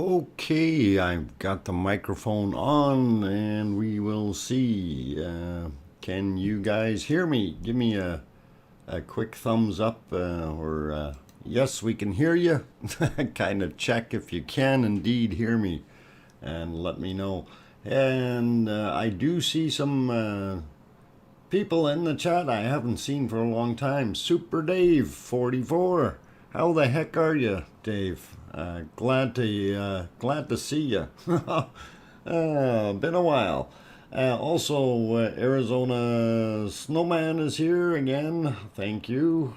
Okay, I've got the microphone on and we will see. Can you guys hear me? Give me a quick thumbs up or yes, we can hear you. Kind of check if you can indeed hear me and let me know. And I do see some people in the chat I haven't seen for a long time. Super Dave 44. How the heck are you, Dave? Glad to see you. Been a while. Also, Arizona Snowman is here again. Thank you.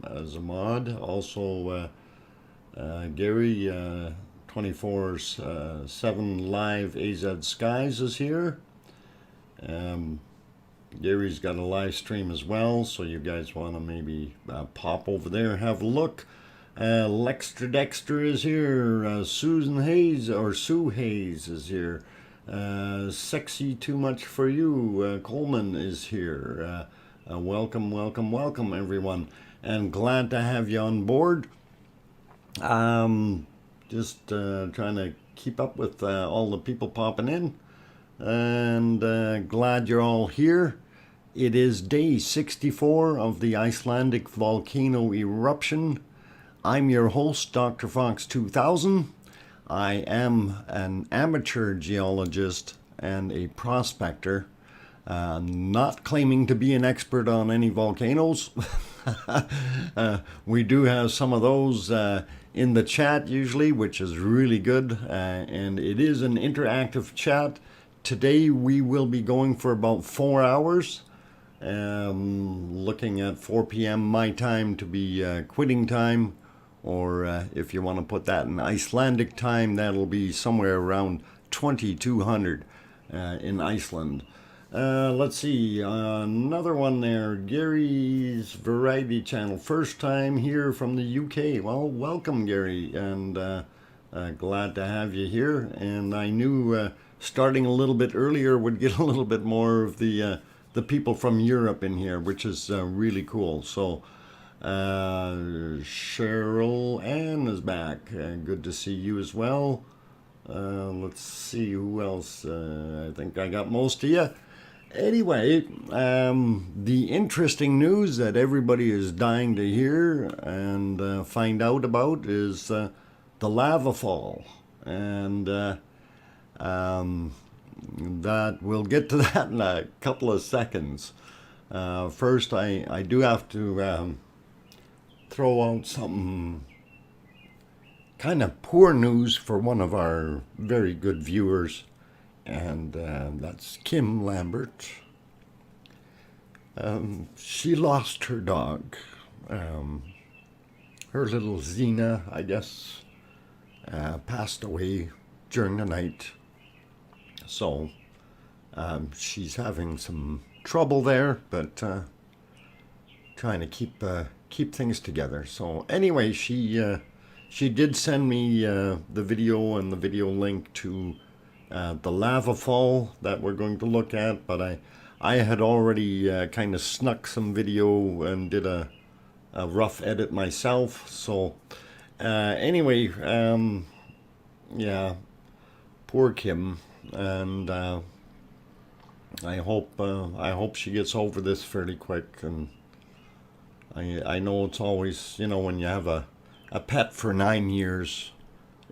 As a mod. Also, Gary 24/7 Live AZ Skies is here. Gary's got a live stream as well, so you guys want to maybe pop over there and have a look. Lextra Dexter is here. Susan Hayes, or Sue Hayes is here. Sexy Too Much For You, Coleman is here. Welcome, welcome, welcome, everyone. And glad to have you on board. Just trying to keep up with all the people popping in. And glad you're all here. It is day 64 of the Icelandic volcano eruption. I'm your host, DrFox2000. I am an amateur geologist and a prospector, not claiming to be an expert on any volcanoes. We do have some of those in the chat usually, which is really good, and it is an interactive chat. Today we will be going for about 4 hours, looking at 4 p.m. my time to be quitting time, or if you want to put that in Icelandic time, that'll be somewhere around 2200 in Iceland. Let's see, another one there, Gary's Variety Channel, first time here from the UK. Well, welcome, Gary, and glad to have you here. And I knew starting a little bit earlier would get a little bit more of the people from Europe in here, which is really cool. So Cheryl Ann is back. Good to see you as well. Let's see who else. I think I got most of you. Anyway, the interesting news that everybody is dying to hear and find out about is the lava fall. And that we'll get to that in a couple of seconds. First, I do have to throw out some kind of poor news for one of our very good viewers, and that's Kim Lambert. She lost her dog. Her little Xena, I guess, passed away during the night. So she's having some trouble there, but trying to keep things together. So anyway, she did send me the video and the video link to the lava fall that we're going to look at, but I had already kind of snuck some video and did a rough edit myself. So anyway, yeah, poor Kim. And I hope she gets over this fairly quick. And I know it's always, you know, when you have a pet for 9 years,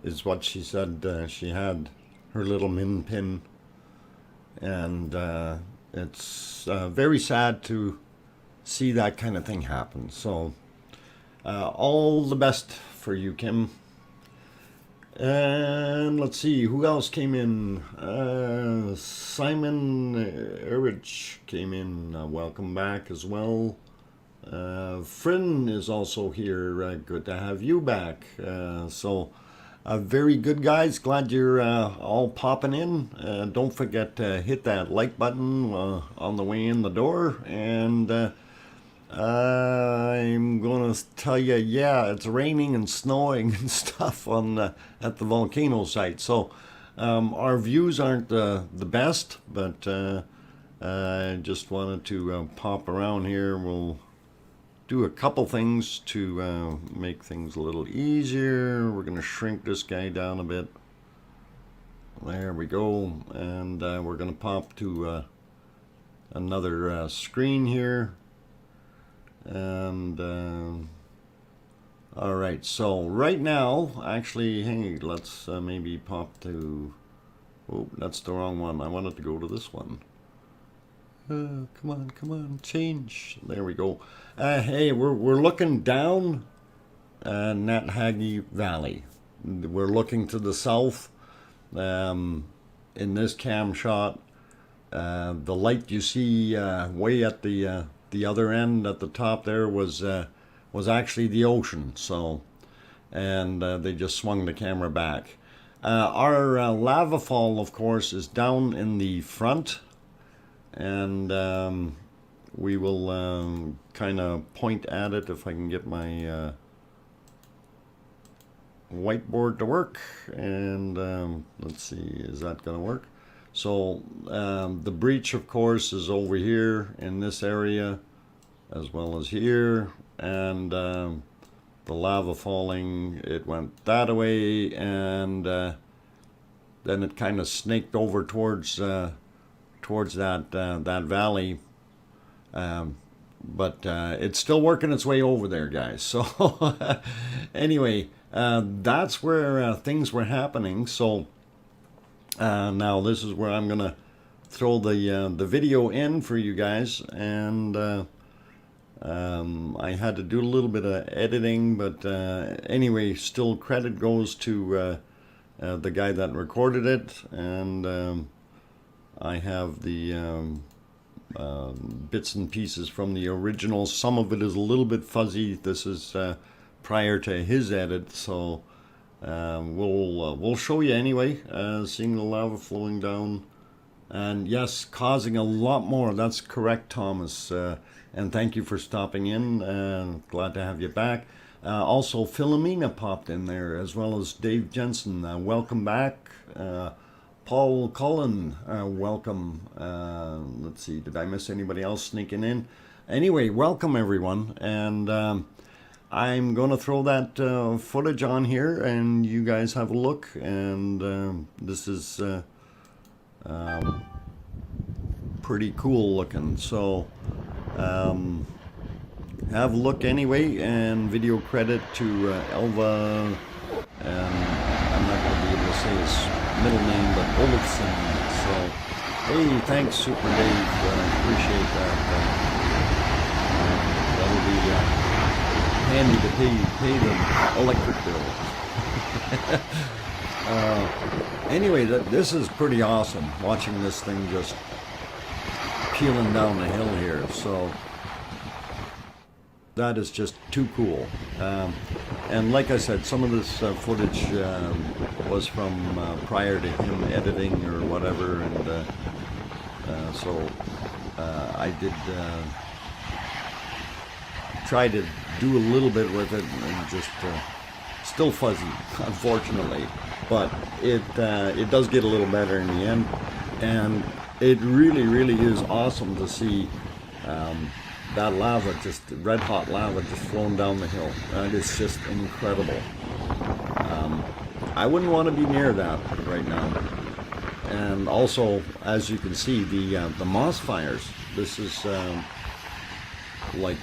is what she said. She had her little min pin, and it's very sad to see that kind of thing happen. So all the best for you, Kim. And let's see, who else came in? Simon Erich came in. Welcome back as well. Fryn is also here. Good to have you back. So very good, guys. Glad you're all popping in. Don't forget to hit that like button on the way in the door. And I'm gonna tell you, yeah, it's raining and snowing and stuff on at the volcano site. So our views aren't the best, but I just wanted to pop around here. We'll do a couple things to make things a little easier. We're going to shrink this guy down a bit. There we go. And we're going to pop to another screen here. And all right, so right now, actually, hey, let's maybe pop to, oh, that's the wrong one. I wanted to go to this one. Come on, change. There we go. Hey, we're looking down Nathagi Valley. We're looking to the south. In this cam shot, the light you see way at the other end at the top there was actually the ocean. So, and they just swung the camera back. Our lava fall, of course, is down in the front. And we will kind of point at it if I can get my whiteboard to work. And let's see, is that going to work? So the breach, of course, is over here in this area as well as here. And the lava falling, it went that way, and then it kind of snaked over towards that valley, but it's still working its way over there, guys. So anyway, that's where things were happening. So now this is where I'm gonna throw the video in for you guys, and I had to do a little bit of editing, but anyway, still credit goes to the guy that recorded it, and I have the bits and pieces from the original. Some of it is a little bit fuzzy. This is prior to his edit, so we'll show you anyway. Seeing the lava flowing down, and yes, causing a lot more. That's correct, Thomas. And thank you for stopping in. Glad to have you back. Also, Philomena popped in there, as well as Dave Jensen. Welcome back. Paul Cullen, welcome. Let's see, did I miss anybody else sneaking in? Anyway, welcome everyone, and I'm going to throw that footage on here, and you guys have a look. And this is pretty cool looking, so have a look anyway. And video credit to Elva, and I'm not going to be able to say his middle name, but Olafson. So, hey, thanks, Super Dave. Appreciate that. That'll be handy to pay the electric bill. Anyway, this is pretty awesome, watching this thing just peeling down the hill here. So that is just too cool. And like I said, some of this footage was from prior to him editing or whatever, and so I did try to do a little bit with it, and just still fuzzy, unfortunately, but it does get a little better in the end, and it really is awesome to see that lava, just red hot lava, just flowing down the hill. That is just incredible. I wouldn't want to be near that right now. And also, as you can see, the moss fires. This is like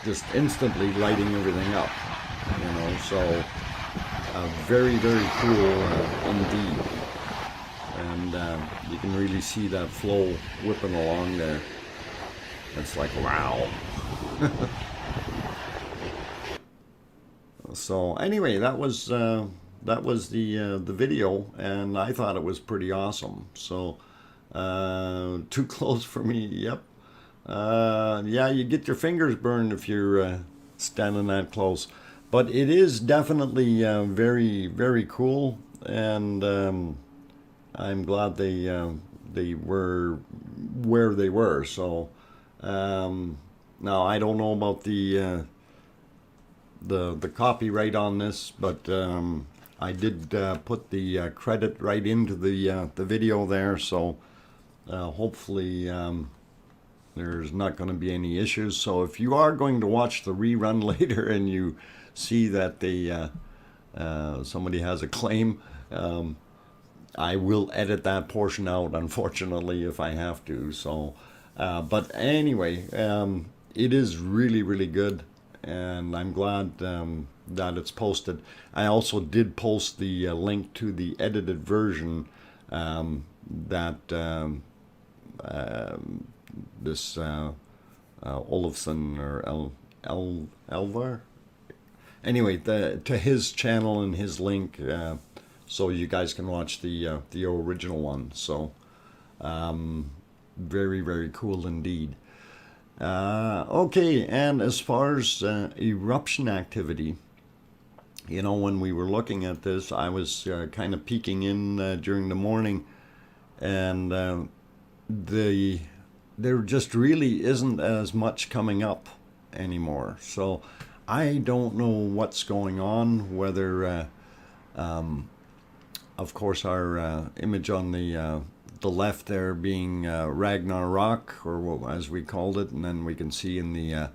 just instantly lighting everything up. You know, so very cool indeed. And you can really see that flow whipping along there. It's like, wow. So anyway, that was the video, and I thought it was pretty awesome. So too close for me. Yep. Yeah, you get your fingers burned if you're standing that close. But it is definitely very cool, and I'm glad they were where they were. So. Now I don't know about the copyright on this, but I did put the credit right into the video there, so hopefully there's not going to be any issues. So if you are going to watch the rerun later and you see that somebody has a claim, I will edit that portion out, unfortunately, if I have to. So, but anyway, it is really, really good, and I'm glad that it's posted. I also did post the link to the edited version that this Olafson or Elvar. Anyway, to his channel and his link, so you guys can watch the original one. So, very, very cool indeed. Okay, and as far as eruption activity, you know, when we were looking at this, I was kind of peeking in during the morning, and there just really isn't as much coming up anymore. So I don't know what's going on, whether of course our image on the left there being Ragnarok, or as we called it, and then we can see in the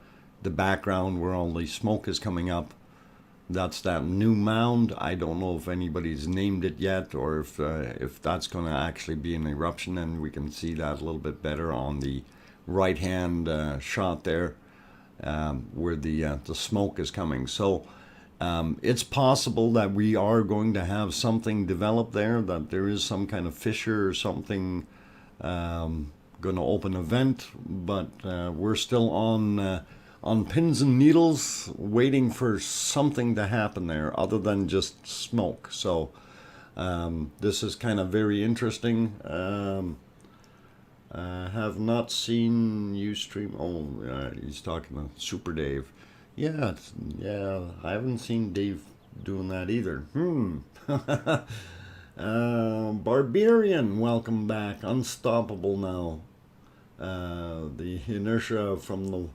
background where all the smoke is coming up, that's that new mound. I don't know if anybody's named it yet, or if that's going to actually be an eruption, and we can see that a little bit better on the right hand shot there, where the smoke is coming. So it's possible that we are going to have something develop there, that there is some kind of fissure or something going to open a vent, but we're still on pins and needles waiting for something to happen there other than just smoke. So this is kind of very interesting. I have not seen you stream. Oh, he's talking to Super Dave. Yeah, I haven't seen Dave doing that either. Barbarian, welcome back. Unstoppable now. The inertia from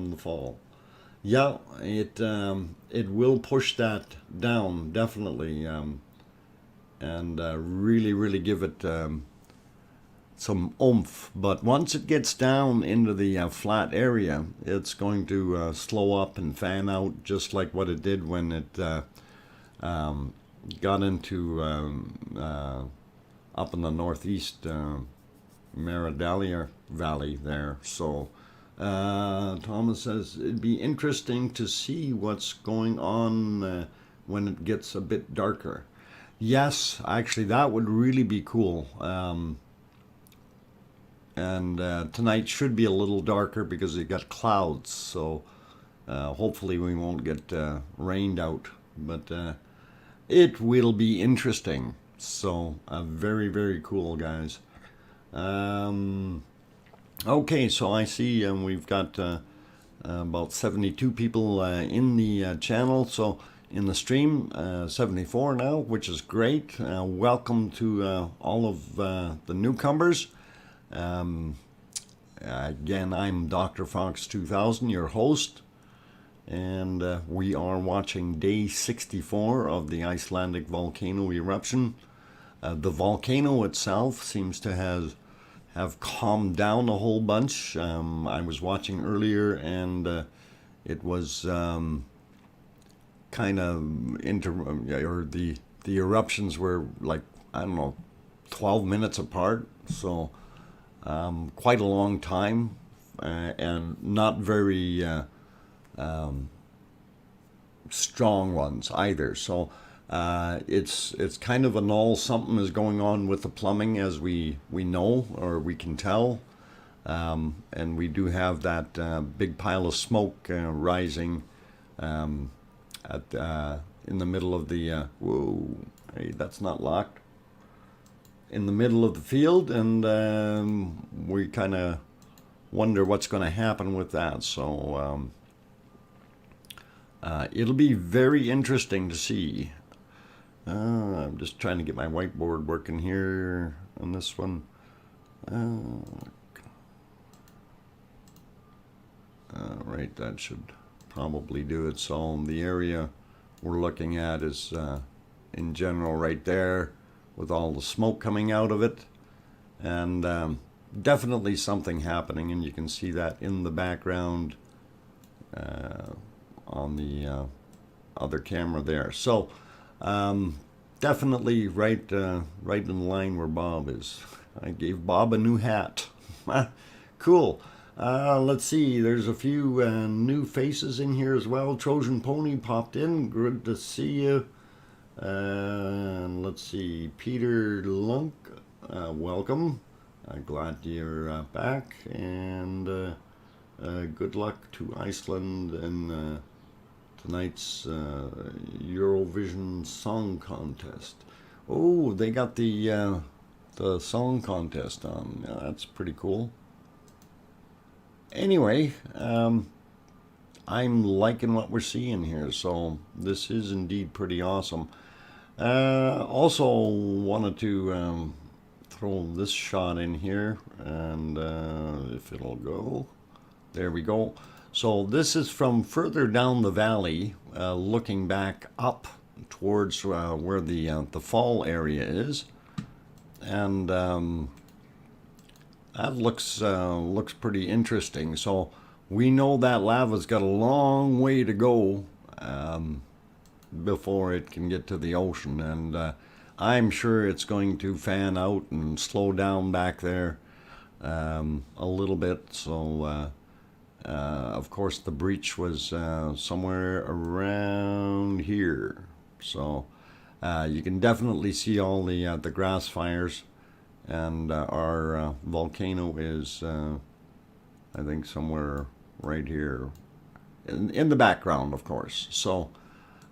the fall. Yeah, it will push that down definitely, and really give it some oomph. But once it gets down into the flat area, it's going to slow up and fan out, just like what it did when it got into up in the northeast Maridalia Valley there. So Thomas says it'd be interesting to see what's going on when it gets a bit darker. Yes, actually that would really be cool. And tonight should be a little darker because it got clouds, so hopefully we won't get rained out, but it will be interesting. So very cool, guys. Okay, so I see we've got about 72 people in the channel, so in the stream, 74 now, which is great. Welcome to all of the newcomers. Again, I'm DrFox2000, your host, and we are watching day 64 of the Icelandic volcano eruption. The volcano itself seems to have calmed down a whole bunch. I was watching earlier, and it was kind of the eruptions were like, I don't know, 12 minutes apart, so quite a long time, and not very strong ones either. So it's kind of a null. Something is going on with the plumbing, as we know, or we can tell, and we do have that big pile of smoke rising in the middle of the whoa, hey, that's not locked, in the middle of the field, and we kind of wonder what's going to happen with that. So it'll be very interesting to see. I'm just trying to get my whiteboard working here on this one. Right, that should probably do it. So the area we're looking at is in general right there, with all the smoke coming out of it, and definitely something happening, and you can see that in the background on the other camera there. So definitely right in line where Bob is. I gave Bob a new hat. Cool. Let's see, there's a few new faces in here as well. Trojan Pony popped in, good to see you. And let's see, Peter Lunk, welcome. Glad you're back, and good luck to Iceland in tonight's Eurovision Song Contest. Oh, they got the song contest on. Yeah, that's pretty cool. Anyway, I'm liking what we're seeing here, so this is indeed pretty awesome. Also wanted to throw this shot in here, and if it'll go, there we go. So this is from further down the valley, looking back up towards where the fall area is, and that looks pretty interesting. So we know that lava's got a long way to go before it can get to the ocean, and I'm sure it's going to fan out and slow down back there a little bit. So of course the breach was somewhere around here, so you can definitely see all the grass fires, and our volcano is I think somewhere right here in the background, of course. So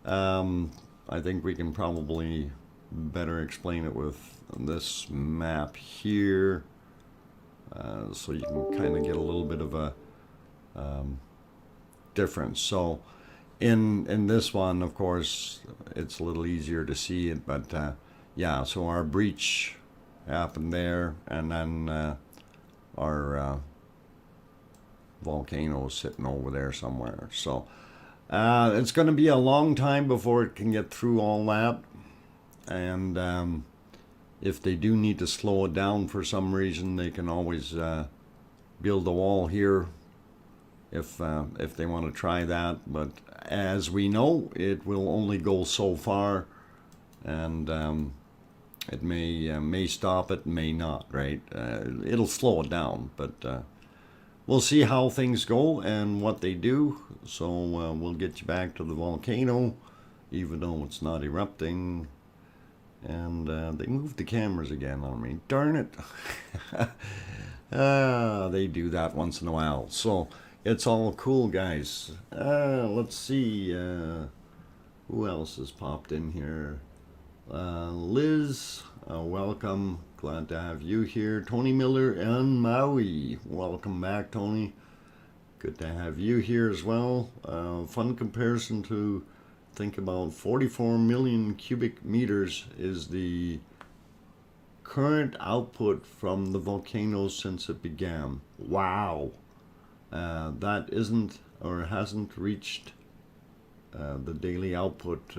I think we can probably better explain it with this map here, so you can kind of get a little bit of a difference. So in this one, of course, it's a little easier to see it, but yeah, so our breach happened there, and then our volcano is sitting over there somewhere. So it's going to be a long time before it can get through all that, and if they do need to slow it down for some reason, they can always build a wall here if they want to try that. But as we know, it will only go so far, and it may stop it, may not, right? It'll slow it down, but we'll see how things go and what they do. So we'll get you back to the volcano, even though it's not erupting. And they moved the cameras again on me. Darn it. They do that once in a while. So it's all cool, guys. Let's see. Who else has popped in here? Liz, welcome. Glad to have you here. Tony Miller and Maui. Welcome back, Tony. Good to have you here as well. Fun comparison to think about 44 million cubic meters is the current output from the volcano since it began. Wow. That isn't or hasn't reached the daily output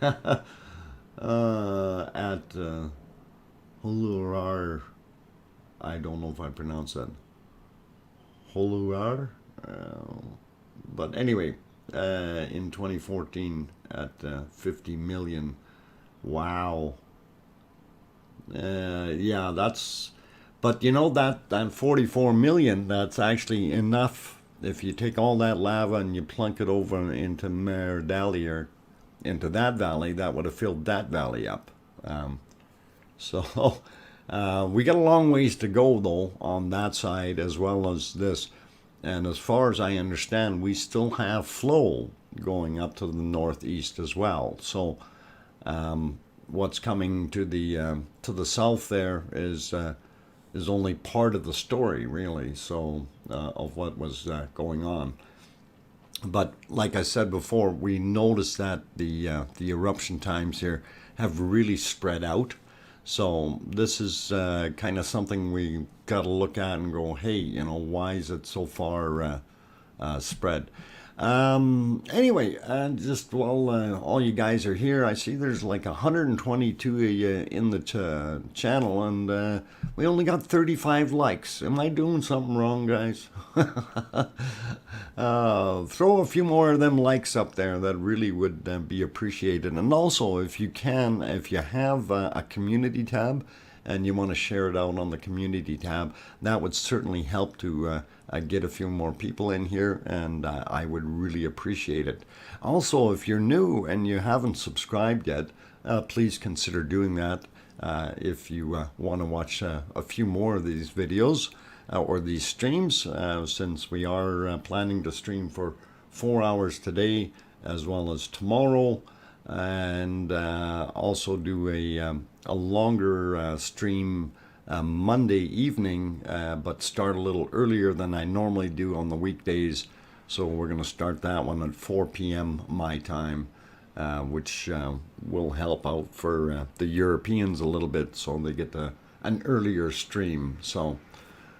at Holurar. I don't know if I pronounced that. Holurar? But anyway, in 2014 at 50 million. Wow. Yeah, that's, but you know, that 44 million, that's actually enough. If you take all that lava and you plunk it over into Mare Dali, or into that valley, that would have filled that valley up. So we got a long ways to go though on that side as well as this. And as far as I understand, we still have flow going up to the northeast as well. So what's coming to the south there is only part of the story, really. So of what was going on. But like I said before, we noticed that the eruption times here have really spread out. So this is kind of something we got to look at and go, hey, you know, why is it so far spread? Anyway, just while all you guys are here, I see there's like 122 of you in the channel, and we only got 35 likes. Am I doing something wrong, guys? Throw a few more of them likes up there. That really would be appreciated. And also, if you can, if you have a community tab and you want to share it out on the community tab, that would certainly help to get a few more people in here, and I would really appreciate it. Also, if you're new and you haven't subscribed yet, please consider doing that if you want to watch a few more of these videos or these streams, since we are planning to stream for 4 hours today as well as tomorrow, and also do a longer stream Monday evening, but start a little earlier than I normally do on the weekdays. So we're going to start that one at 4 p.m. my time, which will help out for the Europeans a little bit, so they get an earlier stream. So,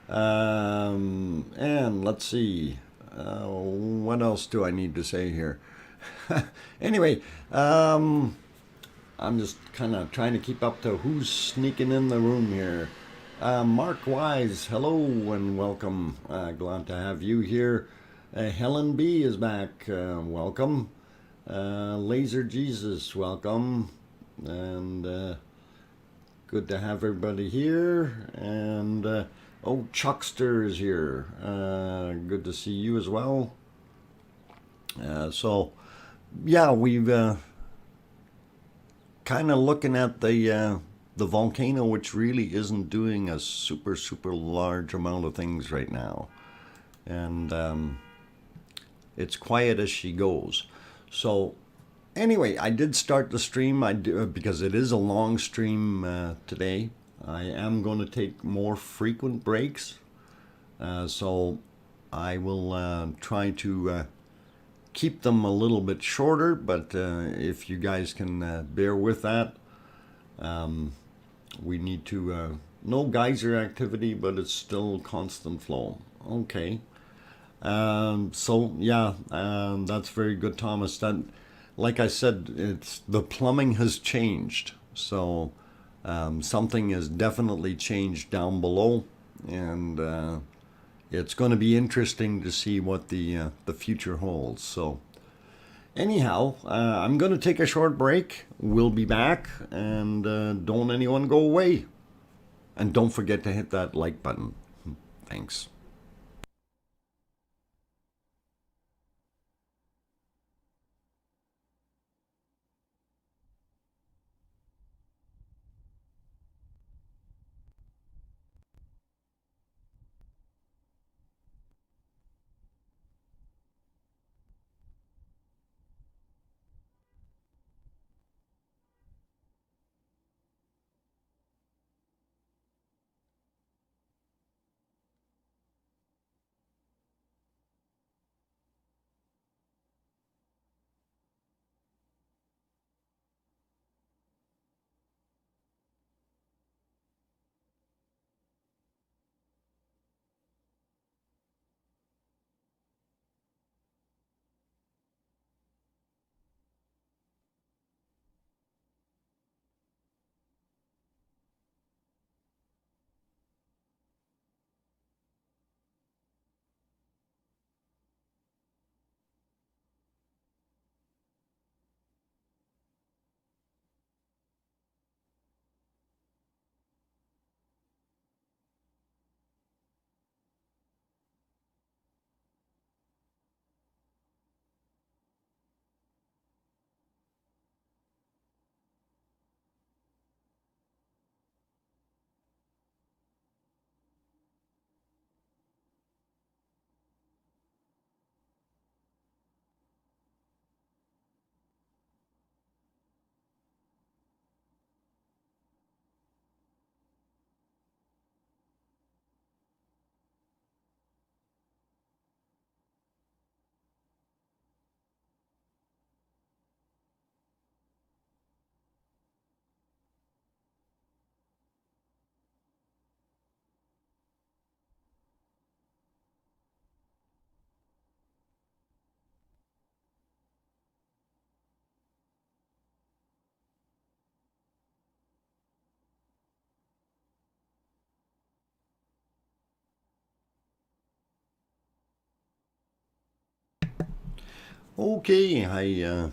and let's see, what else do I need to say here? Anyway, I'm just kind of trying to keep up to who's sneaking in the room here. Mark Wise, hello and welcome. Glad to have you here. Helen B is back. Welcome. Laser Jesus, welcome. And good to have everybody here. And oh, Chuckster is here. Good to see you as well. So, yeah, we've kind of looking at the volcano, which really isn't doing a super large amount of things right now, and it's quiet as she goes. So anyway, I did start the stream. Because it is a long stream today. I am going to take more frequent breaks, so I will try to keep them a little bit shorter, but if you guys can bear with that. We need to, no geyser activity, but it's still constant flow. Okay. So yeah, that's very good, Thomas. That, like I said, it's the plumbing has changed. So something has definitely changed down below, and it's going to be interesting to see what the future holds. So anyhow, I'm going to take a short break. We'll be back, and don't anyone go away. And don't forget to hit that like button. Thanks. Okay, I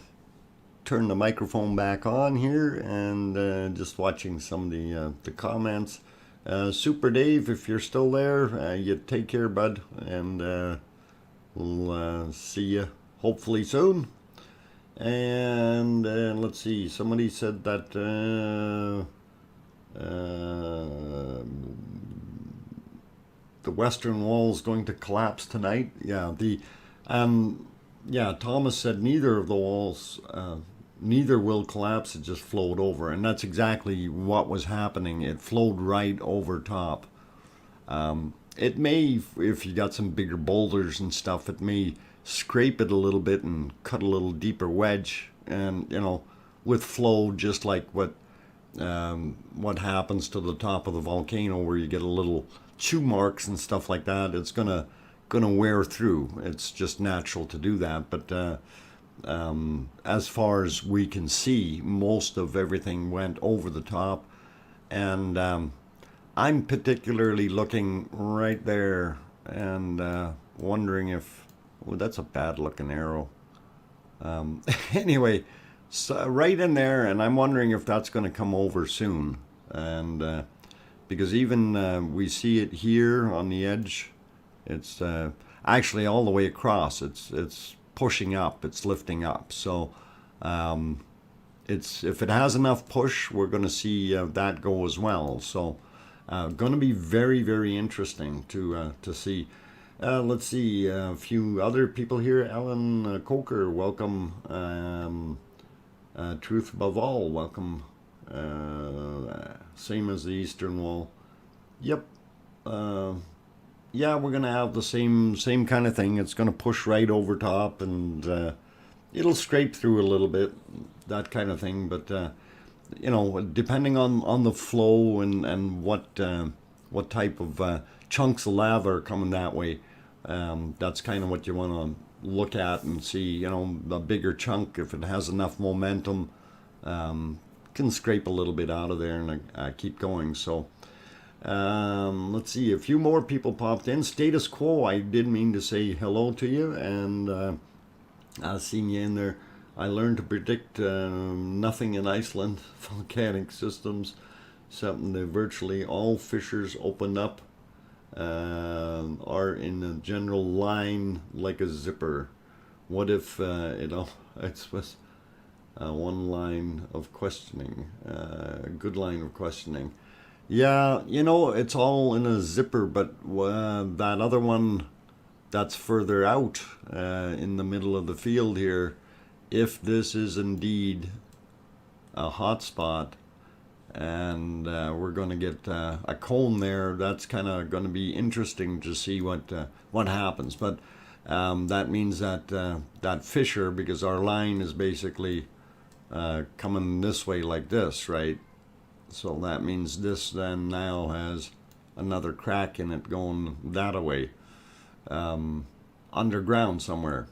turned the microphone back on here and just watching some of the comments. Super Dave, if you're still there, you take care, bud, and we'll see you hopefully soon. And let's see, somebody said that the western wall is going to collapse tonight. Yeah, Thomas said neither of the walls, neither will collapse. It just flowed over, and that's exactly what was happening. It flowed right over top. It may, if you got some bigger boulders and stuff, it may scrape it a little bit and cut a little deeper wedge, and with flow, just like what happens to the top of the volcano, where you get a little chew marks and stuff like that. It's gonna wear through. It's just natural to do that. But as far as we can see, most of everything went over the top, and I'm particularly looking right there and wondering if, oh, that's a bad looking arrow. Anyway, so right in there, and I'm wondering if that's going to come over soon. And because even we see it here on the edge, it's actually all the way across. It's pushing up, it's lifting up. So if it has enough push, we're going to see that go as well. So going to be very, very interesting to see. Let's see, a few other people here. Alan Coker, welcome. Truth Above All, welcome. Same as the Eastern Wall. Yep. Yeah, we're going to have the same kind of thing. It's going to push right over top, and it'll scrape through a little bit, that kind of thing. But, depending on the flow and what type of chunks of lava are coming that way, that's kind of what you want to look at and see. The bigger chunk, if it has enough momentum, can scrape a little bit out of there and keep going. So let's see, a few more people popped in. Status Quo, I did mean to say hello to you, and I've seen you in there. I learned to predict nothing in Iceland volcanic systems, something that virtually all fissures open up are in a general line like a zipper. What if it's was one line of questioning, a good line of questioning. Yeah, it's all in a zipper, but that other one that's further out in the middle of the field here, if this is indeed a hot spot, and we're going to get a cone there, that's kind of going to be interesting to see what happens. But that means that that fissure, because our line is basically coming this way like this, right? So that means this then now has another crack in it going that way, underground somewhere.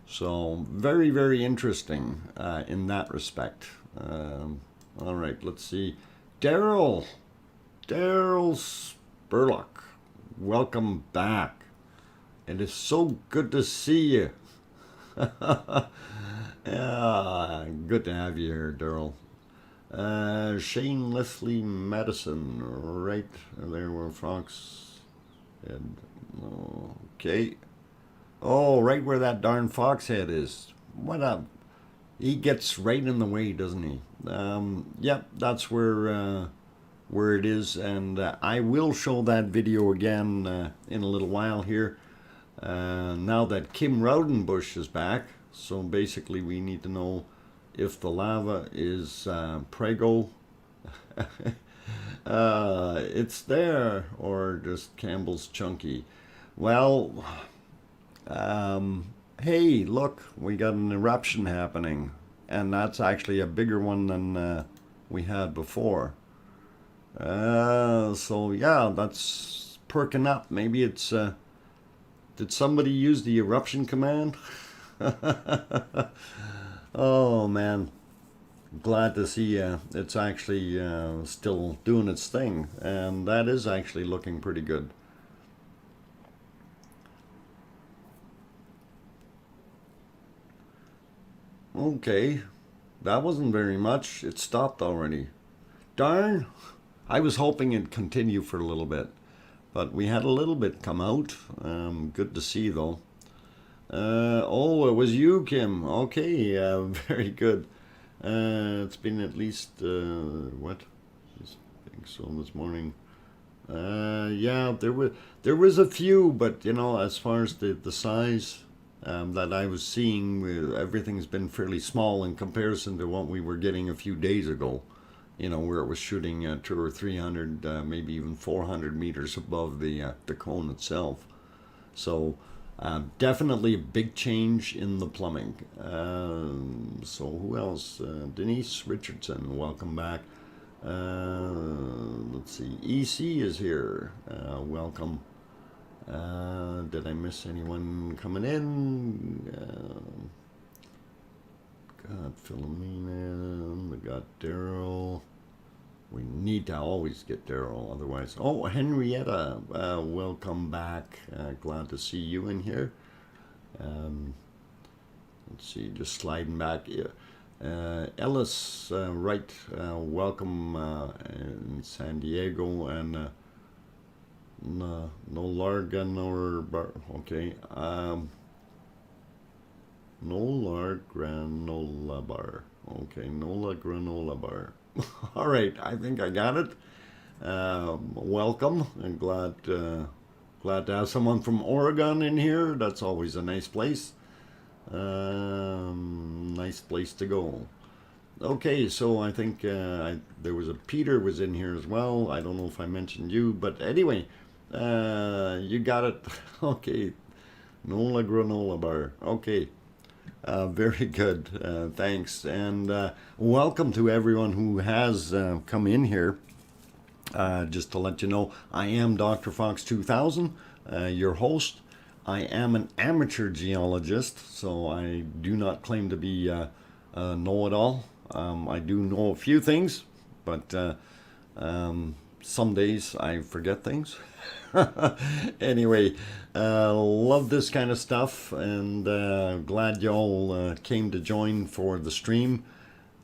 So very, very interesting in that respect. All right, let's see. Daryl Spurlock, welcome back. It is so good to see you. Yeah, good to have you here, Daryl. Shane Leslie Madison, right there where Fox head. Okay. Oh, right where that darn fox head is. What up? He gets right in the way, doesn't he? Yep, that's where it is, and I will show that video again in a little while here. Now that Kim Raudenbush is back, so basically we need to know if the lava is prego, it's there, or just Campbell's chunky. Well, hey, look, we got an eruption happening, and that's actually a bigger one than we had before. So yeah, that's perking up. Maybe it's did somebody use the eruption command? Oh man, glad to see it's actually still doing its thing, and that is actually looking pretty good. Okay. That wasn't very much. It stopped already. Darn. I was hoping it'd continue for a little bit. But we had a little bit come out. Good to see, though. Oh, it was you, Kim. Okay, very good. It's been at least, what? I think so this morning. Yeah, there was a few, but you know, as far as the size that I was seeing, everything's been fairly small in comparison to what we were getting a few days ago. You know, where it was shooting 200 or 300, maybe even 400 meters above the cone itself. So definitely a big change in the plumbing. So who else? Denise Richardson, welcome back. Let's see, EC is here. Welcome. Did I miss anyone coming in? Got Philomena, we got Daryl. We need to always get Daryl, otherwise. Oh, Henrietta, welcome back. Glad to see you in here. Let's see, just sliding back. Ellis, right, welcome in San Diego, and no Larga nor bar. Okay, Nola granola bar. Okay, Nola granola bar. All right, I think I got it. Welcome, and glad to have someone from Oregon in here. That's always a nice place. Nice place to go. Okay, so I think there was a Peter was in here as well. I don't know if I mentioned you, but anyway, you got it. Okay, Nola granola bar. Okay. Very good. Thanks. And welcome to everyone who has come in here. Just to let you know, I am DrFox2000, your host. I am an amateur geologist, so I do not claim to be a know-it-all. I do know a few things, but some days I forget things. Anyway, love this kind of stuff, and glad y'all came to join for the stream.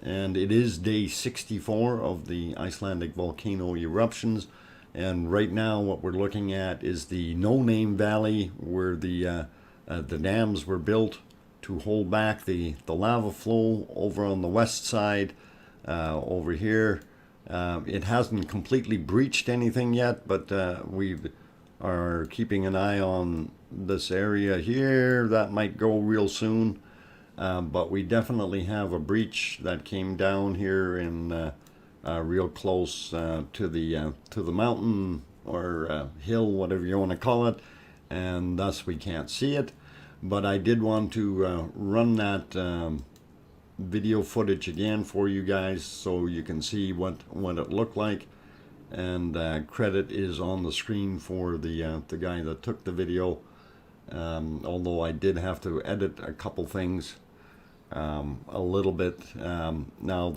And it is day 64 of the Icelandic volcano eruptions, and right now what we're looking at is the No Name Valley, where the dams were built to hold back the lava flow over on the west side. Over here, it hasn't completely breached anything yet, but we are keeping an eye on this area here. That might go real soon, but we definitely have a breach that came down here in real close to the mountain or hill, whatever you want to call it, and thus we can't see it. But I did want to run that video footage again for you guys so you can see what it looked like. And credit is on the screen for the guy that took the video, although I did have to edit a couple things a little bit. Now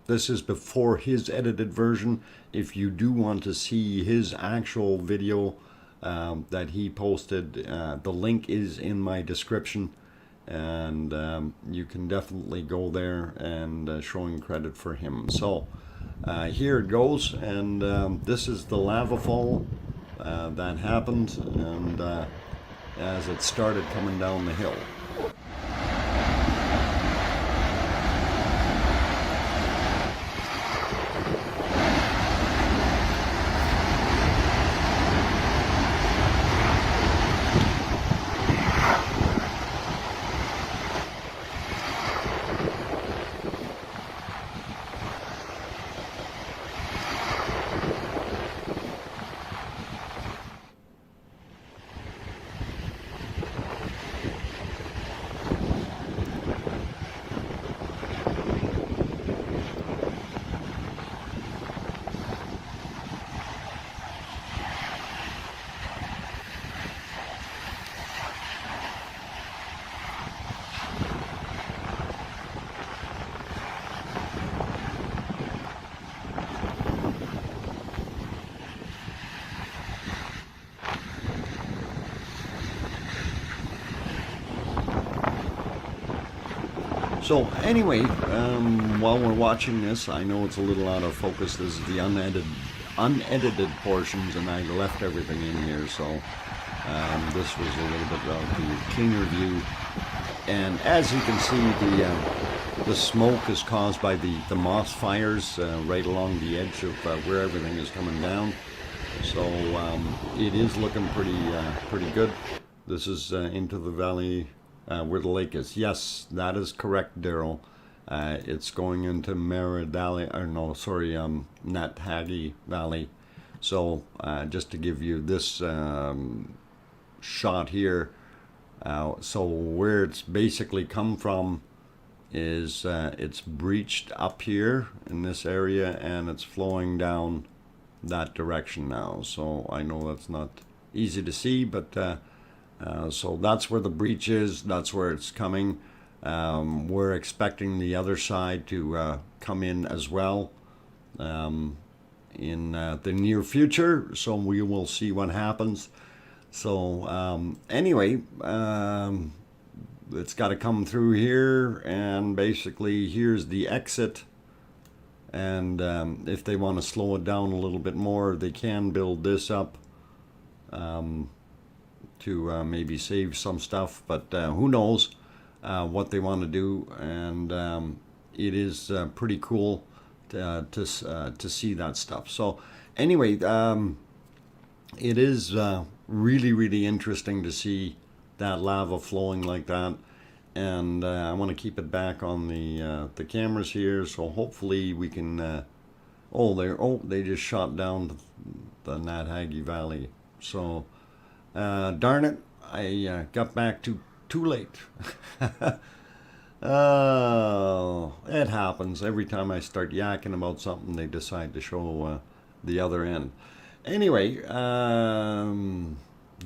this is before his edited version. If you do want to see his actual video that he posted, the link is in my description, and you can definitely go there, and showing credit for him. So here it goes, and this is the lava fall that happened, and as it started coming down the hill. So anyway, while we're watching this, I know it's a little out of focus. This is the unedited portions, and I left everything in here, so this was a little bit of the cleaner view. And as you can see, the smoke is caused by the moss fires right along the edge of where everything is coming down. So it is looking pretty good. This is into the valley where the lake is. Yes, that is correct, Daryl. It's going into Maridali, or no, sorry, Nathagi Valley. So just to give you this shot here, so where it's basically come from is it's breached up here in this area, and it's flowing down that direction now. So I know that's not easy to see, but so that's where the breach is. That's where it's coming. We're expecting the other side to come in as well in the near future, so we will see what happens. So anyway, it's got to come through here, and basically here's the exit. And if they want to slow it down a little bit more, they can build this up to maybe save some stuff, but who knows what they want to do. And it is pretty cool to see that stuff. So anyway, it is really interesting to see that lava flowing like that. And I want to keep it back on the cameras here, so hopefully we can they just shot down the Nathagi Valley. So darn it, I got back too late. It happens every time I start yakking about something. They decide to show the other end. Anyway,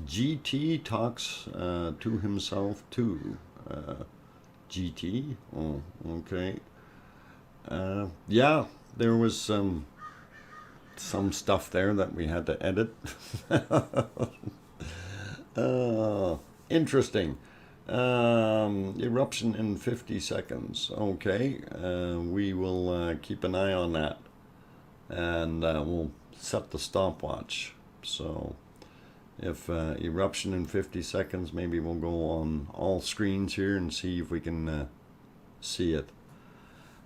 GT talks to himself too. GT, oh, okay. Yeah, there was some stuff there that we had to edit. Interesting. Eruption in 50 seconds. Okay, we will keep an eye on that, and we'll set the stopwatch. So if eruption in 50 seconds, maybe we'll go on all screens here and see if we can see it.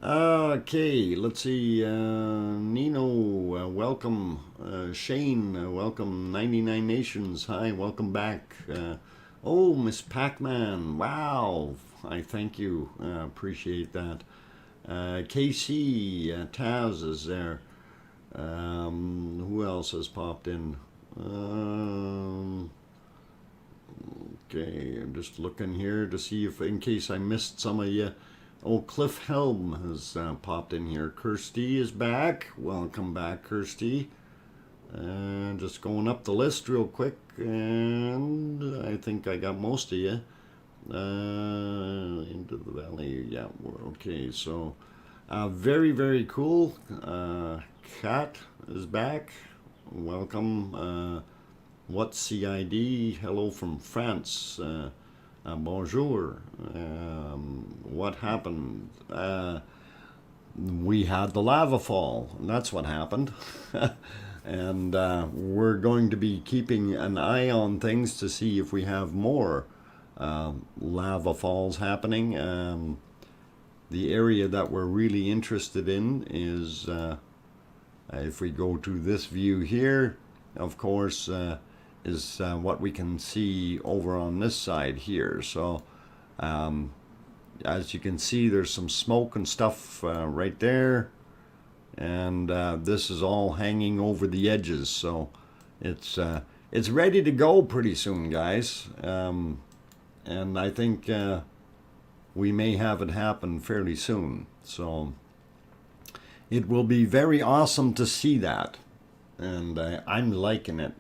Okay, let's see. Nino, welcome. Shane, welcome. 99 Nations, hi, welcome back. Oh, Miss Pac-Man, wow, I thank you, appreciate that. KC, Taz is there. Who else has popped in? Okay, I'm just looking here to see if, in case I missed some of you. Oh, Cliff Helm has popped in here. Kirsty is back. Welcome back, Kirsty. Just going up the list real quick, and I think I got most of you. Into the valley, yeah, we're okay. So, very cool. Kat is back. Welcome. What's CID? Hello from France. Bonjour. What happened? We had the lava fall. And that's what happened. And we're going to be keeping an eye on things to see if we have more lava falls happening. The area that we're really interested in is if we go to this view here, of course, is what we can see over on this side here. So as you can see, there's some smoke and stuff right there, and this is all hanging over the edges. So it's ready to go pretty soon, guys, and I think we may have it happen fairly soon. So it will be very awesome to see that, and I'm liking it.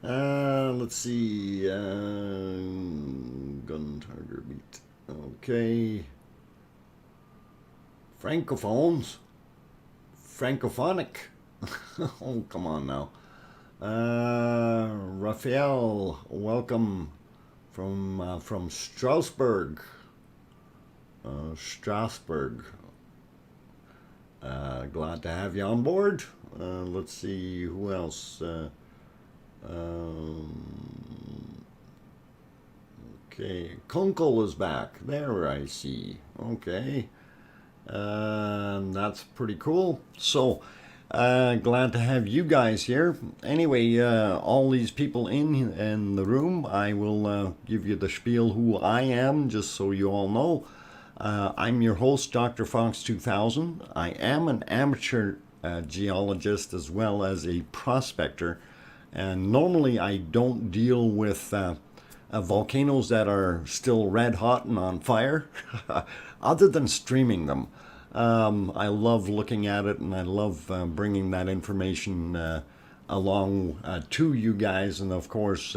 Let's see, gun target beat. Okay. Francophones. Francophonic. Oh, come on now. Raphael, welcome from Strasbourg. Strasbourg. Glad to have you on board. Let's see who else. Okay, Kunkel is back. There I see. Okay. That's pretty cool. So, glad to have you guys here. Anyway, all these people in the room, I will give you the spiel who I am, just so you all know. I'm your host, DrFox2000. I am an amateur geologist as well as a prospector. And normally I don't deal with volcanoes that are still red hot and on fire, other than streaming them. I love looking at it, and I love bringing that information along to you guys, and of course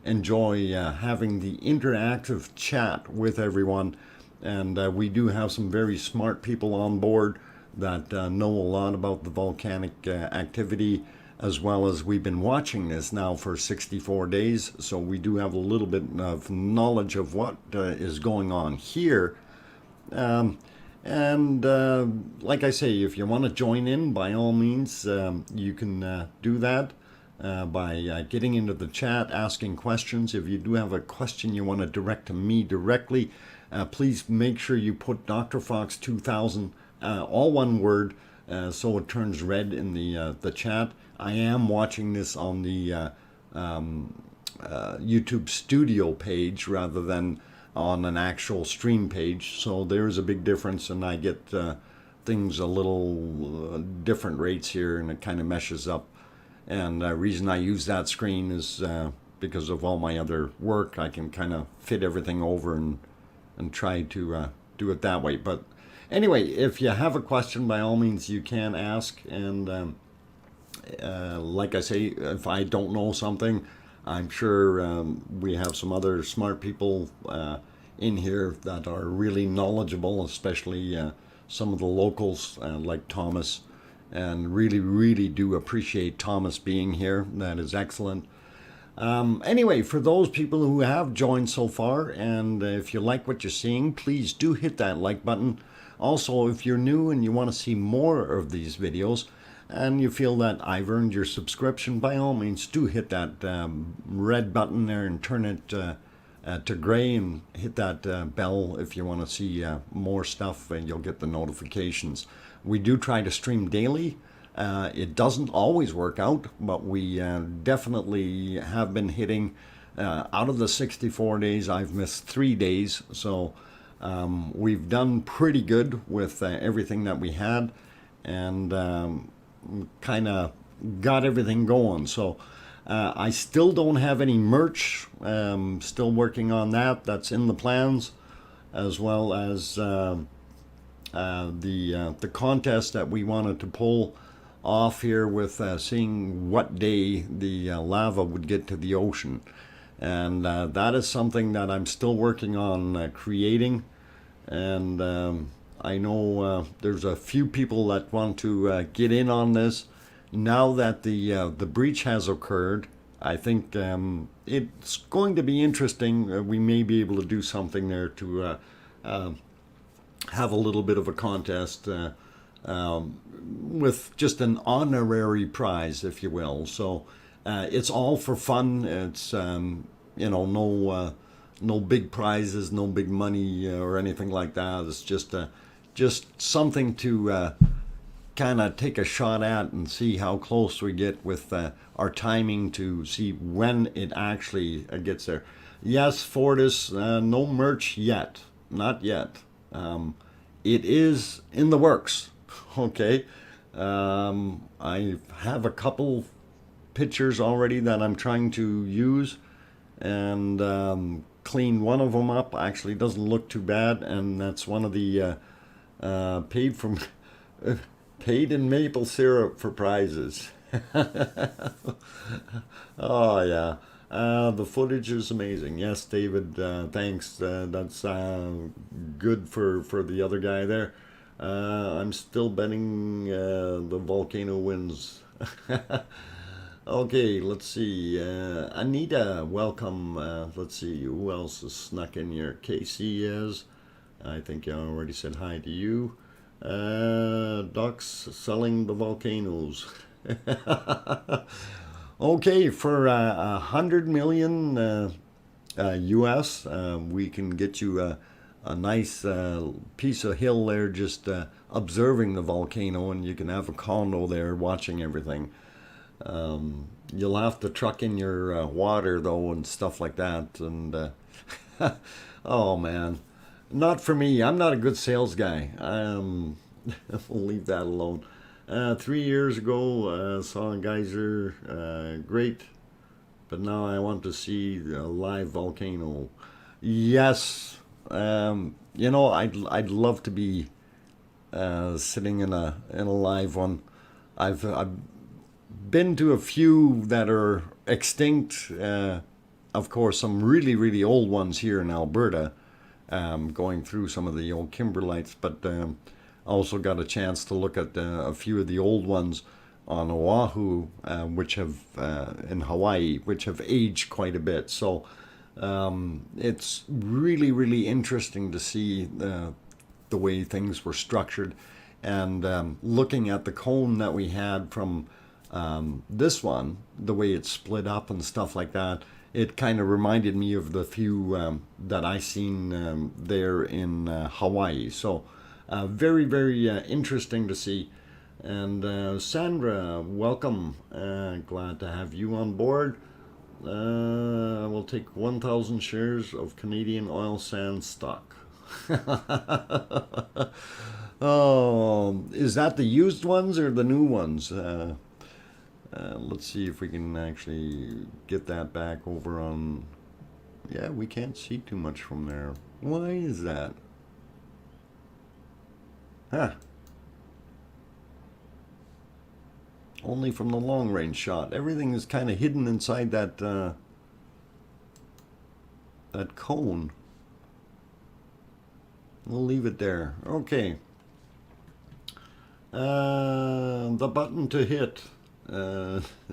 enjoy having the interactive chat with everyone. And we do have some very smart people on board that know a lot about the volcanic activity, as well as we've been watching this now for 64 days, so we do have a little bit of knowledge of what is going on here. Like I say, if you want to join in, by all means, you can do that by getting into the chat, asking questions. If you do have a question you want to direct to me directly, please make sure you put DrFox2000, all one word, so it turns red in the chat. I am watching this on the YouTube studio page rather than on an actual stream page, so there's a big difference, and I get things a little different rates here, and it kind of meshes up. And the reason I use that screen is because of all my other work. I can kind of fit everything over and try to do it that way. But anyway, if you have a question, by all means you can ask, and like I say, if I don't know something, I'm sure we have some other smart people in here that are really knowledgeable, especially some of the locals like Thomas, and really do appreciate Thomas being here. That is excellent. Anyway, for those people who have joined so far, and if you like what you're seeing, please do hit that like button. Also, if you're new and you want to see more of these videos, and you feel that I've earned your subscription, by all means do hit that red button there and turn it to gray, and hit that bell if you want to see more stuff, and you'll get the notifications. We do try to stream daily. It doesn't always work out, but we definitely have been hitting. Out of the 64 days, I've missed 3 days, so we've done pretty good with everything that we had, and kind of got everything going. So I still don't have any merch. Still working on that. That's in the plans, as well as the contest that we wanted to pull off here with seeing what day the lava would get to the ocean. And that is something that I'm still working on creating. And I know there's a few people that want to get in on this. Now that the breach has occurred, I think it's going to be interesting. We may be able to do something there to have a little bit of a contest with just an honorary prize, if you will. So it's all for fun. It's no big prizes, no big money or anything like that. It's just something to kind of take a shot at and see how close we get with our timing to see when it actually gets there. Yes, Fortis, no merch yet, not yet. It is in the works. Okay, I have a couple pictures already that I'm trying to use, and clean one of them up. Actually, doesn't look too bad, and that's one of the paid in maple syrup for prizes. Oh yeah, the footage is amazing. Yes, David, thanks. That's good for the other guy there. I'm still betting the Volcano wins. Okay, let's see. Anita, welcome. Let's see, who else is snuck in here? Casey is. I think I already said hi to you. Ducks selling the volcanoes. Okay, for 100 million US, we can get you a nice piece of hill there, just observing the volcano, and you can have a condo there watching everything. You'll have to truck in your water though and stuff like that, and oh man, not for me. I'm not a good sales guy. We'll leave that alone. 3 years ago, saw a geyser, great, but now I want to see a live volcano. Yes, you know, I'd love to be sitting in a live one. I've been to a few that are extinct. Of course, some really old ones here in Alberta. Going through some of the old kimberlites, but also got a chance to look at a few of the old ones on Oahu, which have in Hawaii, which have aged quite a bit. So it's really interesting to see the way things were structured, and looking at the cone that we had from this one, the way it's split up and stuff like that. It kind of reminded me of the few that I seen there in Hawaii. So very interesting to see. And Sandra, welcome. Glad to have you on board. We'll take 1,000 shares of Canadian oil sands stock. Oh, is that the used ones or the new ones? Let's see if we can actually get that back over on... Yeah, we can't see too much from there. Why is that? Huh. Only from the long range shot. Everything is kind of hidden inside that that cone. We'll leave it there. Okay. The button to hit.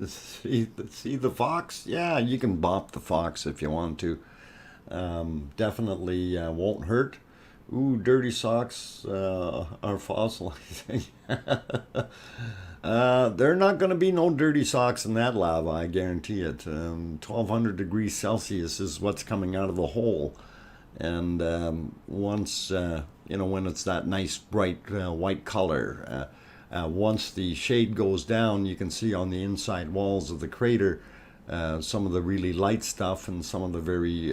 See the fox? Yeah, you can bop the fox if you want to. Definitely won't hurt. Ooh, dirty socks are fossilizing. There are not going to be no dirty socks in that lava, I guarantee it. 1200 degrees Celsius is what's coming out of the hole. And once, you know, when it's that nice bright white color, once the shade goes down, you can see on the inside walls of the crater some of the really light stuff and some of the very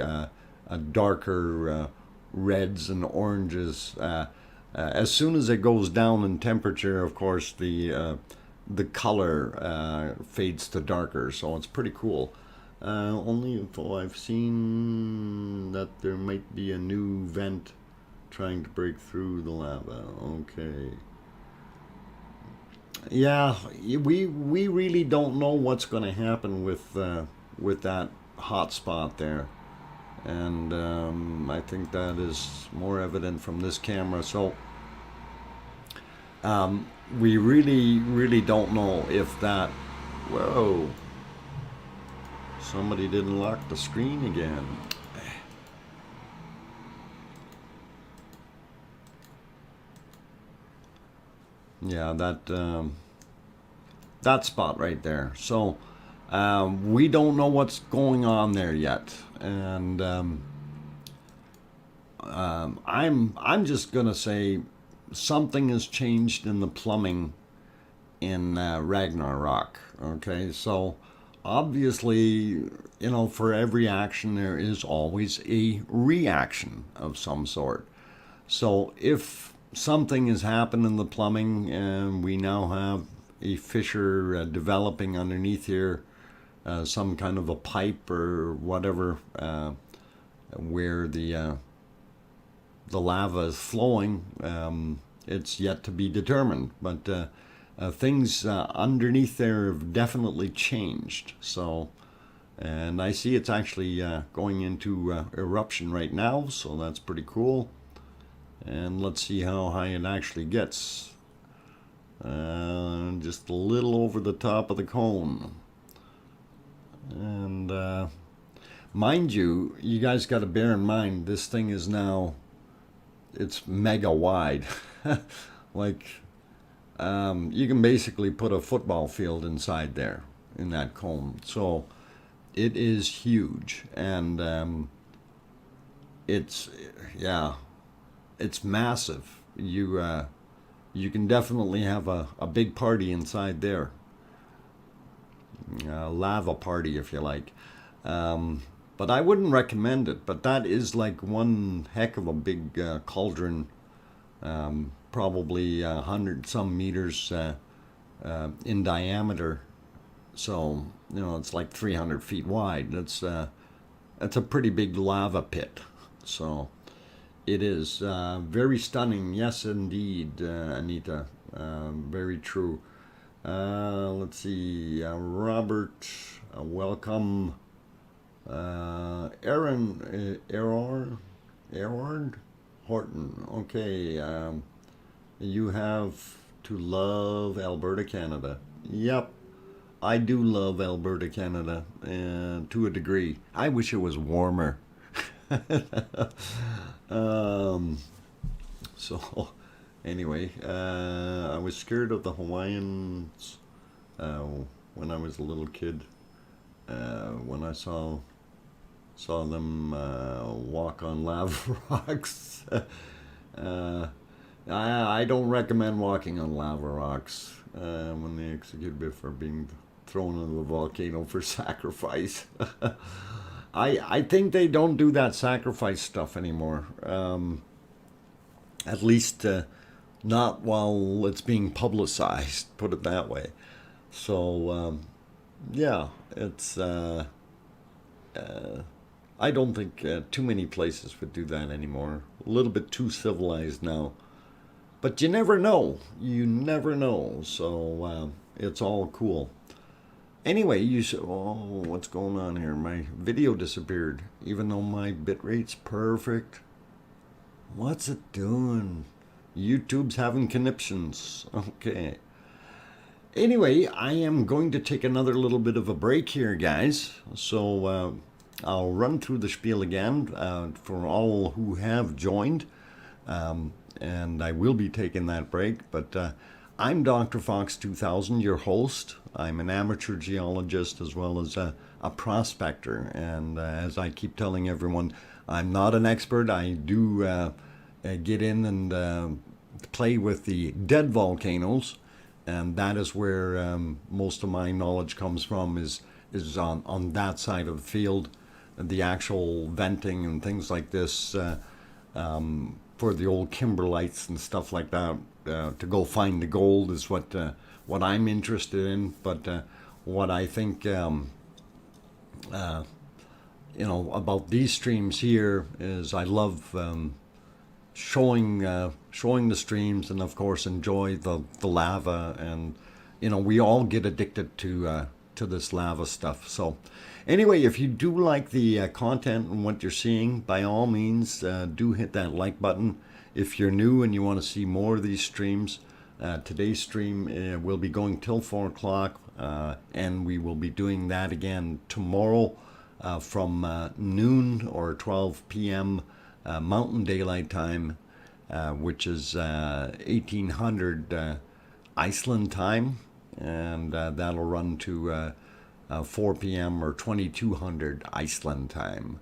darker reds and oranges. As soon as it goes down in temperature, of course, the color fades to darker, so it's pretty cool. Only though I've seen that there might be a new vent trying to break through the lava. Okay. Yeah, we really don't know what's going to happen with that hot spot there, and I think that is more evident from this camera. So we really don't know if that... Whoa. Somebody didn't lock the screen again. Yeah, that spot right there. So we don't know what's going on there yet, and I'm just gonna say something has changed in the plumbing in Ragnarok. Okay, so obviously, you know, for every action there is always a reaction of some sort. So if something has happened in the plumbing and we now have a fissure developing underneath here, some kind of a pipe or whatever, where the lava is flowing, it's yet to be determined, but things underneath there have definitely changed. So, and I see it's actually going into eruption right now, so that's pretty cool. And let's see how high it actually gets. Just a little over the top of the cone. And mind you, you guys got to bear in mind, this thing is now it's mega wide. Like, you can basically put a football field inside there in that cone. So it is huge, and it's, yeah, it's massive. You can definitely have a big party inside there, a lava party if you like. But I wouldn't recommend it. But that is like one heck of a big cauldron, probably 100 some meters in diameter. So it's like 300 feet wide. That's a pretty big lava pit. So it is very stunning. Yes, indeed, Anita. Very true. Let's see. Robert, welcome. Aaron, Erard Horton. Okay. You have to love Alberta, Canada. Yep. I do love Alberta, Canada, to a degree. I wish it was warmer. um, so, anyway, I was scared of the Hawaiians when I was a little kid. When I saw them walk on lava rocks. I don't recommend walking on lava rocks when they execute me for being thrown into the volcano for sacrifice. I think they don't do that sacrifice stuff anymore. At least not while it's being publicized, put it that way. So, yeah, it's... I don't think too many places would do that anymore. A little bit too civilized now. But you never know. You never know. So it's all cool. Anyway, you said, oh, what's going on here? My video disappeared, even though my bitrate's perfect. What's it doing? YouTube's having conniptions. Okay. Anyway, I am going to take another little bit of a break here, guys. So I'll run through the spiel again for all who have joined. And I will be taking that break. But I'm DrFox2000, your host. I'm an amateur geologist as well as a prospector. And as I keep telling everyone, I'm not an expert. I do get in and play with the dead volcanoes. And that is where most of my knowledge comes from, is on that side of the field. The actual venting and things like this for the old kimberlites and stuff like that, to go find the gold is what I'm interested in. But what I think about these streams here is I love showing the streams, and of course enjoy the lava, and we all get addicted to this lava stuff. So anyway, if you do like the content and what you're seeing, by all means do hit that like button. If you're new and you want to see more of these streams, today's stream will be going till 4 o'clock, and we will be doing that again tomorrow from noon or 12 p.m. Mountain Daylight Time, which is 1800 Iceland time, and that'll run to 4 p.m. or 2200 Iceland time.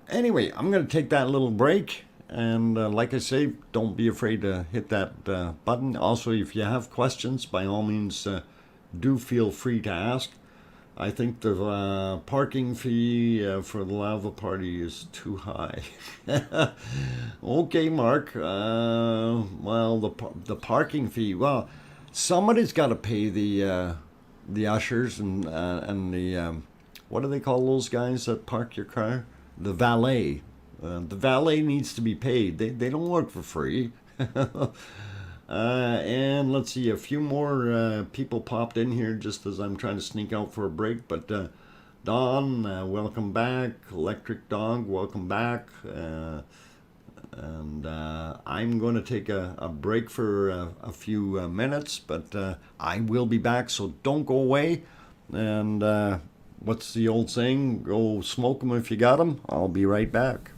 Anyway, I'm going to take that little break, and like I say, don't be afraid to hit that button. Also, if you have questions, by all means, do feel free to ask. I think the parking fee for the lava party is too high. Okay, Mark. Well, the parking fee. Well, somebody's got to pay the ushers and the what do they call those guys that park your car? The valet. The valet needs to be paid. They don't work for free. And let's see, a few more people popped in here just as I'm trying to sneak out for a break. But Don, welcome back. Electric Dog, welcome back. And I'm going to take a break for a few minutes, but I will be back, so don't go away. And what's the old saying? Go smoke 'em if you got 'em. I'll be right back.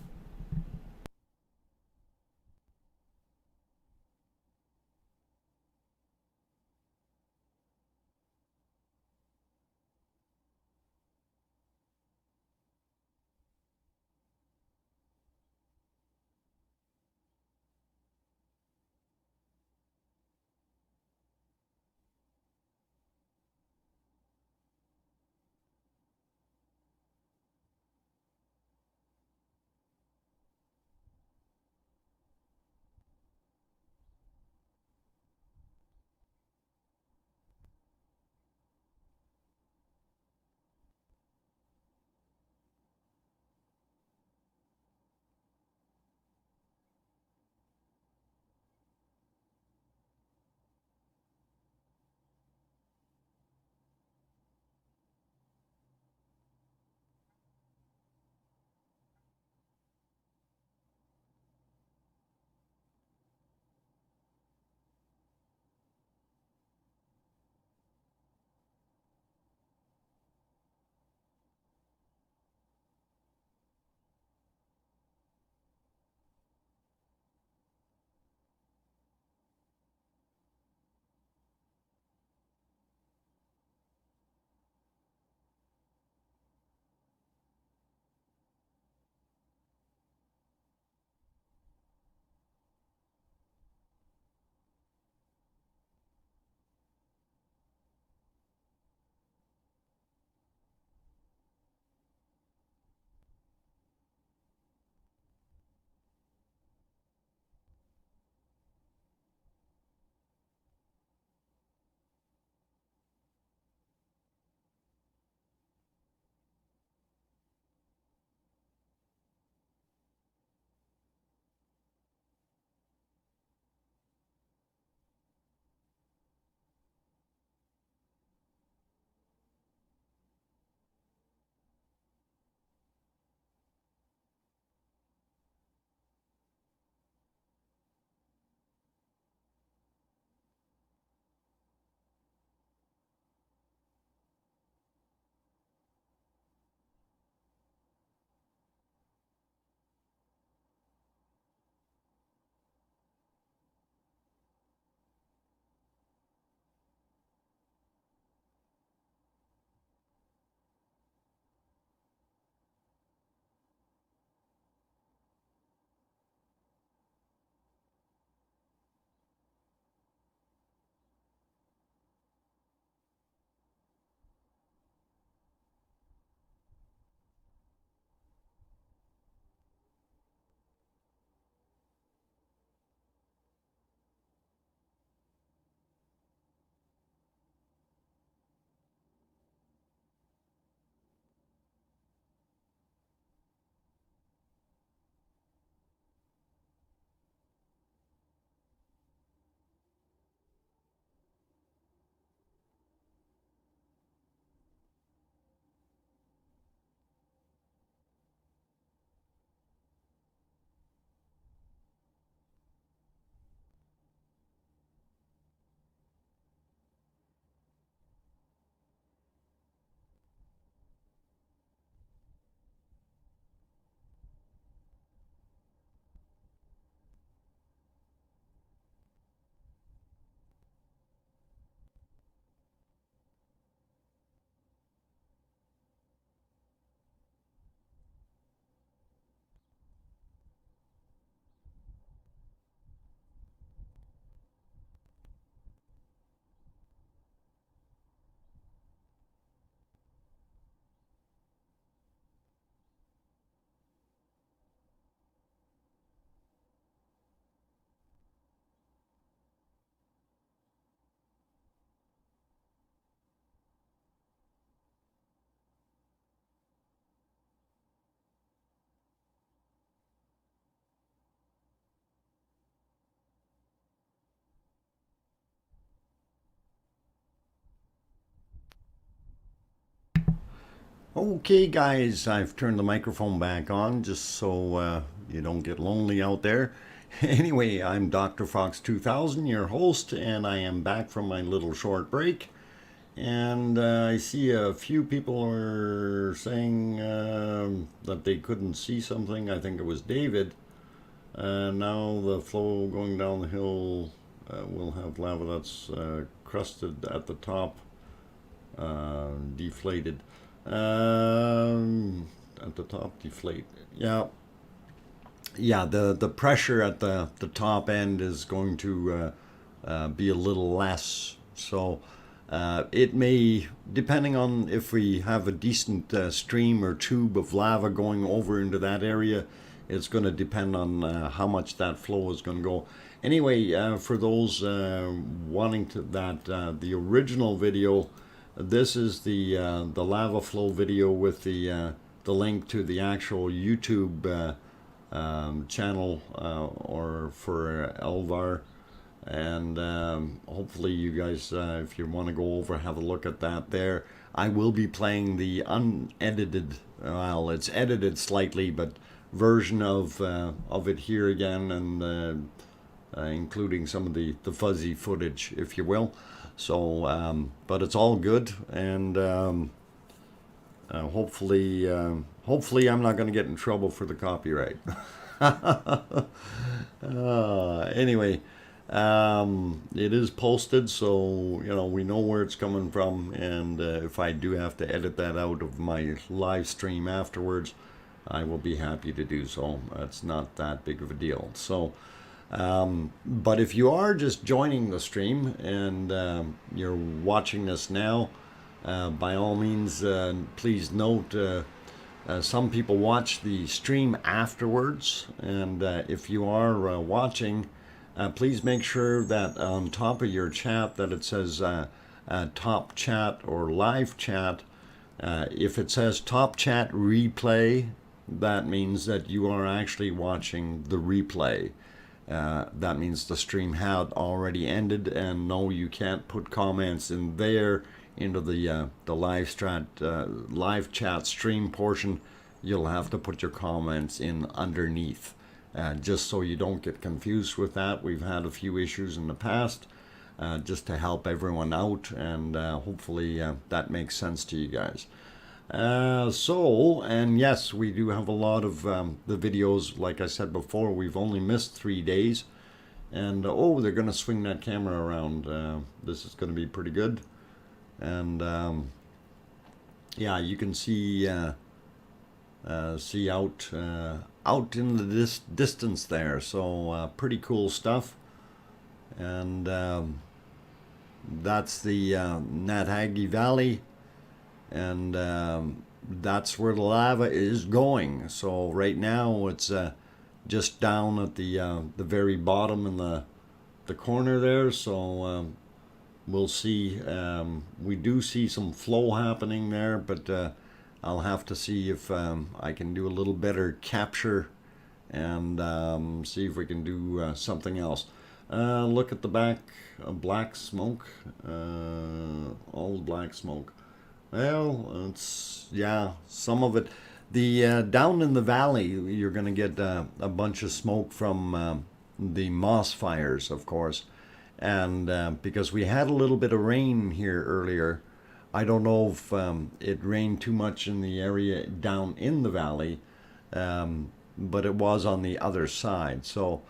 Okay, guys, I've turned the microphone back on just so you don't get lonely out there. Anyway, I'm DrFox2000, your host, and I am back from my little short break. And I see a few people are saying that they couldn't see something. I think it was David. Now the flow going down the hill will have lava that's crusted at the top, deflated. At the top, deflate. Yeah, the pressure at the top end is going to be a little less. So it may, depending on if we have a decent stream or tube of lava going over into that area, it's going to depend on how much that flow is going to go. Anyway, for those wanting to the original video, this is the lava flow video with the link to the actual YouTube channel or for Elvar, and hopefully you guys, if you want to go over, have a look at that there. I will be playing the unedited, well, it's edited slightly, but version of it here again, and including some of the fuzzy footage, if you will. So, but it's all good, and hopefully I'm not going to get in trouble for the copyright. Anyway, it is posted, so we know where it's coming from, and if I do have to edit that out of my live stream afterwards, I will be happy to do so. It's not that big of a deal. So but if you are just joining the stream and you're watching this now, by all means, please note some people watch the stream afterwards, and if you are watching, please make sure that on top of your chat that it says top chat or live chat. If it says top chat replay, that means that you are actually watching the replay. That means the stream had already ended, and no, you can't put comments in there into the live chat stream portion. You'll have to put your comments in underneath, just so you don't get confused with that. We've had a few issues in the past, just to help everyone out, and hopefully that makes sense to you guys. And yes, we do have a lot of the videos. Like I said before, we've only missed 3 days, and oh, they're gonna swing that camera around. This is gonna be pretty good, and yeah, you can see out in the distance there. So pretty cool stuff, and that's the Nathagi Valley. And that's where the lava is going. So right now it's just down at the very bottom in the corner there. So we'll see. We do see some flow happening there, but I'll have to see if I can do a little better capture and see if we can do something else. Look at the back, black smoke, all black smoke. Well, it's, yeah, some of it. The down in the valley, you're going to get a bunch of smoke from the moss fires, of course. And because we had a little bit of rain here earlier, I don't know if it rained too much in the area down in the valley, but it was on the other side. So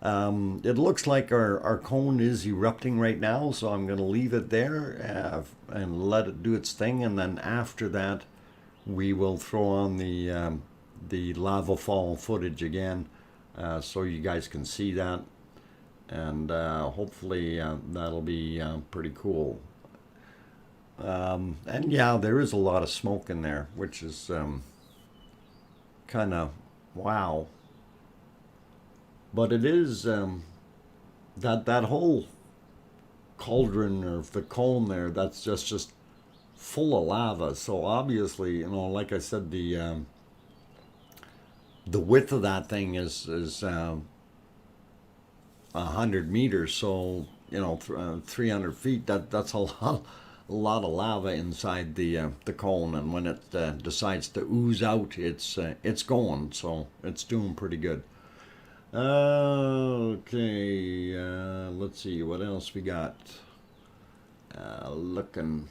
it looks like our cone is erupting right now, so I'm going to leave it there and let it do its thing, and then after that we will throw on the lava fall footage again, so you guys can see that, and hopefully that'll be pretty cool. And yeah, there is a lot of smoke in there, which is kind of wow. But it is that whole cauldron or the cone there, that's just full of lava. So obviously, like I said, the width of that thing is 100 meters. So 300 feet. That's a a lot of lava inside the cone, and when it decides to ooze out, it's going. So it's doing pretty good. Okay, let's see what else we got. Looking.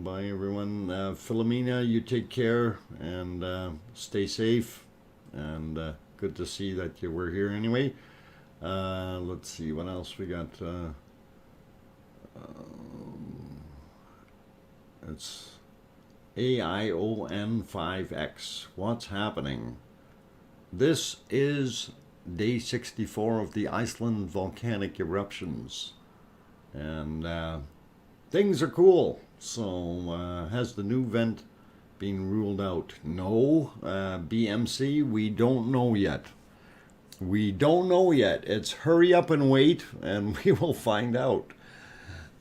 Bye, everyone. Philomena, you take care and stay safe. And good to see that you were here anyway. Let's see what else we got. It's AION5X. What's happening? This is day 64 of the Iceland volcanic eruptions. And things are cool. So has the new vent been ruled out? No. BMC, we don't know yet. We don't know yet. It's hurry up and wait, and we will find out.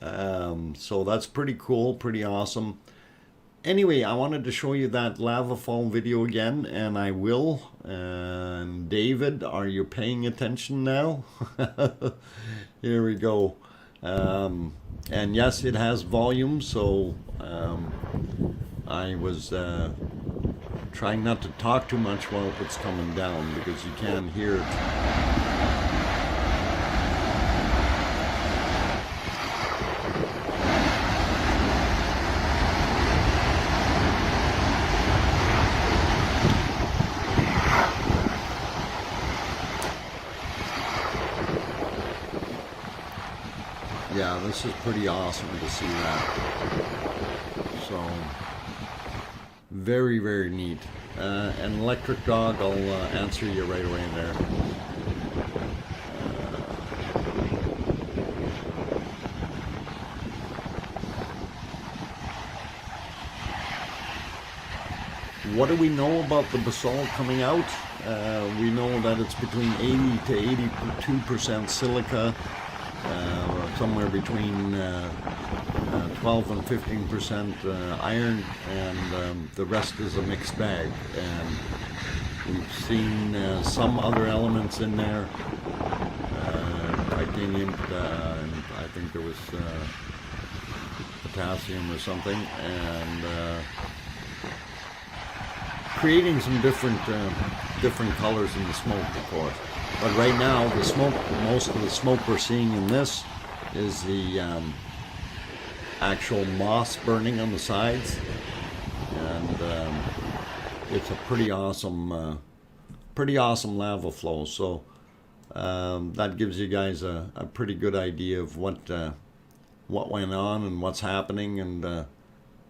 So that's pretty cool, pretty awesome. Anyway, I wanted to show you that lava fall video again, and I will. And David, are you paying attention now? Here we go. And yes, it has volume, so I was trying not to talk too much while it's coming down, because you can hear it. Yeah, this is pretty awesome to see that. So, very, very neat. An electric dog, I'll answer you right away there. What do we know about the basalt coming out? We know that it's between 80 to 82% silica. Somewhere between 12 and 15% iron, and the rest is a mixed bag. And we've seen some other elements in there, titanium, and I think there was potassium or something, and creating some different colors in the smoke, of course. But right now, the smoke, most of the smoke we're seeing in this is the actual moss burning on the sides, and it's a pretty awesome lava flow. So that gives you guys a pretty good idea of what went on and what's happening, and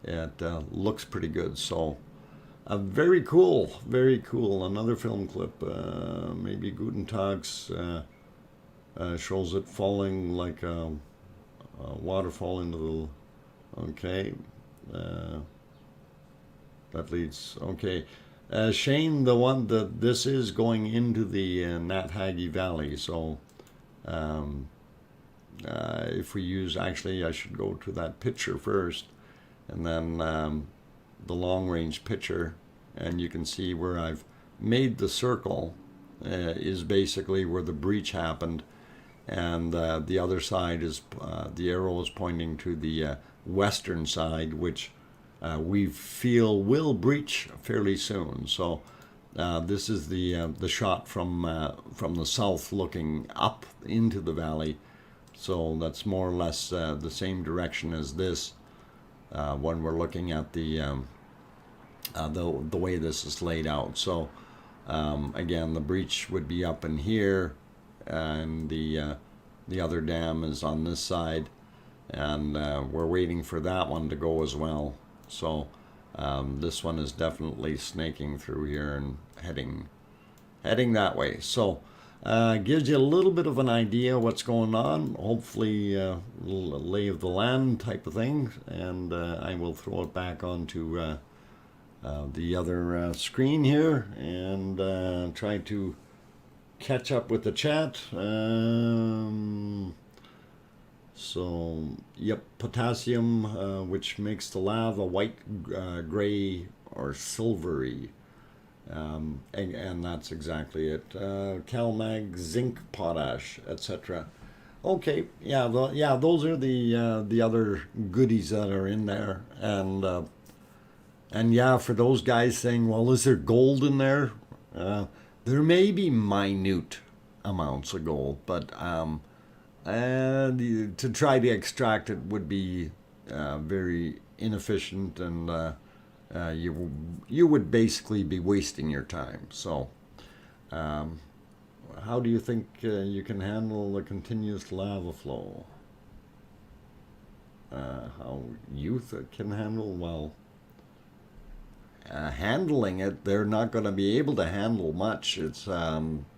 it looks pretty good. So. Very cool, very cool. Another film clip, maybe Guten Tags shows it falling like a waterfall into the, okay, that leads, okay. Shane, the one that this is going into the Nathagi Valley, so if we use, actually I should go to that picture first, and then the long-range picture, and you can see where I've made the circle is basically where the breach happened, and the other side is the arrow is pointing to the western side, which we feel will breach fairly soon. So this is the shot from the south looking up into the valley, so that's more or less the same direction as this. When we're looking at the way this is laid out. So again, the breach would be up in here, and the other dam is on this side, and we're waiting for that one to go as well. So this one is definitely snaking through here and heading that way. So gives you a little bit of an idea what's going on, hopefully lay of the land type of thing, and I will throw it back onto the other screen here and try to catch up with the chat. So, yep, potassium, which makes the lava white, gray, or silvery. And that's exactly it. CalMag, zinc, potash, etc. Okay, yeah, yeah, those are the other goodies that are in there, and yeah, for those guys saying, well, is there gold in there? Uh, there may be minute amounts of gold, but to try to extract it would be very inefficient, and you would basically be wasting your time. So, um, how do you think you can handle the continuous lava flow? How youth can handle? Well, handling it, they're not going to be able to handle much. It's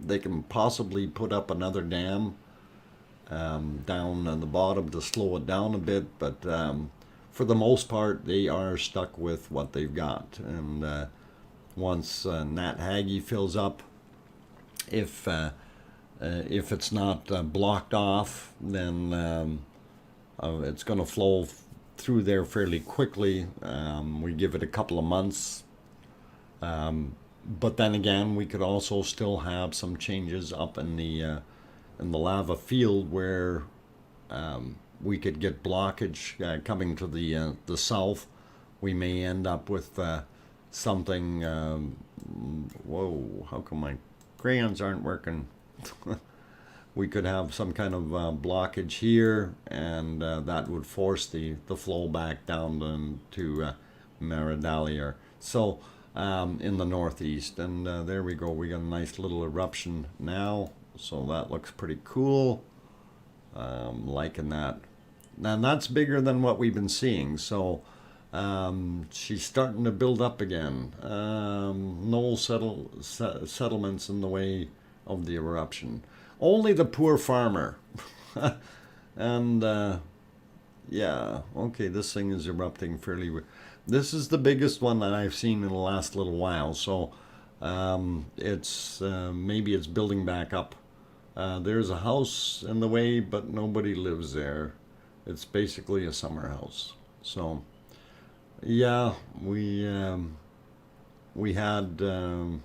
they can possibly put up another dam down on the bottom to slow it down a bit, but for the most part, they are stuck with what they've got. And once Nat Haggy fills up, if it's not blocked off, then it's going to flow through there fairly quickly. We give it a couple of months. But then again, we could also still have some changes up in the lava field where we could get blockage coming to the south. We may end up with something. Whoa! How come my crayons aren't working? We could have some kind of blockage here, and that would force the flow back down to Maradalier. So in the northeast, and there we go. We got a nice little eruption now, so that looks pretty cool. Liking that. And that's bigger than what we've been seeing. So she's starting to build up again. No settlements in the way of the eruption. Only the poor farmer. And yeah, okay, this thing is erupting fairly. This is the biggest one that I've seen in the last little while. So it's maybe it's building back up. There's a house in the way, but nobody lives there. It's basically a summer house. So yeah, we had a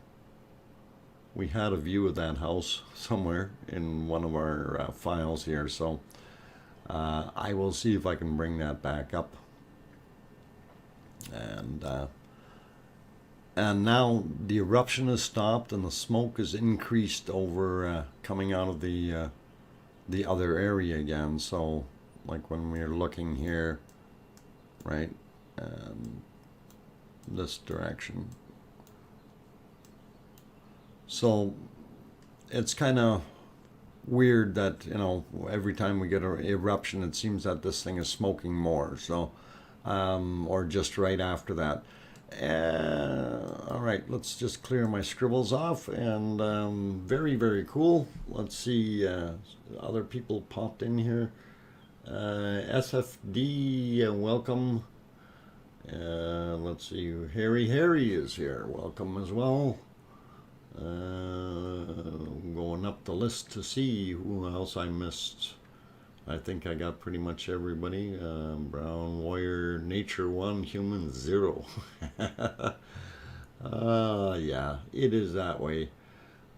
view of that house somewhere in one of our files here. So I will see if I can bring that back up. And now the eruption has stopped and the smoke is increased over coming out of the other area again. So like when we're looking here, right, this direction. So it's kind of weird that, you know, every time we get an eruption, it seems that this thing is smoking more. So, or just right after that. All right, let's just clear my scribbles off, and very, very cool. Let's see, other people popped in here. SFD, welcome. Let's see, Harry is here. Welcome as well. Going up the list to see who else I missed. I think I got pretty much everybody. Brown Warrior, Nature 1, Human 0. Yeah, it is that way.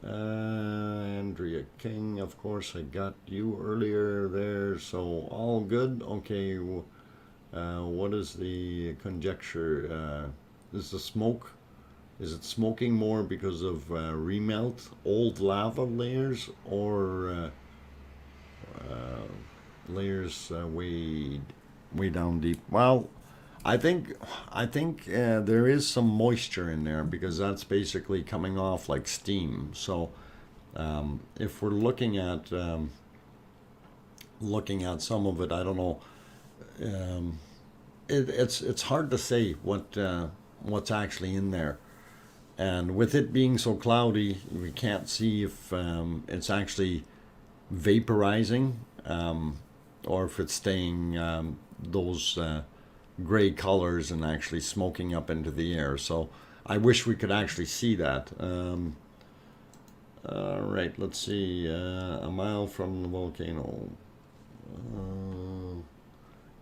Andrea King, of course, I got you earlier there, so all good. Okay, what is the conjecture? Is the smoke? Is it smoking more because of remelt, old lava layers, or layers way down deep? Well, I think there is some moisture in there, because that's basically coming off like steam. So if we're looking at some of it, I don't know. It's hard to say what's actually in there. And with it being so cloudy, we can't see if it's actually vaporizing or if it's staying those gray colors and actually smoking up into the air. So I wish we could actually see that. All right, let's see. A mile from the volcano.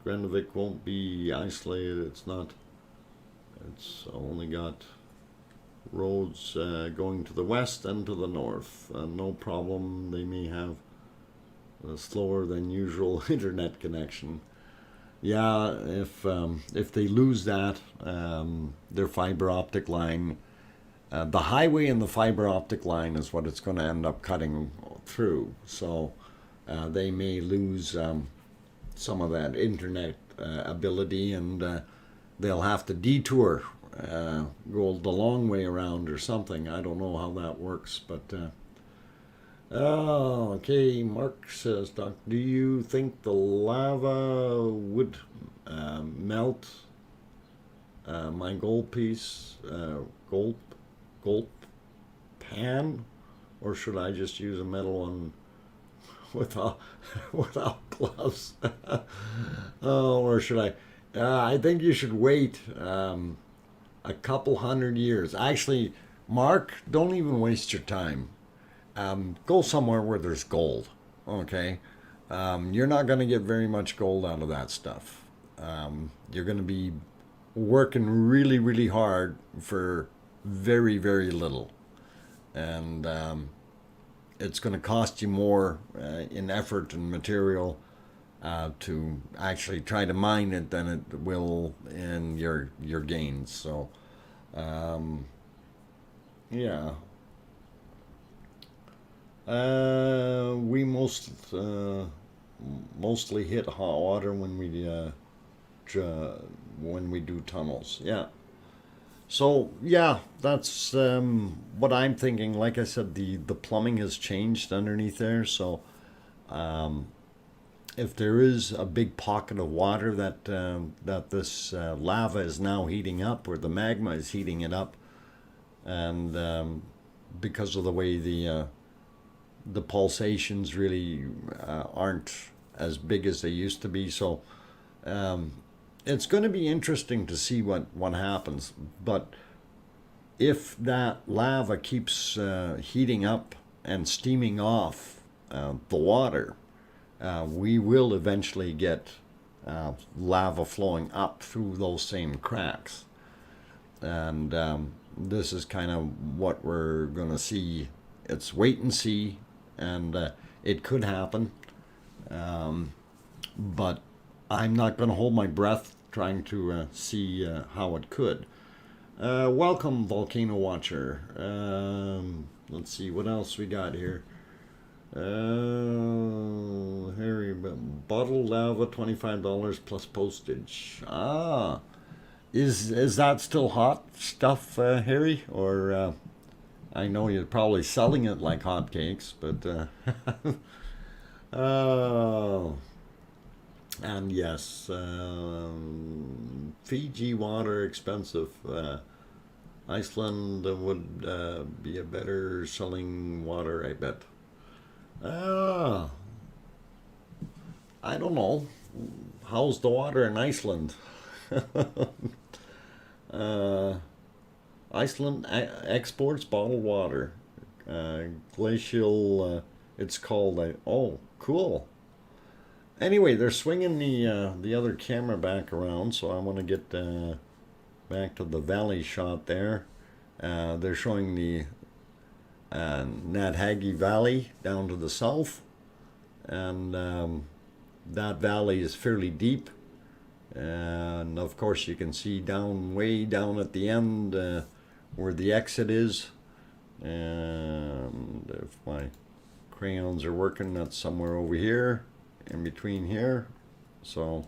Grandavik won't be isolated. It's not. It's only got roads going to the west and to the north. No problem. They may have slower than usual internet connection. Yeah, if they lose that, their fiber optic line, the highway and the fiber optic line is what it's going to end up cutting through. So they may lose some of that internet ability, and they'll have to detour, go the long way around or something. I don't know how that works, but oh, okay. Mark says, Doc, do you think the lava would melt my gold piece, gold pan, or should I just use a metal one without without gloves? Oh, or should I? I think you should wait a couple hundred years. Actually, Mark, don't even waste your time. Go somewhere where there's gold. Okay, you're not going to get very much gold out of that stuff. You're going to be working really, really hard for very, very little, and it's going to cost you more in effort and material to actually try to mine it than it will in your gains. So, yeah. We mostly hit hot water when we do tunnels. Yeah. So yeah, that's what I'm thinking. Like I said, the plumbing has changed underneath there. So if there is a big pocket of water that this lava is now heating up, or the magma is heating it up, and because of the way the pulsations really aren't as big as they used to be. So it's going to be interesting to see what happens. But if that lava keeps heating up and steaming off the water, we will eventually get lava flowing up through those same cracks. And this is kind of what we're going to see. It's wait and see, and it could happen. But I'm not going to hold my breath trying to see how it could. Welcome, Volcano Watcher. Let's see what else we got here. Harry, bottled lava, $25 plus postage. Ah, is that still hot stuff, Harry? Or I know you're probably selling it like hotcakes, but oh. And yes, Fiji water expensive. Iceland would be a better selling water, I bet. Ah, I don't know. How's the water in Iceland? uh, Iceland exports bottled water. Glacial, it's called. Oh, cool. Anyway, they're swinging the other camera back around, so I want to get back to the valley shot there. They're showing the Nathagi Valley down to the south, and that valley is fairly deep. And of course, you can see way down at the end where the exit is. And if my crayons are working, that's somewhere over here, in between here. So,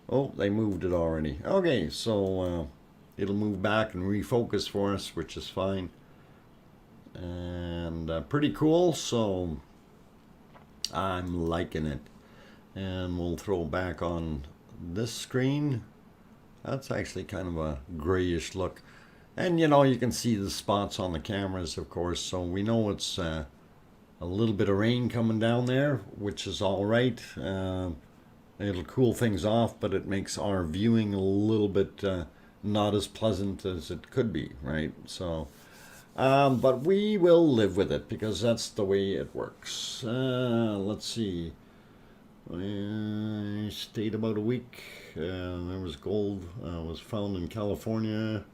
oh, they moved it already. Okay, so it'll move back and refocus for us, which is fine. And pretty cool, so I'm liking it. And we'll throw back on this screen. That's actually kind of a grayish look. And you know, you can see the spots on the cameras, of course, so we know it's a little bit of rain coming down there, which is all right. It'll cool things off, but it makes our viewing a little bit not as pleasant as it could be, right? So, but we will live with it because that's the way it works. Let's see. I stayed about a week. There was gold was found in California.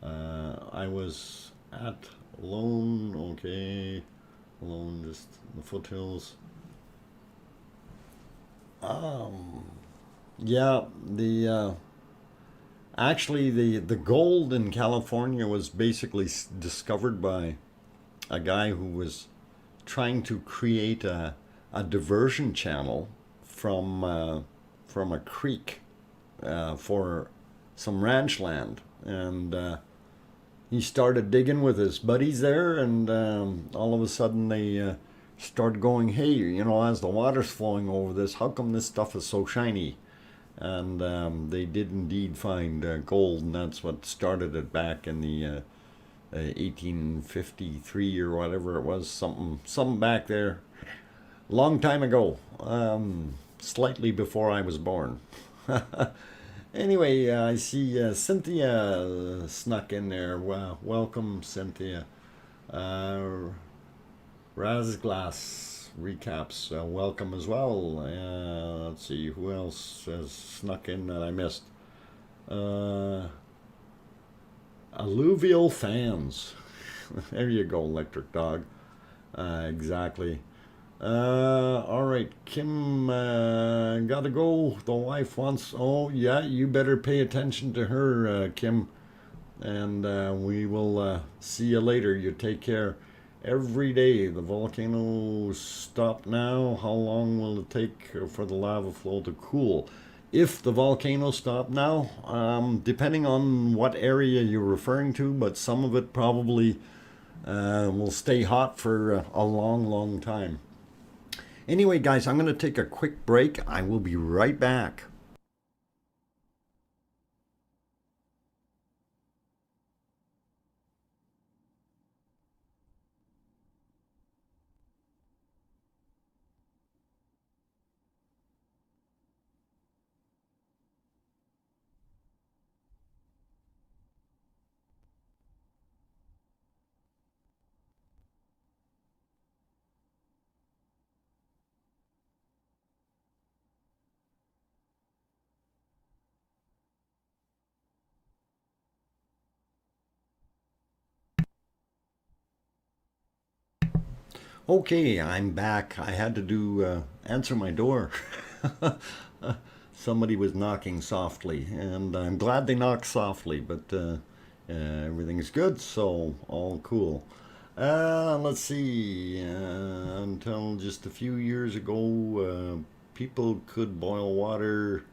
I was at Lone, okay, Lone, just the foothills. Yeah, the actually the gold in California was basically discovered by a guy who was trying to create a diversion channel from a creek for some ranch land, and he started digging with his buddies there, and all of a sudden they started going, "Hey, you know, as the water's flowing over this, how come this stuff is so shiny?" And they did indeed find gold, and that's what started it back in the 1853 or whatever it was, something back there, long time ago, slightly before I was born. Anyway, I see Cynthia snuck in there. Wow, welcome, Cynthia. Uh, Razglass recaps, welcome as well. Let's see who else has snuck in that I missed. Uh, Alluvial fans. There you go, Electric Dog. Exactly. All right, Kim, gotta go. The wife wants. Oh, yeah, you better pay attention to her, Kim. And we will see you later. You take care. Every day, the volcano stop now. How long will it take for the lava flow to cool? If the volcano stopped now, depending on what area you're referring to, but some of it probably will stay hot for a long, long time. Anyway, guys, I'm going to take a quick break. I will be right back. Okay, I'm back. I had to do answer my door. Somebody was knocking softly, and I'm glad they knocked softly, but everything's good, so all cool. Let's see. Until just a few years ago, people could boil water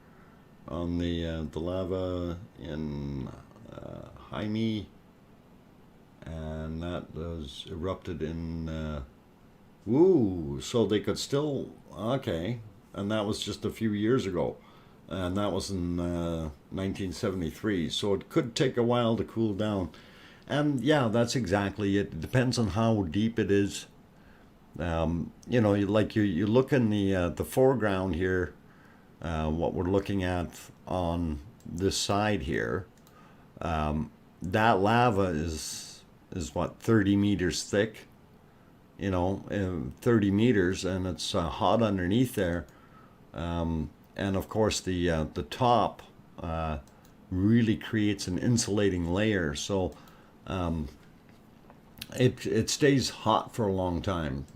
on the lava in Jaime, and that was erupted in. Ooh, so they could still. Okay, and that was just a few years ago. And that was in 1973. So it could take a while to cool down. And yeah, that's exactly it. It depends on how deep it is. You know, you look in the foreground here. What we're looking at on this side here. That lava is what, 30 meters thick. You know, 30 meters, and it's hot underneath there. And of course, the top really creates an insulating layer, so it stays hot for a long time.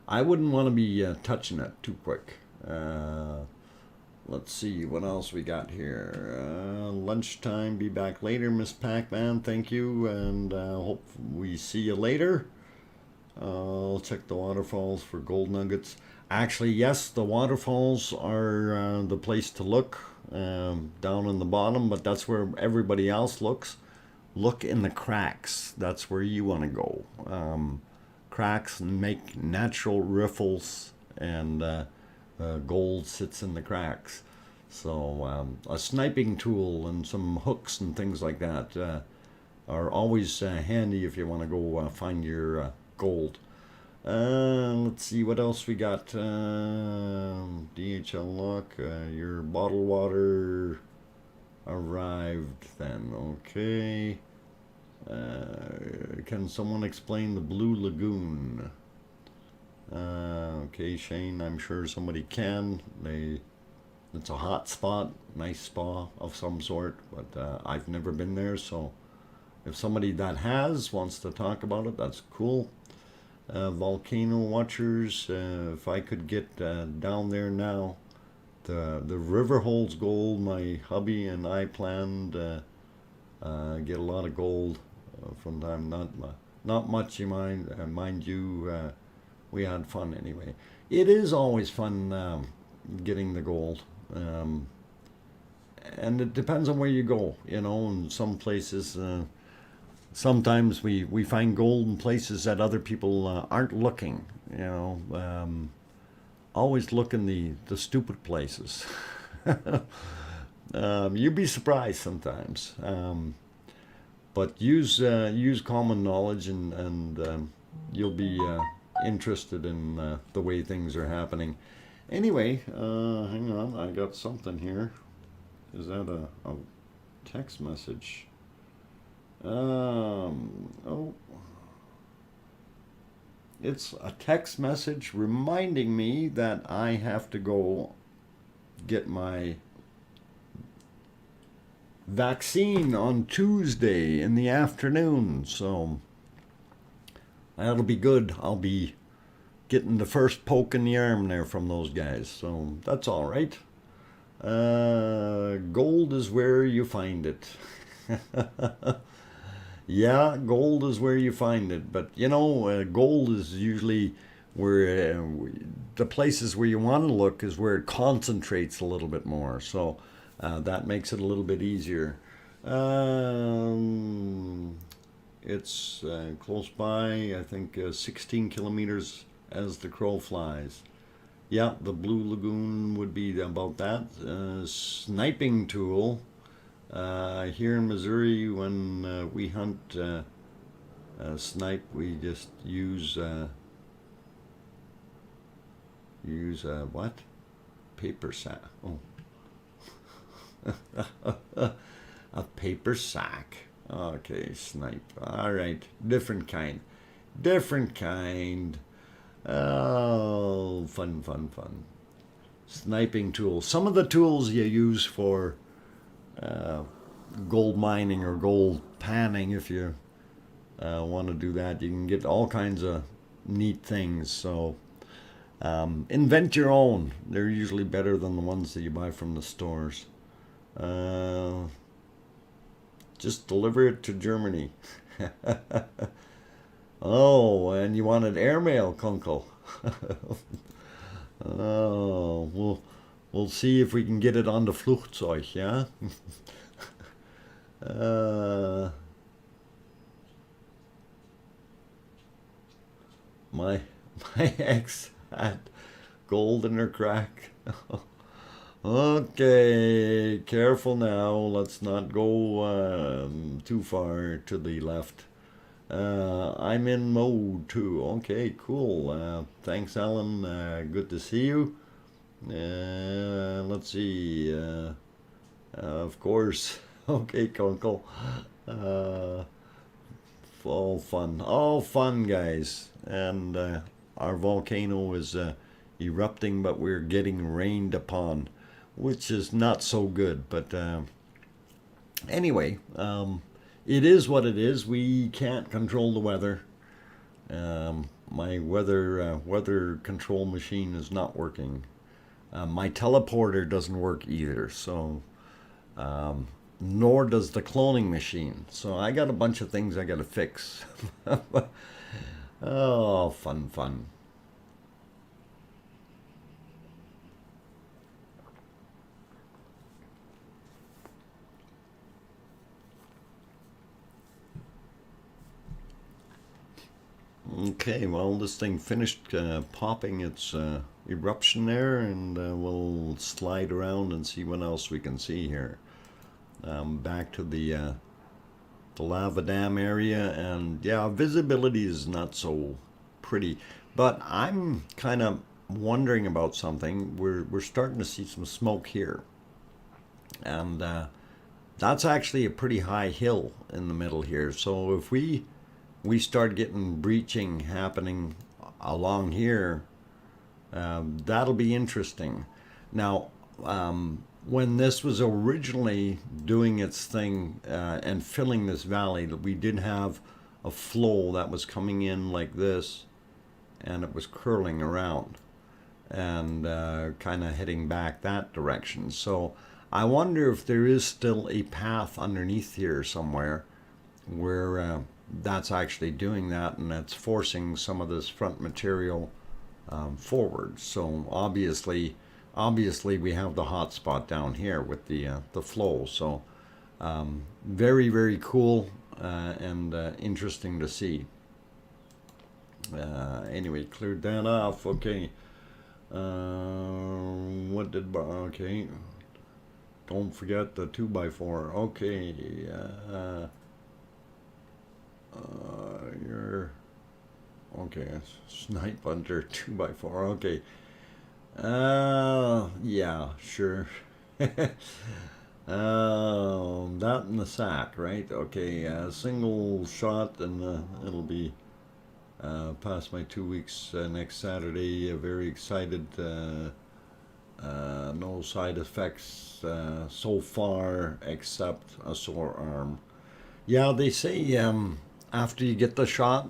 I wouldn't want to be touching it too quick. Let's see what else we got here. Lunchtime. Be back later, Miss Pac-Man. Thank you, and hope we see you later. I'll check the waterfalls for gold nuggets. Actually, yes, the waterfalls are the place to look, down in the bottom, but that's where everybody else looks. Look in the cracks. That's where you want to go. Cracks make natural riffles, and gold sits in the cracks. So a sniping tool and some hooks and things like that are always handy if you want to go find your gold. Let's see what else we got. DHL lock. Your bottled water arrived then. Okay. Can someone explain the Blue Lagoon? Okay, Shane, I'm sure somebody can. It's a hot spot, nice spa of some sort, but I've never been there, so if somebody that has wants to talk about it, that's cool. Volcano watchers, if I could get down there now. The river holds gold. My hubby and I planned get a lot of gold from time. Not much, you mind you. We had fun anyway. It is always fun getting the gold. And it depends on where you go, you know. In some places, sometimes we find gold in places that other people aren't looking, you know. Always look in the stupid places. You'd be surprised sometimes. But use common knowledge, and you'll be interested in the way things are happening. Anyway, hang on, I got something here. Is that a text message? Oh, it's a text message reminding me that I have to go get my vaccine on Tuesday in the afternoon. So that'll be good. I'll be getting the first poke in the arm there from those guys. So that's all right. Gold is where you find it. Yeah, gold is where you find it. But, you know, gold is usually where the places where you want to look is where it concentrates a little bit more. So that makes it a little bit easier. It's close by, I think 16 kilometers as the crow flies. Yeah, the Blue Lagoon would be about that. Sniping tool. Here in Missouri, when we hunt snipe, we just use what? Paper sack. Oh. A paper sack. Okay, snipe. All right, different kind. Different kind. Oh, fun. Sniping tools. Some of the tools you use for gold mining or gold panning, if you want to do that, you can get all kinds of neat things. So invent your own. They're usually better than the ones that you buy from the stores. Just deliver it to Germany. Oh, and you wanted airmail, Kunkel. Oh, we'll see if we can get it on the Flugzeug, yeah? My ex had gold in her crack. Okay, careful now. Let's not go too far to the left. I'm in mode too. Okay, cool. Thanks, Alan. Good to see you. Let's see. Of course. Okay, Kunkel. All fun, guys. And our volcano is erupting, but we're getting rained upon, which is not so good. But anyway, it is what it is. We can't control the weather. My weather control machine is not working. My teleporter doesn't work either. So, nor does the cloning machine. So I got a bunch of things I got to fix. Oh, fun. Okay, well, this thing finished popping its eruption there, and we'll slide around and see what else we can see here. Back to the lava dam area, and yeah, visibility is not so pretty, but I'm kind of wondering about something. We're starting to see some smoke here, and that's actually a pretty high hill in the middle here. So if we start getting breaching happening along here, that'll be interesting. Now, when this was originally doing its thing and filling this valley, we did have a flow that was coming in like this and it was curling around and kind of heading back that direction. So I wonder if there is still a path underneath here somewhere where that's actually doing that, and that's forcing some of this front material forward. So obviously we have the hot spot down here with the flow. So very, very cool and interesting to see. Anyway, cleared that off. Okay. What did, okay. Don't forget the 2x4. Okay. You're, okay. Snipe under 2x4. Okay. Yeah, sure. That in the sack, right? Okay, single shot, and it'll be past my 2 weeks next Saturday. Very excited. No side effects so far except a sore arm. Yeah, they say after you get the shot,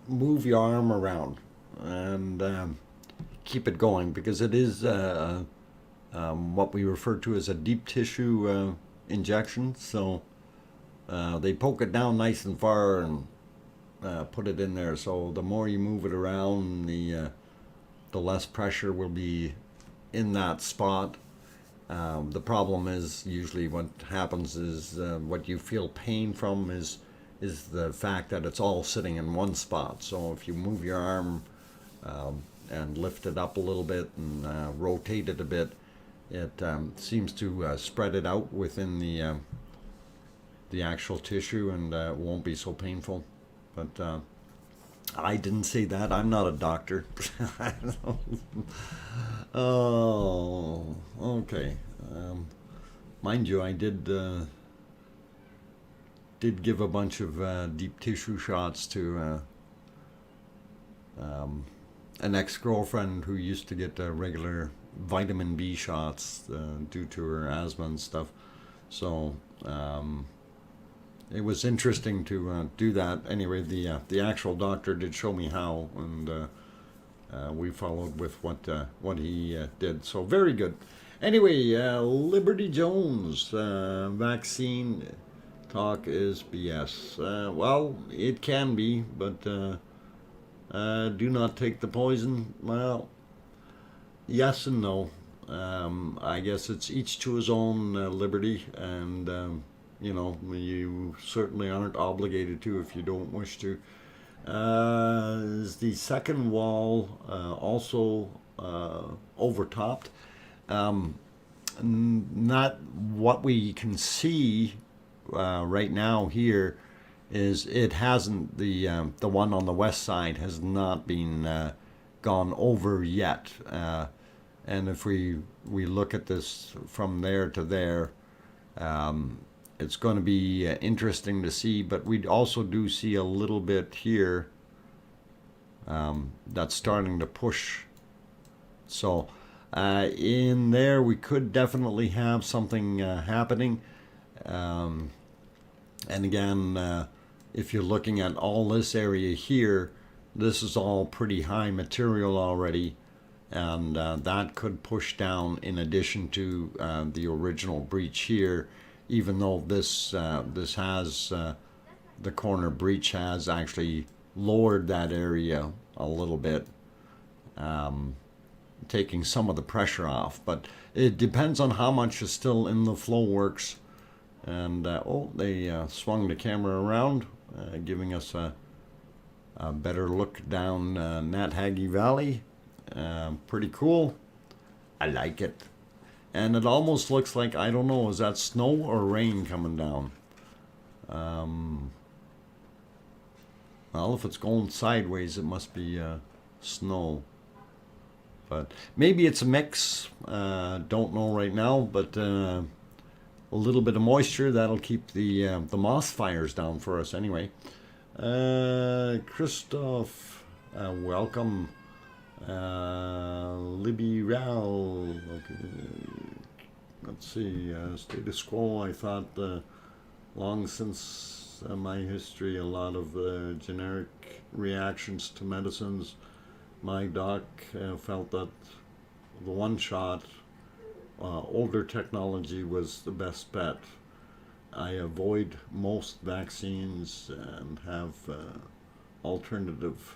move your arm around and keep it going, because it is what we refer to as a deep tissue injection. So they poke it down nice and far and put it in there. So the more you move it around, the less pressure will be in that spot. The problem is usually what happens is what you feel pain from is the fact that it's all sitting in one spot. So if you move your arm and lift it up a little bit and rotate it a bit, it seems to spread it out within the actual tissue, and it won't be so painful. But I didn't say that. I'm not a doctor. Oh, okay. Mind you, I did give a bunch of deep tissue shots to an ex-girlfriend who used to get regular vitamin B shots due to her asthma and stuff. So it was interesting to do that. Anyway, the actual doctor did show me how, and we followed with what he did. So very good. Anyway, Liberty Jones, vaccine talk is BS. Well, it can be, but do not take the poison. Well, yes and no. I guess it's each to his own liberty, and you know, you certainly aren't obligated to if you don't wish to. Is the second wall also overtopped? Not what we can see right now here. Is it hasn't, the one on the west side has not been gone over yet, and if we look at this from there to there, it's going to be interesting to see. But we also do see a little bit here that's starting to push. So in there we could definitely have something happening. And again, if you're looking at all this area here, this is all pretty high material already, and that could push down in addition to the original breach here, even though this has the corner breach has actually lowered that area a little bit, taking some of the pressure off. But it depends on how much is still in the flow works. And oh, they swung the camera around, giving us a better look down Nathaggy Valley. Pretty cool. I like it. And it almost looks like, I don't know, is that snow or rain coming down? Well, if it's going sideways, it must be snow. But maybe it's a mix. Don't know right now, but a little bit of moisture, that'll keep the moss fires down for us anyway. Christoph, welcome. Libby Rao, okay. Let's see, status quo. I thought long since my history, a lot of generic reactions to medicines my doc felt that the one shot, older technology was the best bet. I avoid most vaccines and have alternative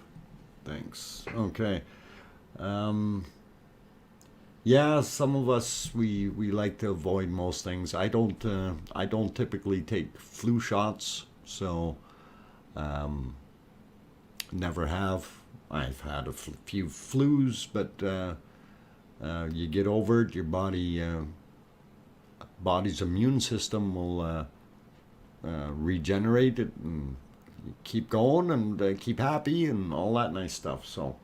things. Okay. Yeah, some of us we like to avoid most things. I don't typically take flu shots, so never have. I've had a few flus, but you get over it. Your body's immune system will regenerate it and keep going and keep happy and all that nice stuff. So.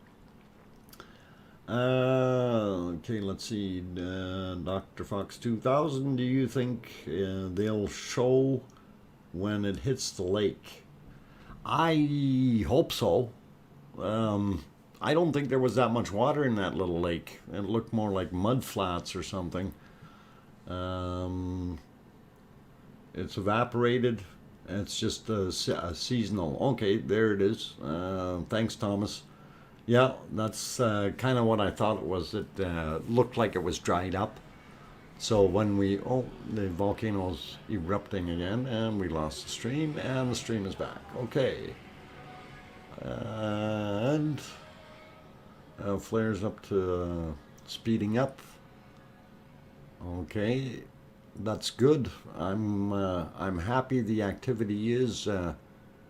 Okay, let's see. DrFox2000, do you think they'll show when it hits the lake? I hope so. I don't think there was that much water in that little lake. It looked more like mud flats or something. It's evaporated. It's just a seasonal. Okay, there it is. Thanks, Thomas. Yeah, that's kind of what I thought it was. It looked like it was dried up. So when the volcano's erupting again, and we lost the stream, and the stream is back. Okay. And flares up to speeding up. Okay, that's good. I'm happy the activity is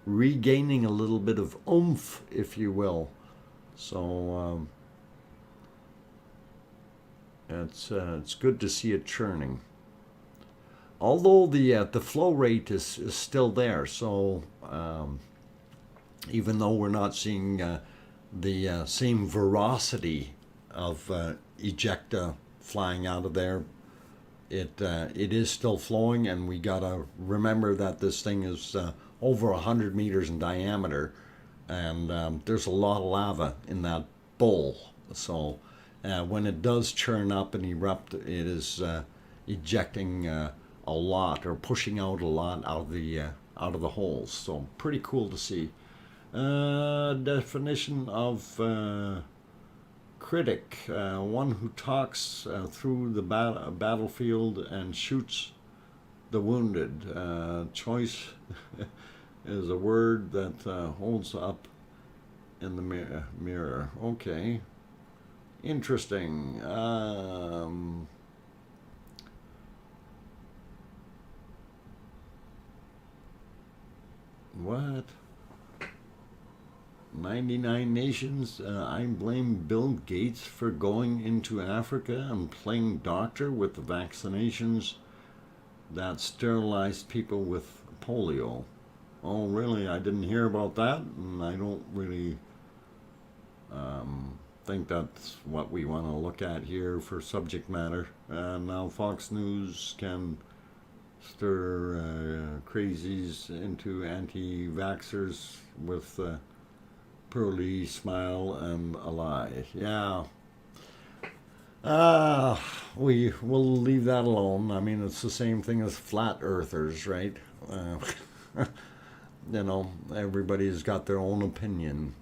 regaining a little bit of oomph, if you will. So it's good to see it churning. Although the flow rate is still there, so even though we're not seeing the same veracity of ejecta flying out of there, it is still flowing, and we gotta remember that this thing is over 100 meters in diameter. And there's a lot of lava in that bowl. So when it does churn up and erupt, it is ejecting a lot, or pushing out a lot out of the holes. So pretty cool to see. Definition of critic: one who talks through the battlefield and shoots the wounded. Choice is a word that holds up in the mirror. Okay. Interesting. What? 99 nations? I blame Bill Gates for going into Africa and playing doctor with the vaccinations that sterilized people with polio. Oh, really? I didn't hear about that, and I don't really think that's what we want to look at here for subject matter. Now Fox News can stir crazies into anti-vaxxers with pearly smile and a lie. Yeah. We will leave that alone. I mean, it's the same thing as flat earthers, right? You know, everybody's got their own opinion.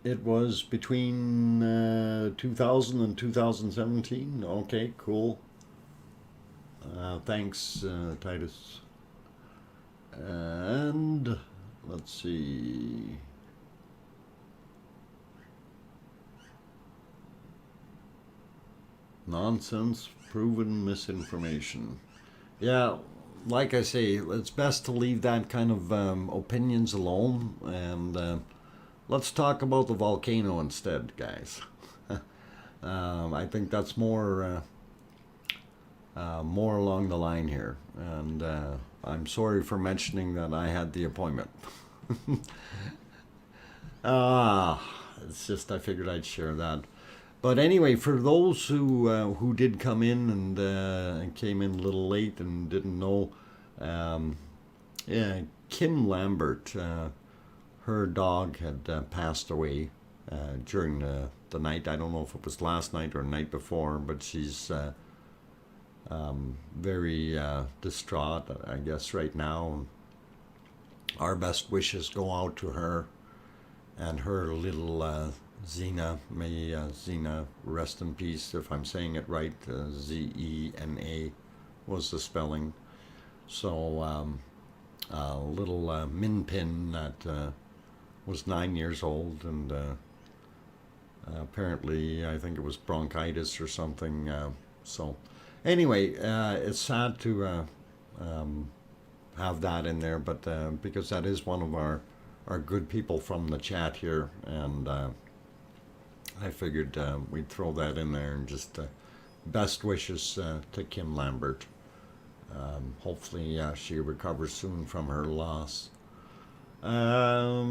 It was between 2000 and 2017. Okay, cool. Thanks, Titus. And let's see. Nonsense, proven misinformation. Yeah, like I say, it's best to leave that kind of opinions alone, and let's talk about the volcano instead, guys. I think that's more along the line here, and I'm sorry for mentioning that I had the appointment. It's just I figured I'd share that. But anyway, for those who did come in and came in a little late and didn't know, yeah, Kim Lambert, her dog had passed away during the night. I don't know if it was last night or the night before, but she's very distraught, I guess, right now. our best wishes go out to her and her little Zena. May Zena rest in peace, if I'm saying it right. Zena was the spelling. So little Min Pin that was 9 years old, and apparently I think it was bronchitis or something. So anyway, it's sad to have that in there, but because that is one of our good people from the chat here, and I figured we'd throw that in there, and just best wishes to Kim Lambert. Hopefully she recovers soon from her loss. Oh,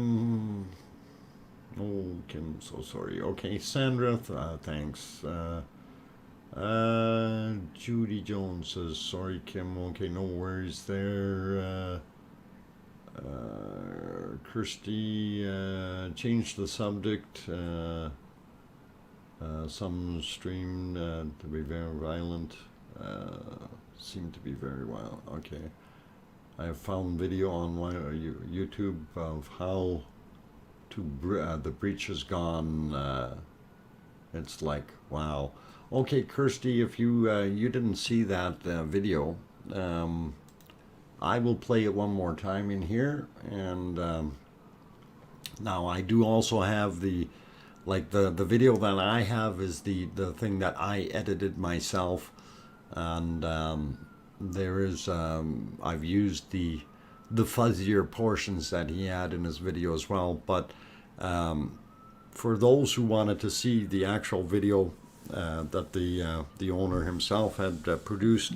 Kim, so sorry. Okay, Sandra, thanks. Judy Jones says, sorry, Kim. Okay, no worries there. Kirsty, change the subject. Some stream to be very violent. Seem to be very wild. Okay. I have found video on YouTube of how the breach is gone. It's like, wow. Okay, Kirsty, if you you didn't see that video, I will play it one more time in here. And now I do also have the video that I have is the thing that I edited myself, and there is I've used the fuzzier portions that he had in his video as well. But for those who wanted to see the actual video that the owner himself had produced,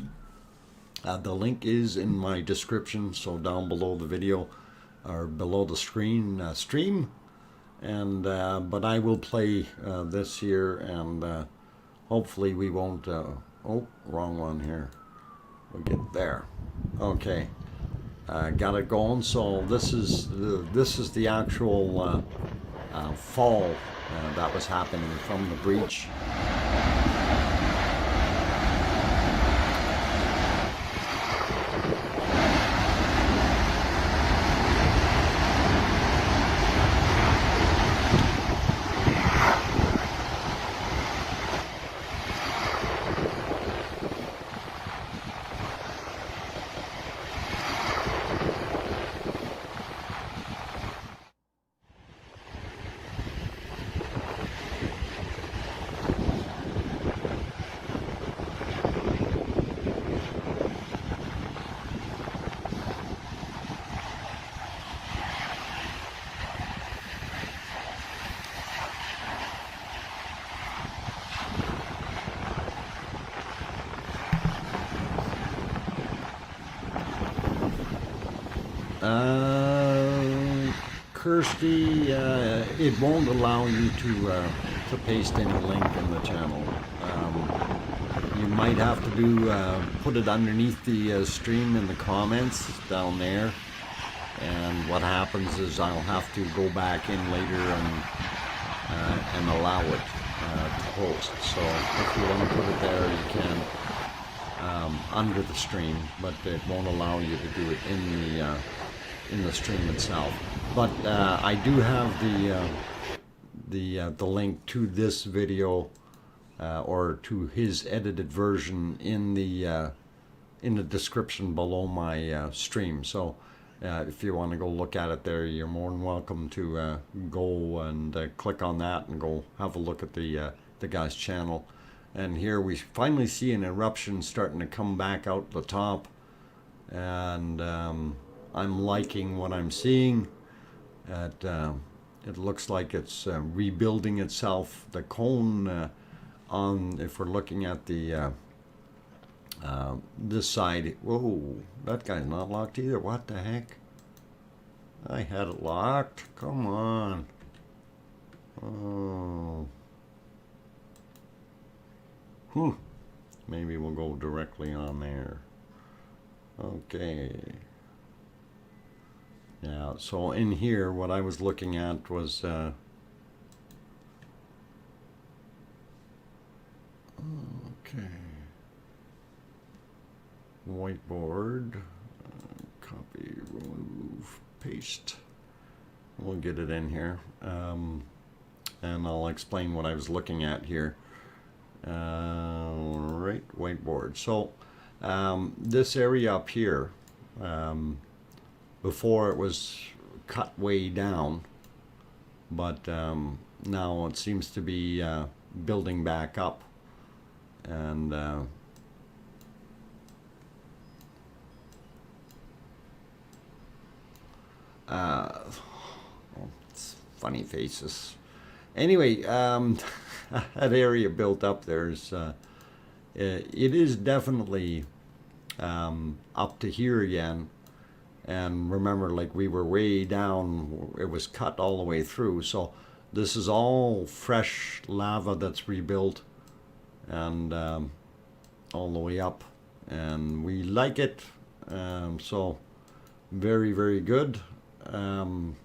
the link is in my description, so down below the video or below the screen stream. And but I will play this here, and hopefully we won't oh, wrong one here. We'll get there. Okay, got it going. So this is the actual fall that was happening from the breach. Kirsty, it won't allow you to paste any link in the channel. You might have to do put it underneath the stream in the comments down there, and what happens is I'll have to go back in later and allow it to post. So if you want to put it there, you can under the stream, but it won't allow you to do it in the stream itself. But I do have the link to this video or to his edited version in the description below my stream. So if you want to go look at it there, you're more than welcome to go and click on that and go have a look at the guy's channel. And here we finally see an eruption starting to come back out the top, and I'm liking what I'm seeing. It looks like it's rebuilding itself. The cone if we're looking at the this side, whoa, that guy's not locked either. What the heck? I had it locked. Come on. Oh. Maybe we'll go directly on there. Okay. Yeah, so in here, what I was looking at was okay. Whiteboard, copy, remove, paste. We'll get it in here. And I'll explain what I was looking at here. Right, whiteboard. So this area up here, before it was cut way down, but now it seems to be building back up. And it's funny faces. Anyway, that area built up there's it is definitely up to here again. And remember, like, we were way down, it was cut all the way through, so this is all fresh lava that's rebuilt and all the way up, and we like it. So very, very good. And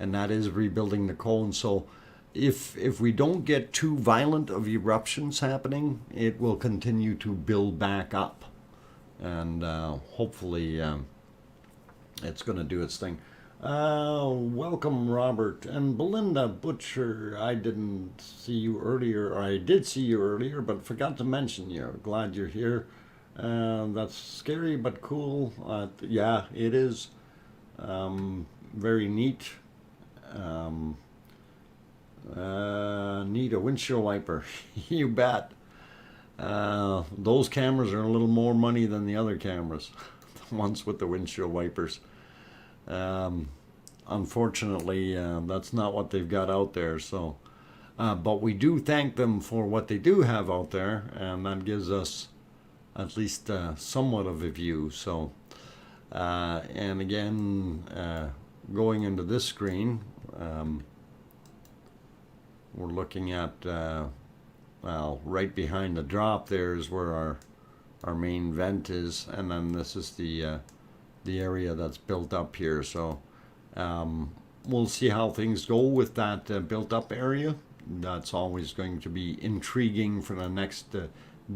that is rebuilding the cone. So if we don't get too violent of eruptions happening, it will continue to build back up, and hopefully it's going to do its thing. Welcome, Robert and Belinda Butcher. I didn't see you earlier, or I did see you earlier, but forgot to mention you. Glad you're here. That's scary but cool. Yeah, it is. Very neat. Need a windshield wiper. You bet. Those cameras are a little more money than the other cameras. The ones with the windshield wipers. Unfortunately, that's not what they've got out there. So, but we do thank them for what they do have out there, and that gives us at least somewhat of a view. So, and again, going into this screen, we're looking at, well, right behind the drop there is where our main vent is, and then this is the area that's built up here. So we'll see how things go with that built up area. That's always going to be intriguing for the next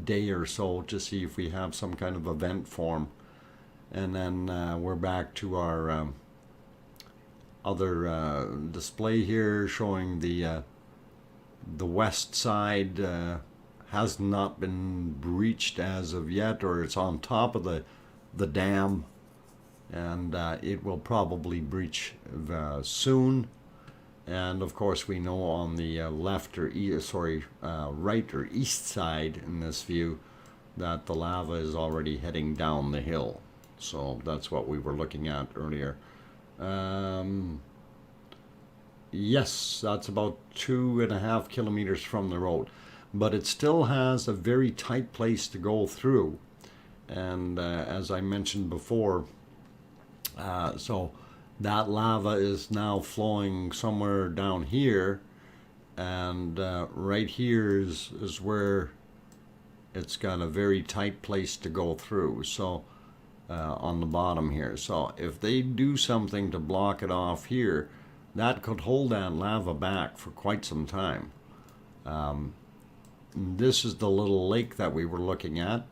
day or so to see if we have some kind of event form. And then we're back to our other display here, showing the west side has not been breached as of yet, or it's on top of the dam, and it will probably breach soon. And of course, we know on the left or right or east side in this view that the lava is already heading down the hill. So that's what we were looking at earlier. Yes, that's about 2.5 kilometers from the road, but it still has a very tight place to go through. And as I mentioned before, so that lava is now flowing somewhere down here, and right here is where it's got a very tight place to go through. So on the bottom here. So if they do something to block it off here, that could hold that lava back for quite some time. This is the little lake that we were looking at,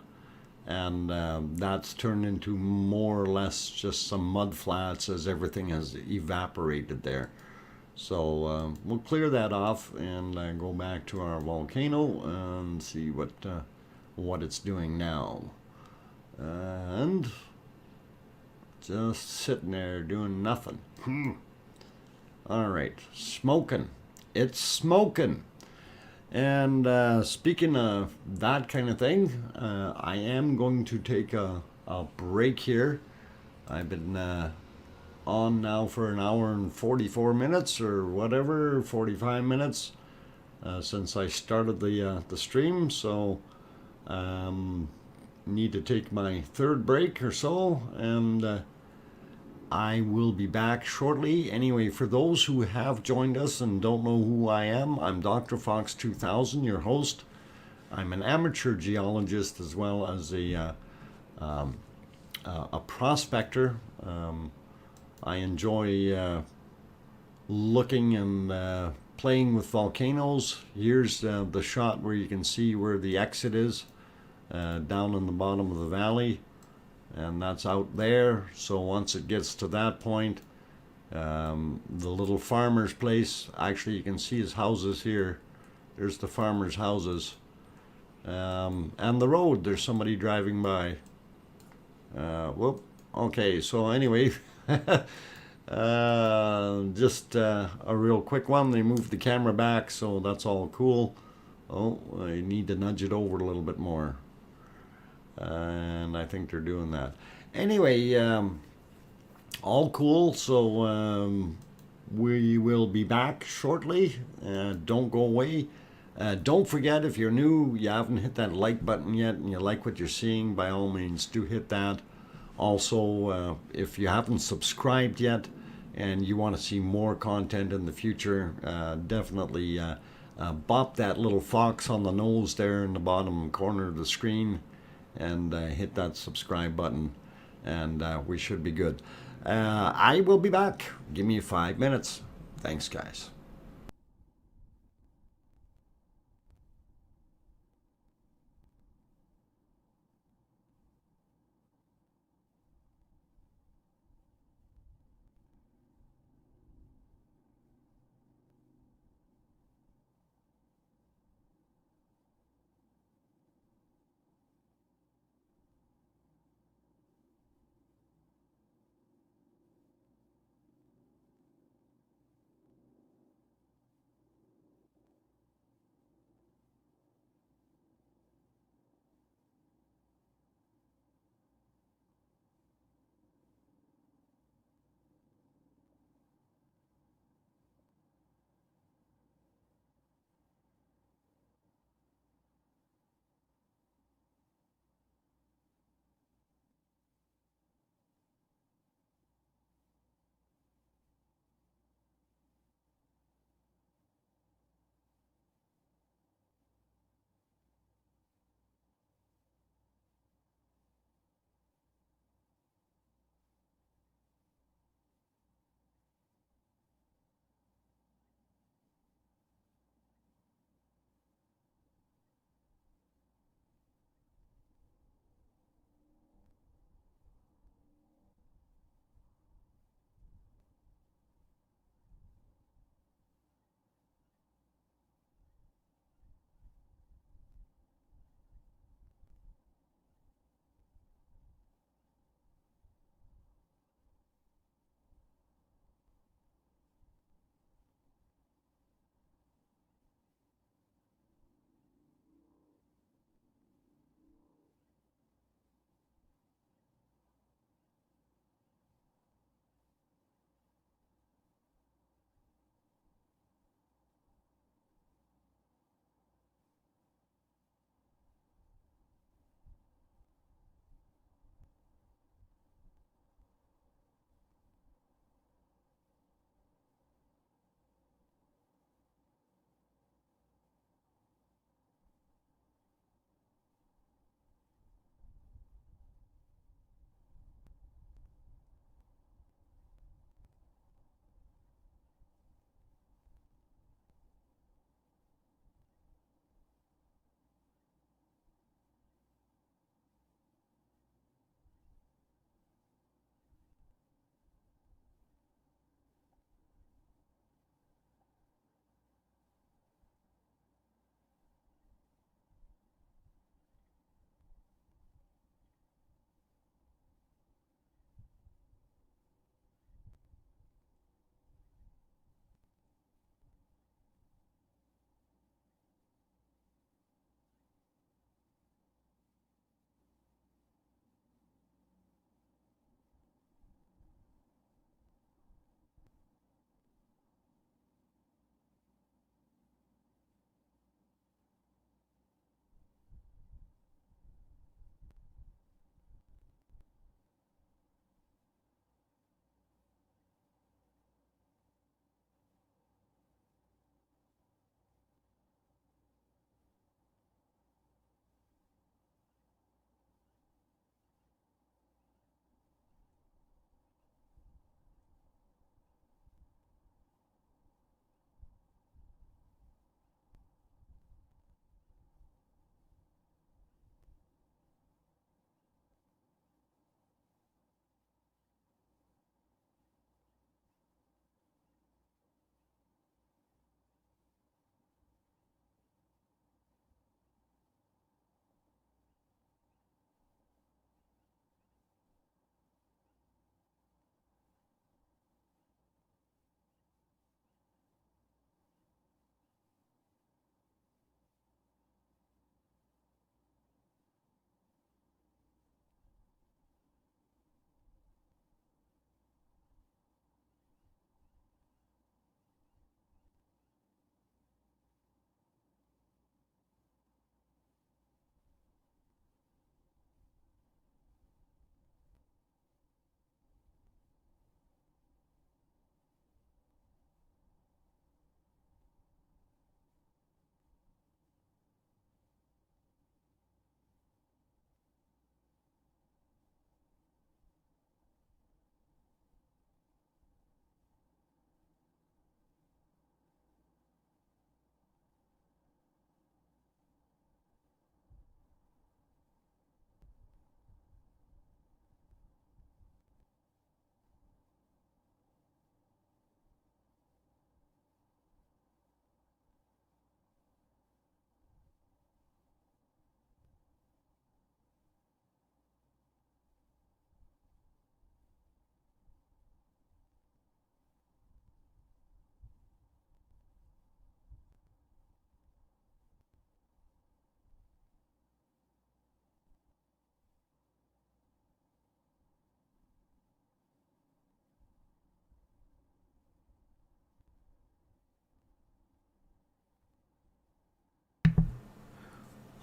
and that's turned into more or less just some mud flats as everything has evaporated there. So we'll clear that off and go back to our volcano and see what it's doing now. And just sitting there doing nothing. All right, smoking. It's smoking. And speaking of that kind of thing, I am going to take a break here. I've been on now for an hour and 44 minutes or whatever, 45 minutes since I started the stream. So need to take my third break or so, and I will be back shortly. Anyway, for those who have joined us and don't know who I am, I'm DrFox2000, your host. I'm an amateur geologist as well as a prospector. I enjoy looking and playing with volcanoes. Here's the shot where you can see where the exit is, down in the bottom of the valley. And that's out there. So once it gets to that point, The little farmer's place, actually you can see his houses here. There's the farmer's houses. And the road, there's somebody driving by. Whoop. Okay, so anyway, just a real quick one. They moved the camera back, so that's all cool. Oh, I need to nudge it over a little bit more. And I think they're doing that. Anyway, all cool. So we will be back shortly. Don't go away. Don't forget, if you're new, you haven't hit that like button yet, and you like what you're seeing, by all means, do hit that. Also, if you haven't subscribed yet and you want to see more content in the future, definitely bop that little fox on the nose there in the bottom corner of the screen and hit that subscribe button, and we should be good. I will be back. Give me 5 minutes. Thanks, guys.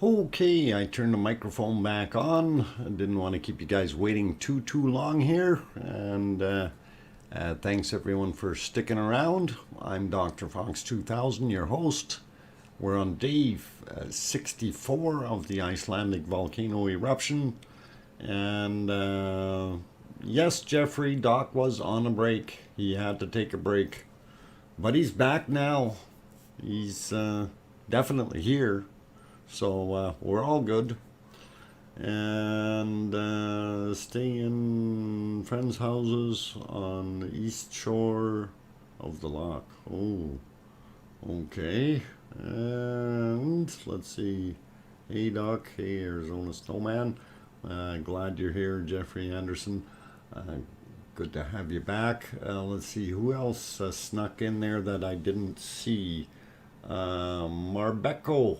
Okay, I turned the microphone back on. I didn't want to keep you guys waiting too long here. And thanks everyone for sticking around. I'm DrFox2000, your host. We're on day 64 of the Icelandic volcano eruption. And yes, Jeffrey, Doc was on a break. He had to take a break. But he's back now. He's definitely here. So we're all good. And stay in friends' houses on the east shore of the loch. Oh, okay. And let's see. Hey, Doc. Hey, Arizona Snowman. Glad you're here, Jeffrey Anderson. Good to have you back. Let's see. Who else snuck in there that I didn't see? Marbecco,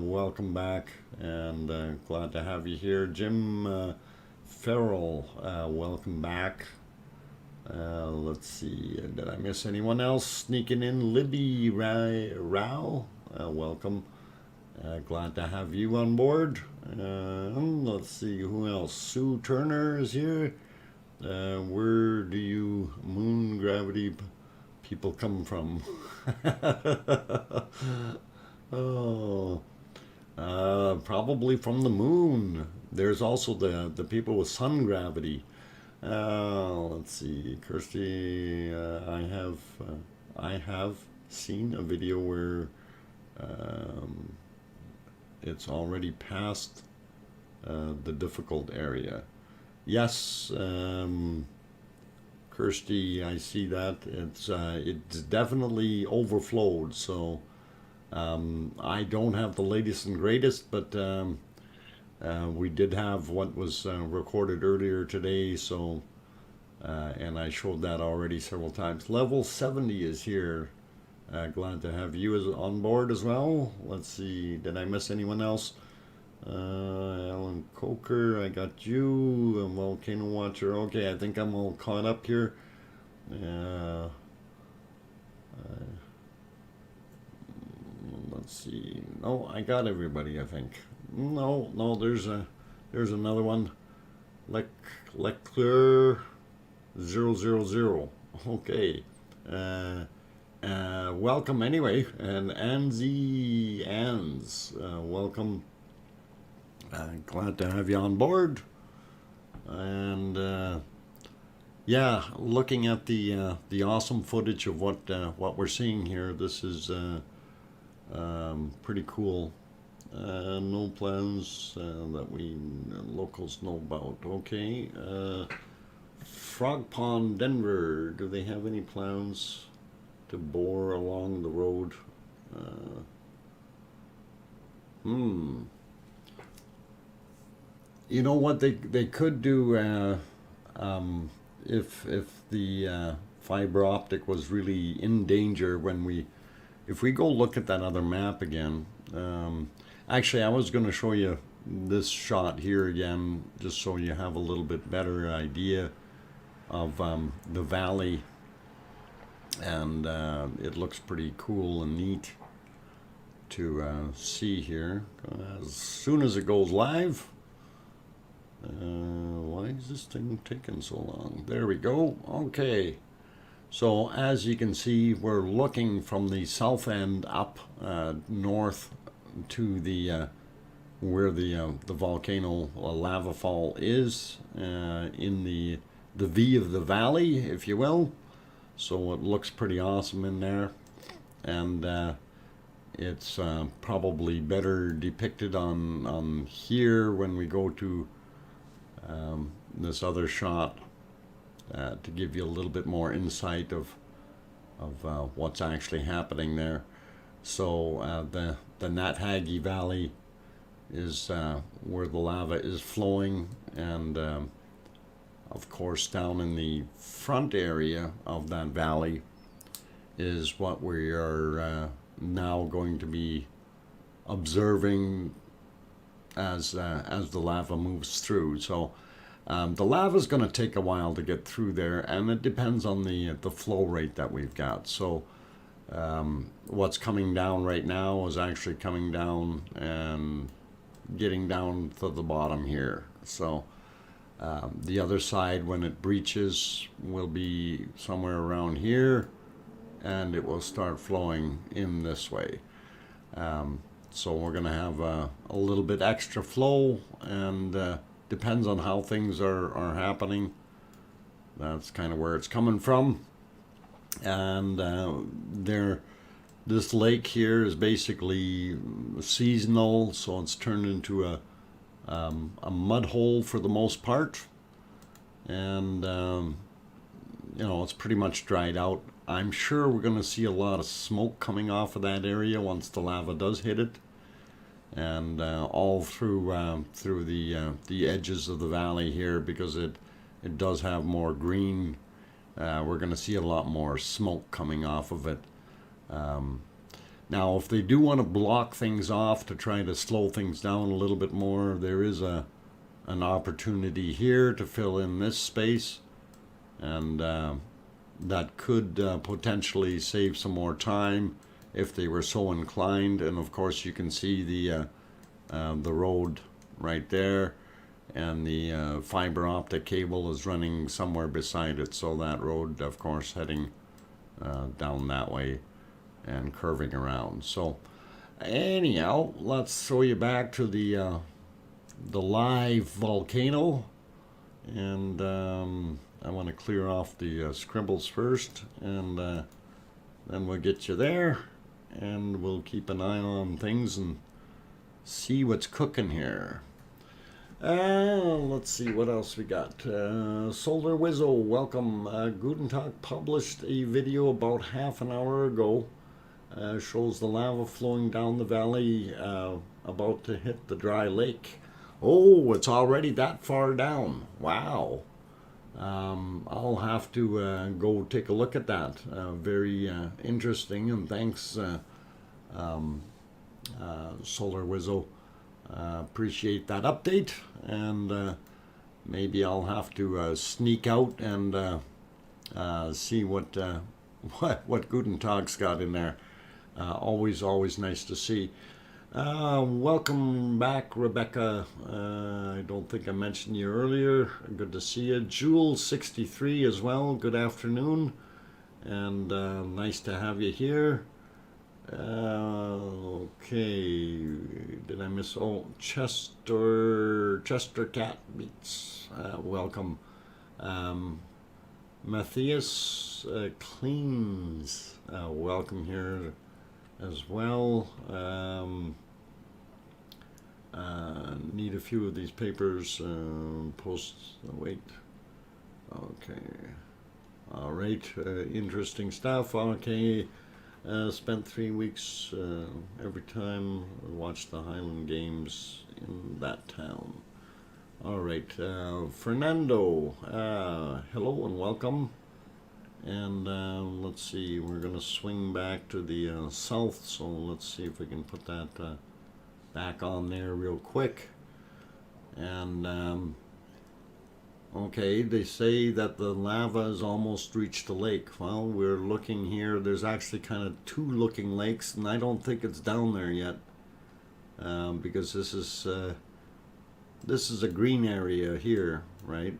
welcome back, and glad to have you here. Jim Farrell, welcome back. Let's see, did I miss anyone else sneaking in? Libby Rao, welcome. Glad to have you on board. Let's see, who else? Sue Turner is here. Where do you moon gravity people come from? Oh, probably from the moon. There's also the people with sun gravity. Let's see, Kirsty. I have seen a video where it's already past the difficult area. Yes. Kirsty, I see that it's definitely overflowed. So I don't have the latest and greatest, but we did have what was recorded earlier today. So and I showed that already several times. Level 70 is here. Glad to have you on board as well. Let's see, did I miss anyone else? Alan Coker, I got you. Volcano Watcher. Okay, I think I'm all caught up here. Let's see. No, I got everybody, I think. No, there's another one. Leclerc 000. Okay. Welcome anyway, and Anzi Ans, welcome. Glad to have you on board. And yeah, looking at the awesome footage of what we're seeing here, this is pretty cool. No plans that we locals know about. Okay. Frog Pond, Denver. Do they have any plans to bore along the road? You know what they could do if the fiber optic was really in danger if we go look at that other map again. Actually, I was going to show you this shot here again, just so you have a little bit better idea of the valley, and it looks pretty cool and neat to see here. As soon as it goes live. Why is this thing taking so long? There we go. Okay. So as you can see, we're looking from the south end up north to the where the volcano lava fall is in the V of the valley, if you will. So it looks pretty awesome in there, and it's probably better depicted on here when we go to this other shot to give you a little bit more insight of what's actually happening there. So the Nathagi Valley is where the lava is flowing, and of course down in the front area of that valley is what we are now going to be observing as the lava moves through. So the lava is going to take a while to get through there, and it depends on the flow rate that we've got. So what's coming down right now is actually coming down and getting down to the bottom here. So the other side, when it breaches, will be somewhere around here, and it will start flowing in this way. So we're going to have a little bit extra flow, and depends on how things are happening. That's kind of where it's coming from. And this lake here is basically seasonal, so it's turned into a mud hole for the most part. And you know, it's pretty much dried out. I'm sure we're going to see a lot of smoke coming off of that area once the lava does hit it, and all through the edges of the valley here, because it does have more green. We're going to see a lot more smoke coming off of it. Now, if they do want to block things off to try to slow things down a little bit more, there is an opportunity here to fill in this space, and that could potentially save some more time if they were so inclined. And of course, you can see the road right there, and the fiber optic cable is running somewhere beside it. So that road, of course, heading down that way and curving around. So anyhow, let's throw you back to the live volcano, and I want to clear off the scribbles first, and then we'll get you there, and we'll keep an eye on things and see what's cooking here. Let's see what else we got. Solar Wizzo, welcome. Guten Tag published a video about half an hour ago. Shows the lava flowing down the valley, about to hit the dry lake. Oh, it's already that far down. Wow. I'll have to go take a look at that. Very interesting, and thanks, Solar Wizzo. Appreciate that update, and maybe I'll have to sneak out and see what Guten Tag's got in there. Always nice to see. Welcome back, Rebecca. I don't think I mentioned you earlier. Good to see you. Jules63 as well. Good afternoon, and nice to have you here. Okay, did I miss? Oh, Chester Cat Beats. Welcome. Matthias Cleans. Welcome here as well. Need a few of these papers. Wait. Okay. All right. Interesting stuff. Okay. Spent 3 weeks every time I watched the Highland Games in that town. All right. Fernando. Hello and welcome. And let's see, we're going to swing back to the south, so let's see if we can put that back on there real quick. And okay, they say that the lava has almost reached the lake. Well, we're looking here. There's actually kind of two looking lakes, and I don't think it's down there yet, because this is a green area here, right?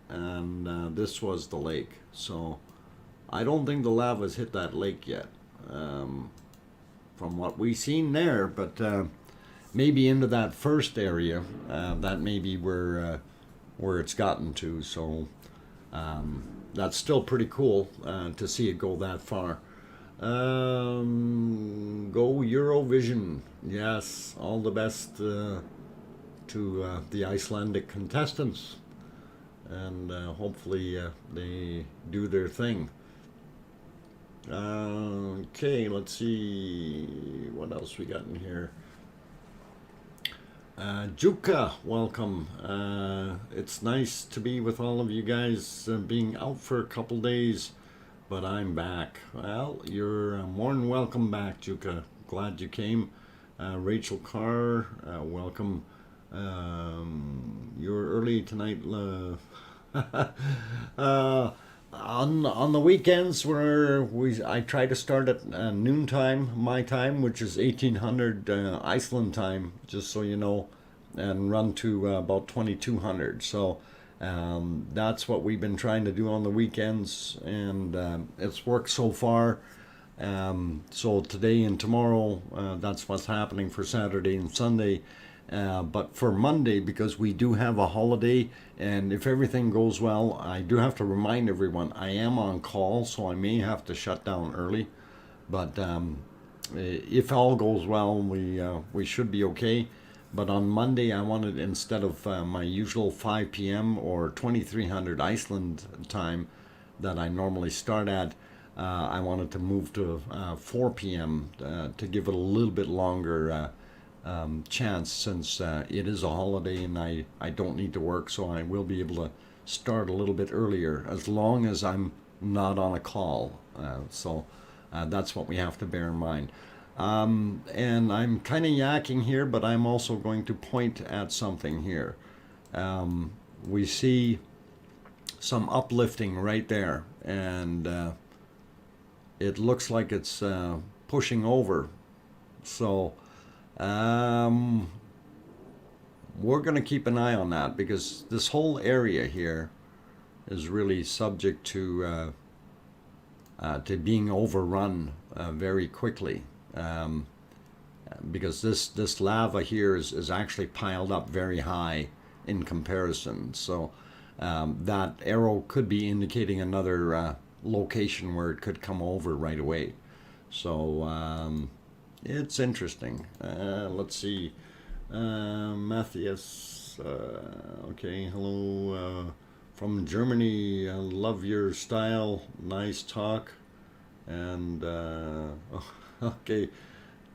And this was the lake, so I don't think the lava's hit that lake yet, from what we've seen there, but maybe into that first area, that may be where it's gotten to. So that's still pretty cool to see it go that far. Go Eurovision. Yes, all the best to the Icelandic contestants, and hopefully they do their thing. Okay, let's see what else we got in here. Juka, welcome. It's nice to be with all of you guys, being out for a couple days, but I'm back. Well, you're more than welcome back, Juka. Glad you came. Rachel Carr, welcome. You're early tonight. On the weekends, I try to start at noontime, my time, which is 1800 Iceland time, just so you know. and run to about 2200. So that's what we've been trying to do on the weekends, and it's worked so far. So today and tomorrow, that's what's happening for Saturday and Sunday. But for Monday, because we do have a holiday, and if everything goes well, I do have to remind everyone I am on call, so I may have to shut down early. But if all goes well, we should be okay. But on Monday, I wanted, instead of my usual 5 p.m. or 2300 Iceland time that I normally start at, I wanted to move to 4 p.m. To give it a little bit longer chance, since it is a holiday and I don't need to work, so I will be able to start a little bit earlier as long as I'm not on a call. So that's what we have to bear in mind. And I'm kind of yakking here, but I'm also going to point at something here. We see some uplifting right there, and it looks like it's pushing over. So we're going to keep an eye on that, because this whole area here is really subject to being overrun very quickly. Because this lava here is actually piled up very high in comparison. So that arrow could be indicating another location where it could come over right away. So it's interesting. Let's see. Matthias, okay, hello from Germany. I love your style. Nice talk. And okay,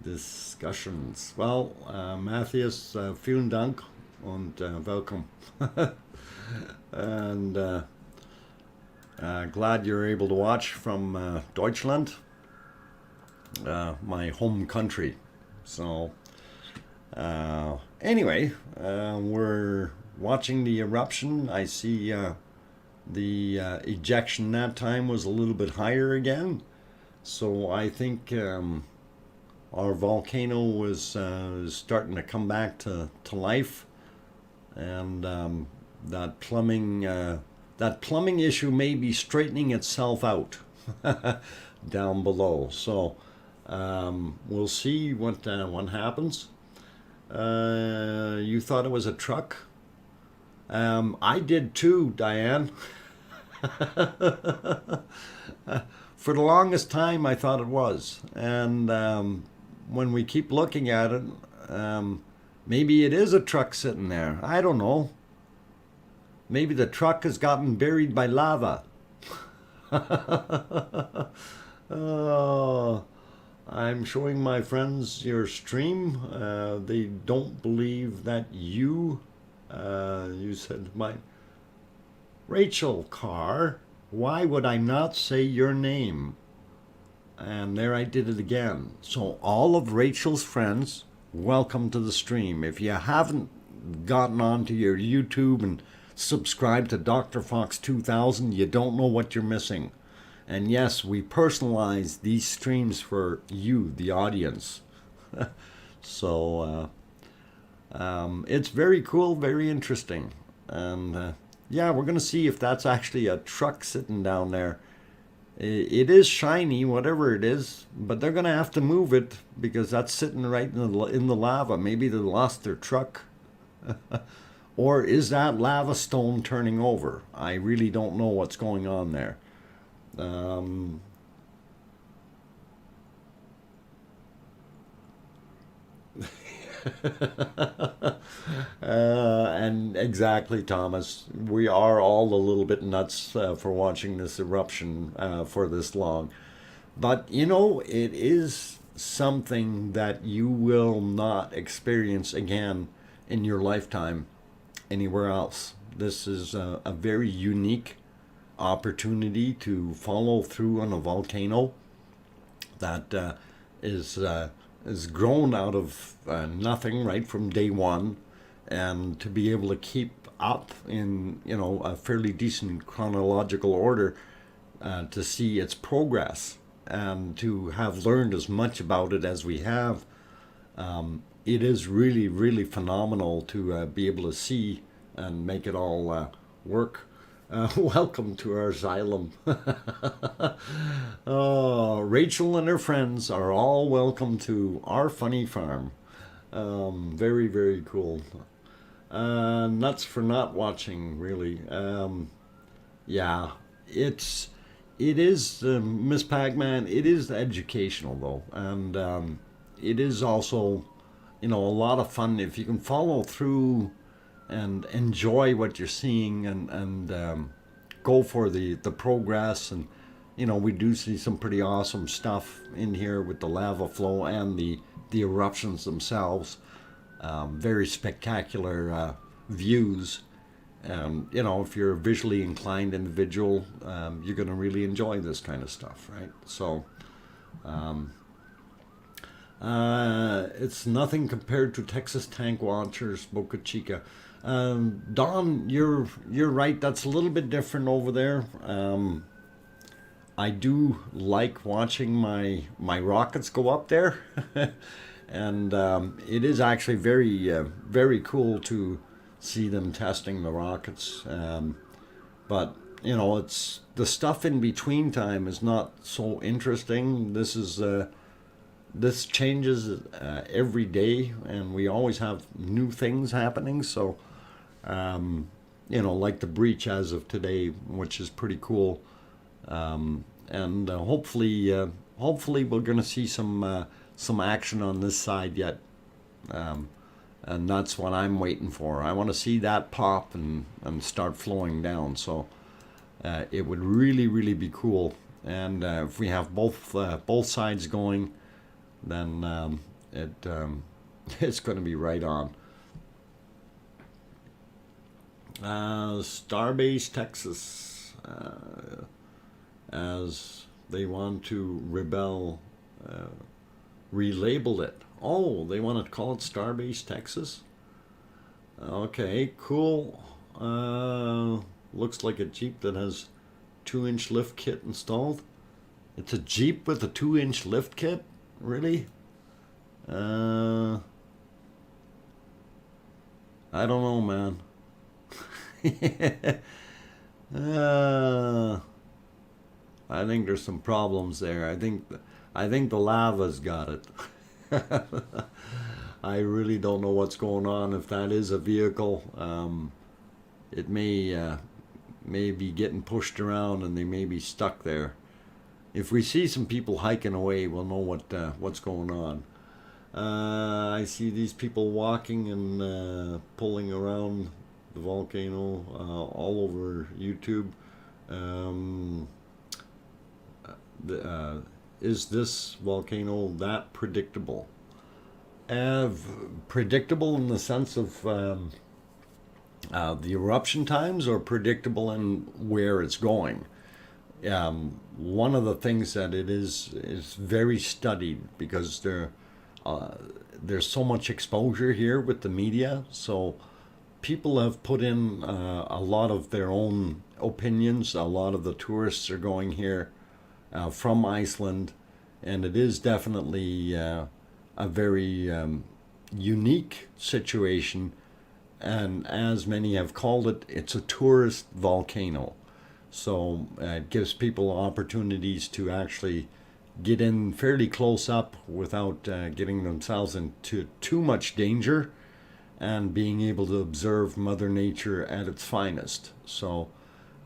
discussions. Well, Matthias, vielen Dank und welcome. And glad you're able to watch from Deutschland, my home country. So anyway, we're watching the eruption. I see the ejection that time was a little bit higher again. So I think our volcano was starting to come back to life, and that plumbing issue may be straightening itself out down below. So we'll see what happens. You thought it was a truck? I did too, Diane. For the longest time, I thought it was. And when we keep looking at it, maybe it is a truck sitting there. I don't know. Maybe the truck has gotten buried by lava. I'm showing my friends your stream. They don't believe that you said my Rachel Carr. Why would I not say your name? And there I did it again. So all of Rachel's friends, welcome to the stream. If you haven't gotten onto your YouTube and subscribed to DrFox2000, you don't know what you're missing. And yes, we personalize these streams for you, the audience. So it's very cool, very interesting. And yeah, we're going to see if that's actually a truck sitting down there. It is shiny, whatever it is, but they're going to have to move it because that's sitting right in the lava. Maybe they lost their truck. Or is that lava stone turning over? I really don't know what's going on there. And exactly, Thomas, we are all a little bit nuts for watching this eruption for this long. But you know, it is something that you will not experience again in your lifetime anywhere else. This is a very unique opportunity to follow through on a volcano that is grown out of nothing right from day one, and to be able to keep up in a fairly decent chronological order, to see its progress and to have learned as much about it as we have, it is really, really phenomenal to be able to see and make it all work. Welcome to our asylum. Oh, Rachel and her friends are all welcome to our funny farm. Very, very cool. Nuts for not watching, really. Yeah, it's it is Miss Pac-Man. It is educational though, and it is also, a lot of fun if you can follow through and enjoy what you're seeing and go for the progress. And we do see some pretty awesome stuff in here with the lava flow and the eruptions themselves. Very spectacular views. If you're a visually inclined individual, you're going to really enjoy this kind of stuff, right? So, it's nothing compared to Texas Tank Watchers, Boca Chica. Don, you're right. That's a little bit different over there. I do like watching my rockets go up there, and it is actually very cool to see them testing the rockets. But it's the stuff in between time is not so interesting. This changes every day, and we always have new things happening. So, like the breach as of today, which is pretty cool. And hopefully we're going to see some action on this side yet. And that's what I'm waiting for. I want to see that pop and start flowing down. So it would really, really be cool. And if we have both sides going, then it's going to be right on. Starbase Texas, as they want to relabel it. Oh, they want to call it Starbase Texas? Okay, cool. Looks like a Jeep that has 2-inch lift kit installed. It's a Jeep with a 2-inch lift kit? Really? I don't know, man. I think there's some problems there. I think the lava's got it. I really don't know what's going on. If that is a vehicle, it may be getting pushed around and they may be stuck there. If we see some people hiking away, we'll know what's going on. I see these people walking and pulling around the volcano all over YouTube. Is this volcano that predictable? Predictable in the sense of the eruption times, or predictable in where it's going? One of the things that it is very studied, because there's so much exposure here with the media. So people have put in a lot of their own opinions. A lot of the tourists are going here from Iceland, and it is definitely a very unique situation. And as many have called it, it's a tourist volcano. So it gives people opportunities to actually get in fairly close up without getting themselves into too much danger, and being able to observe Mother Nature at its finest. So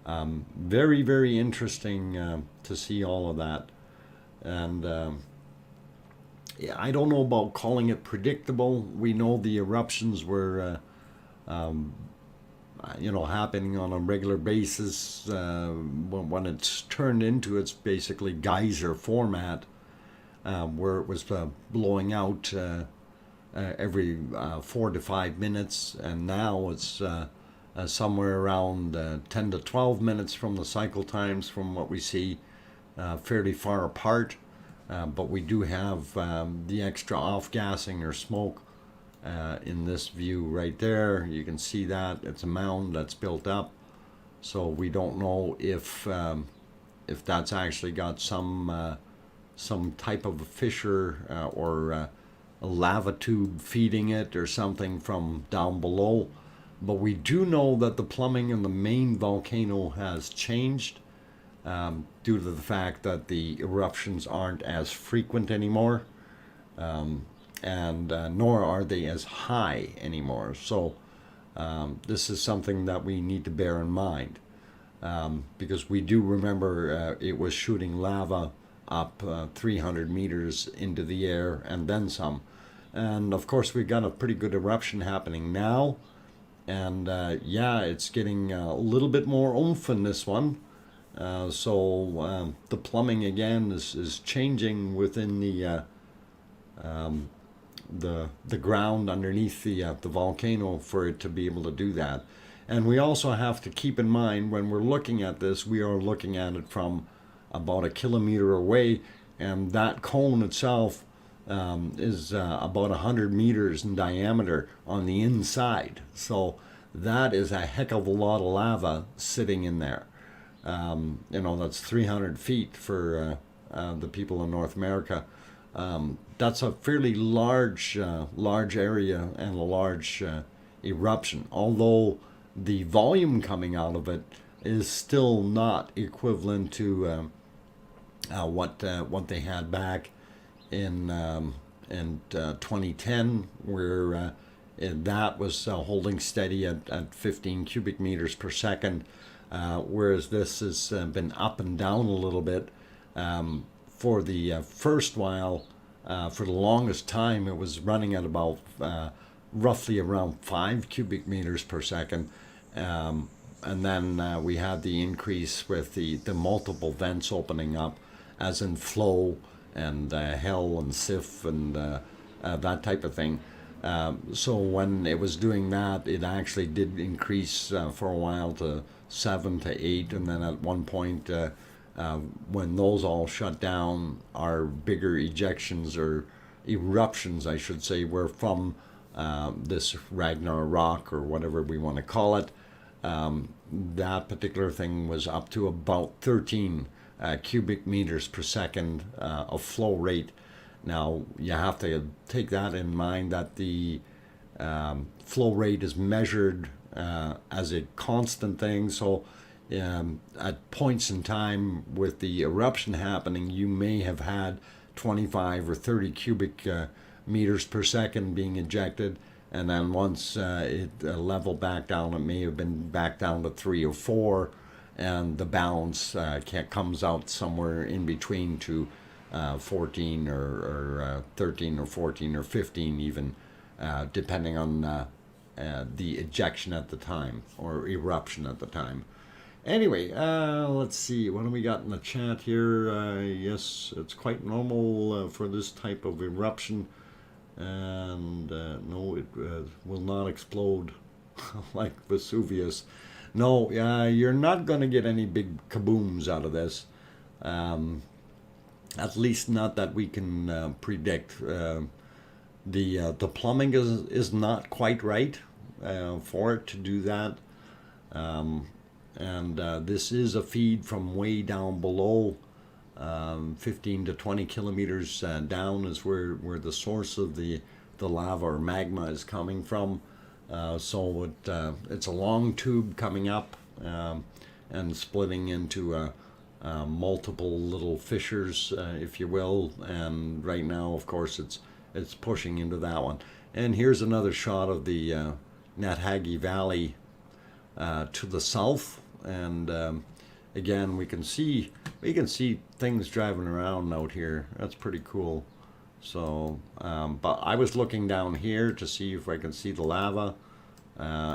very, very interesting to see all of that. And yeah, I don't know about calling it predictable. We know the eruptions were happening on a regular basis. When it's turned into its basically geyser format, where it was blowing out every 4 to 5 minutes, and now it's somewhere around 10 to 12 minutes from the cycle times, from what we see, fairly far apart. But we do have the extra off-gassing or smoke in this view right there. You can see that it's a mound that's built up. So we don't know if that's actually got some type of a fissure or lava tube feeding it or something from down below. But we do know that the plumbing in the main volcano has changed due to the fact that the eruptions aren't as frequent anymore, and nor are they as high anymore. So this is something that we need to bear in mind, because we do remember it was shooting lava up 300 meters into the air and then some. And of course, we've got a pretty good eruption happening now. And yeah, it's getting a little bit more oomph in this one. So the plumbing again is changing within the ground underneath the volcano for it to be able to do that. And we also have to keep in mind when we're looking at this, we are looking at it from about 1 kilometer away, and that cone itself is about 100 meters in diameter on the inside. So that is a heck of a lot of lava sitting in there. You know, that's 300 feet for the people in North America. That's a fairly large area and a large eruption, although the volume coming out of it is still not equivalent to what they had back in 2010, where that was holding steady at 15 cubic meters per second, whereas this has been up and down a little bit. For the first while, for the longest time, it was running at about roughly around 5 cubic meters per second. And then we had the increase with the multiple vents opening up, as in flow and hell and sif and that type of thing. So when it was doing that, it actually did increase for a while to 7 to 8, and then at one point, when those all shut down, our bigger ejections, or eruptions I should say, were from this Ragnar rock, or whatever we want to call it. That particular thing was up to about 13 cubic meters per second of flow rate. Now, you have to take that in mind, that the flow rate is measured as a constant thing. So at points in time with the eruption happening, you may have had 25 or 30 cubic meters per second being ejected, and then once it leveled back down, it may have been back down to 3 or 4, and the balance comes out somewhere in between to 14 or 13 or 14 or 15 even, depending on the ejection at the time, or eruption at the time. Anyway, let's see, what do we got in the chat here? Yes, it's quite normal for this type of eruption, and no, it will not explode like Vesuvius. No, you're not going to get any big kabooms out of this, at least not that we can predict. The plumbing is not quite right for it to do that. And this is a feed from way down below, 15 to 20 kilometers down is where the source of the lava or magma is coming from. So it's a long tube coming up and splitting into multiple little fissures, if you will. And right now, of course, it's pushing into that one. And here's another shot of the Nathagi Valley to the south. And again, we can see things driving around out here. That's pretty cool. So, but I was looking down here to see if I can see the lava.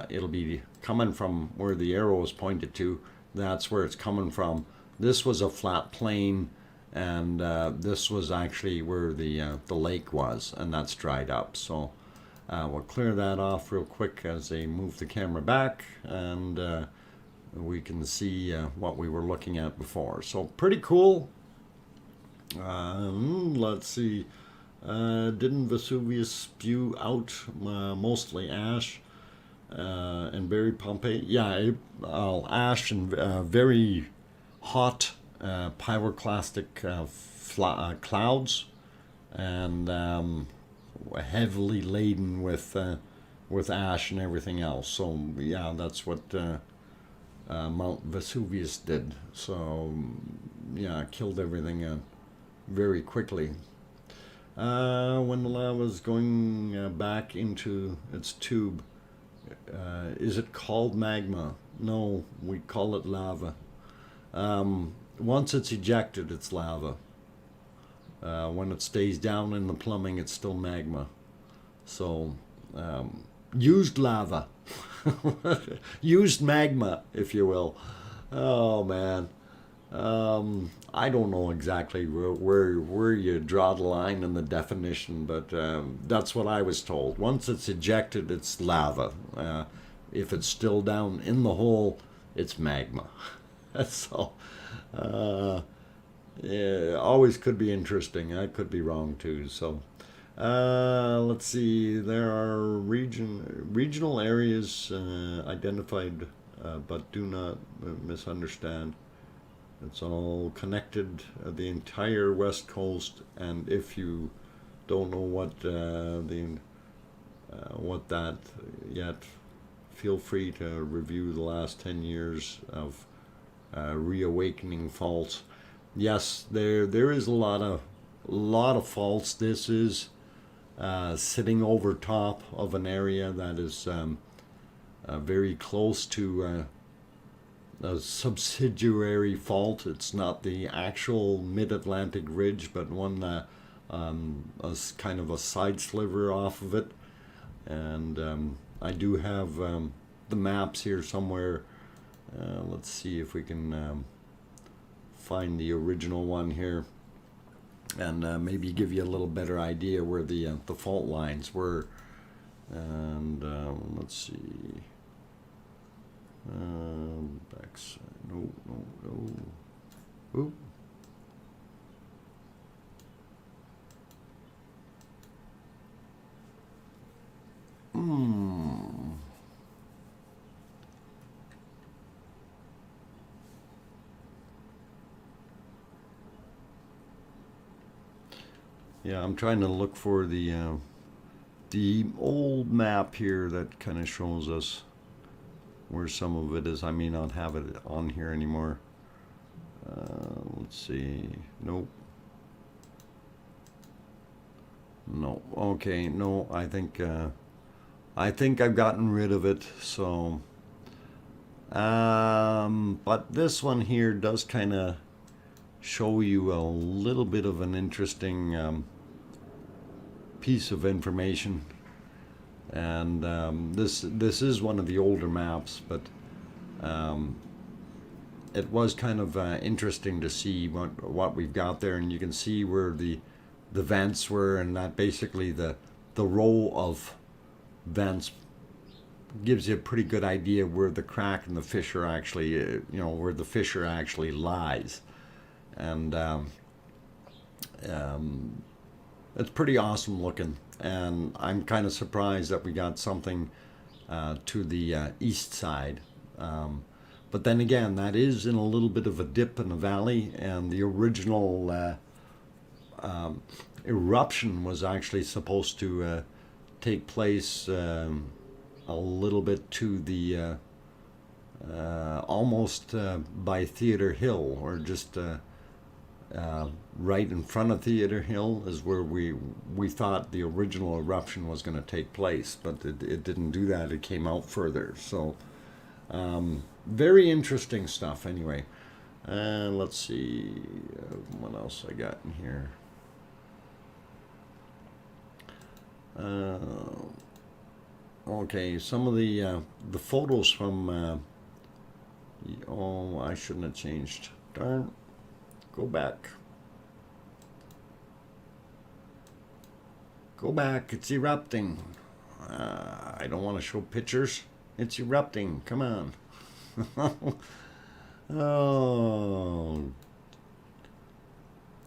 It'll be coming from where the arrow is pointed to. That's where it's coming from. This was a flat plain, and this was actually where the lake was, and that's dried up. So we'll clear that off real quick as they move the camera back, and we can see what we were looking at before. So pretty cool. Let's see. Didn't Vesuvius spew out mostly ash and very Pompeii? Yeah, ash and very hot pyroclastic clouds. And heavily laden with ash and everything else. So yeah, that's what Mount Vesuvius did. So yeah, killed everything very quickly. When the lava is going back into its tube, is it called magma? No, we call it lava. Once it's ejected, it's lava. When it stays down in the plumbing, it's still magma. So, used lava. Used magma, if you will. Oh, man. I don't know exactly where you draw the line in the definition, but that's what I was told. Once it's ejected, it's lava. If it's still down in the hole, it's magma. So, yeah, always could be interesting. I could be wrong too. So, let's see. There are regional areas identified, but do not misunderstand. It's all connected, the entire west coast. And if you don't know what that yet, feel free to review the last 10 years of reawakening faults. Yes, there is a lot of faults. This is sitting over top of an area that is very close to a subsidiary fault. It's not the actual mid-Atlantic ridge, but one kind of a side sliver off of it. And I do have the maps here somewhere. Let's see if we can find the original one here, and maybe give you a little better idea where the fault lines were. And let's see. Backside. No. Oop. Yeah, I'm trying to look for the old map here that kind of shows us where some of it is. I may not have it on here anymore. Let's see. Nope. No. Okay. No. I think I've gotten rid of it. So, but this one here does kind of show you a little bit of an interesting piece of information. And this is one of the older maps, but it was kind of interesting to see what we've got there, and you can see where the vents were, and that basically the row of vents gives you a pretty good idea where the crack and the fissure actually, where the fissure actually lies. And it's pretty awesome looking, and I'm kind of surprised that we got something to the east side. But then again, that is in a little bit of a dip in a valley, and the original eruption was actually supposed to take place a little bit to the almost by Theater Hill, or just right in front of Theater Hill is where we thought the original eruption was going to take place, but it didn't do that. It came out further. So very interesting stuff anyway. And let's see what else I got in here. Okay, some of the photos from I shouldn't have changed. Darn. Go back. Go back. It's erupting. I don't want to show pictures. It's erupting. Come on. Oh.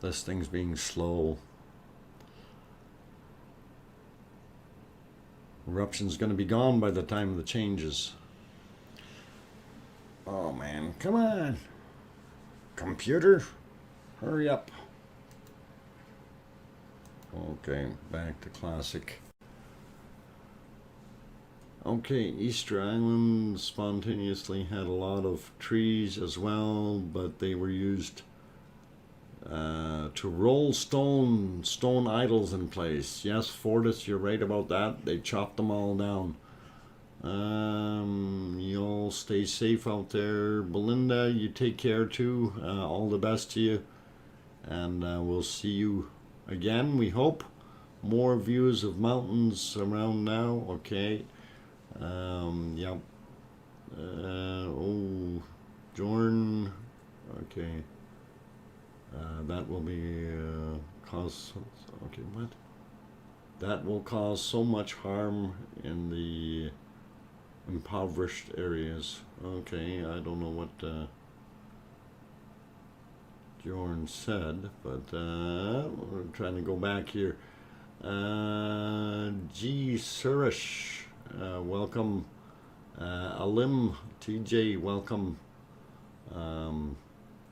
This thing's being slow. Eruption's going to be gone by the time of the changes. Oh, man. Come on. Computer. Hurry up. Okay, back to classic. Okay, Easter Island spontaneously had a lot of trees as well, but they were used to roll stone idols in place. Yes, Fortis, you're right about that. They chopped them all down. You'll stay safe out there. Belinda, you take care too. All the best to you. And we'll see you again, we hope. More views of mountains around now. Okay. Yep. Oh, Jorn. Okay. That will be cause. Okay, what? That will cause so much harm in the impoverished areas. Okay, I don't know what Jorn said, but we're trying to go back here. G. Surish, welcome. Alim TJ, welcome.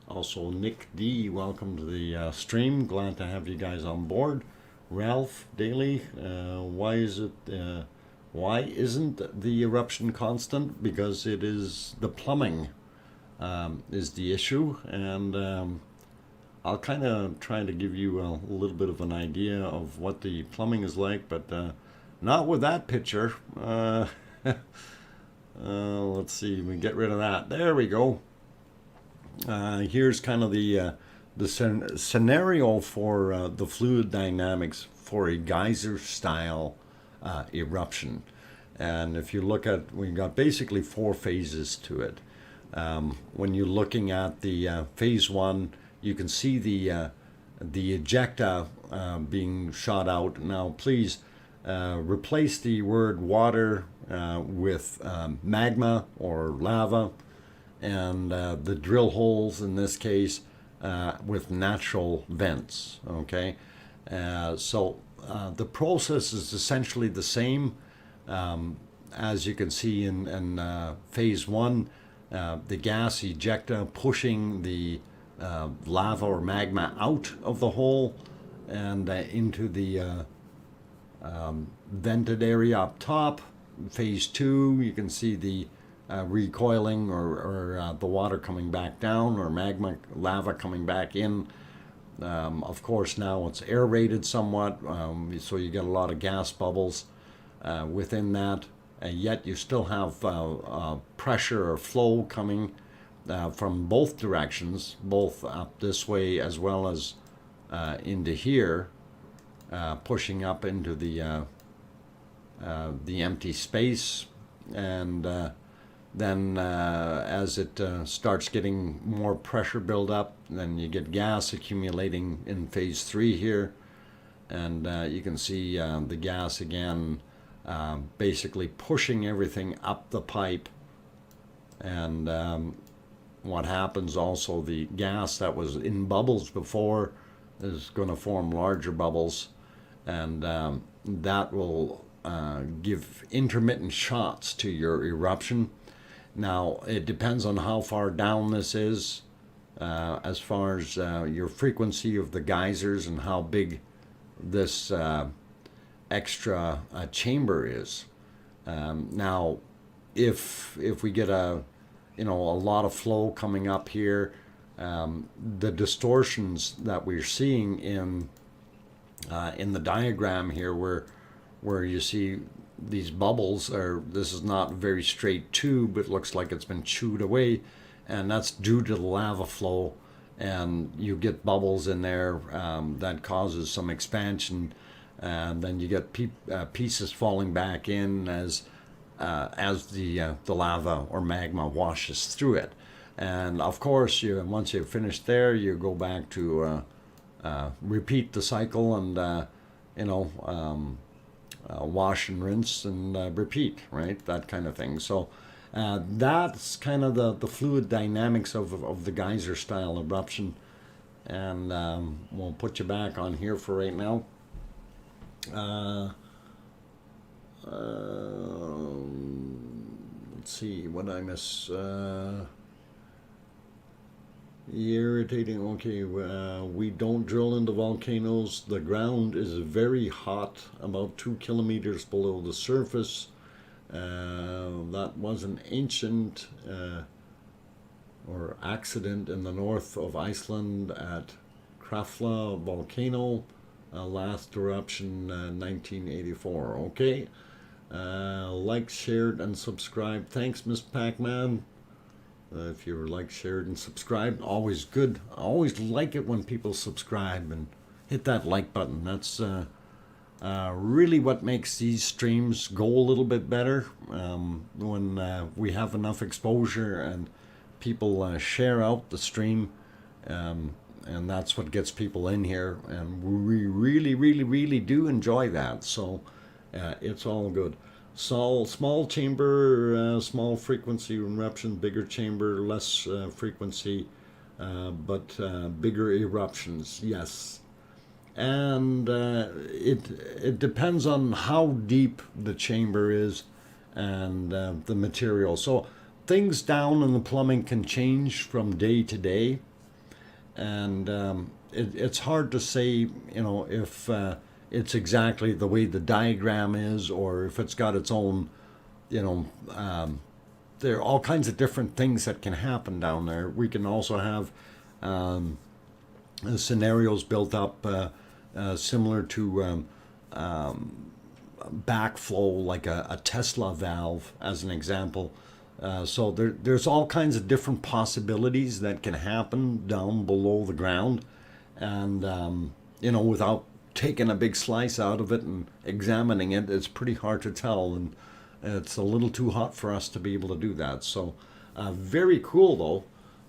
Also Nick D, welcome to the stream. Glad to have you guys on board. Ralph Daly, why isn't the eruption constant? Because it is the plumbing is the issue, and I'll kind of try to give you a little bit of an idea of what the plumbing is like, but not with that picture. Let's see, we get rid of that. There we go. Here's kind of the scenario for the fluid dynamics for a geyser style eruption. And if you look at, we've got basically 4 phases to it. When you're looking at the phase 1, you can see the ejecta being shot out. Now please replace the word water with magma or lava, and the drill holes in this case with natural vents. Okay, so the process is essentially the same. As you can see in phase 1, the gas ejecta pushing the lava or magma out of the hole and into the vented area up top. Phase 2, you can see the recoiling or the water coming back down, or lava coming back in. Of course, now it's aerated somewhat, so you get a lot of gas bubbles within that, yet you still have pressure or flow coming from both directions, both up this way as well as into here, pushing up into the empty space. And then as it starts getting more pressure build up, then you get gas accumulating in phase 3 here, and you can see the gas again basically pushing everything up the pipe. And what happens also, the gas that was in bubbles before is going to form larger bubbles, and that will give intermittent shots to your eruption. Now, it depends on how far down this is, as far as your frequency of the geysers and how big this extra chamber is. Now, if we get a lot of flow coming up here, the distortions that we're seeing in the diagram here, where you see these bubbles, this is not a very straight tube, it looks like it's been chewed away, and that's due to the lava flow, and you get bubbles in there that causes some expansion, and then you get pieces falling back in as the lava or magma washes through it. And of course, once you've finished there, you go back to repeat the cycle and wash and rinse and repeat, right? That kind of thing. So that's kind of the fluid dynamics of the geyser style eruption. And we'll put you back on here for right now. Let's see, what did I miss? Irritating. Okay, we don't drill into volcanoes. The ground is very hot, about 2 kilometers below the surface. That was an ancient or accident in the north of Iceland at Krafla volcano. Last eruption 1984. Okay. Like, shared, and subscribed. Thanks, Miss Pac-Man. If you're like, shared, and subscribed, always good. I always like it when people subscribe and hit that like button. That's really what makes these streams go a little bit better. When we have enough exposure and people share out the stream, and that's what gets people in here. And we really, really, really do enjoy that. So it's all good. Small chamber, small frequency eruption, bigger chamber, less frequency, but bigger eruptions, yes. And it depends on how deep the chamber is and the material. So things down in the plumbing can change from day to day, and it's hard to say, if it's exactly the way the diagram is, or if it's got its own, there are all kinds of different things that can happen down there. We can also have scenarios built up similar to backflow, like a Tesla valve, as an example. So there's all kinds of different possibilities that can happen down below the ground, and without taking a big slice out of it and examining it, it's pretty hard to tell, and it's a little too hot for us to be able to do that. So very cool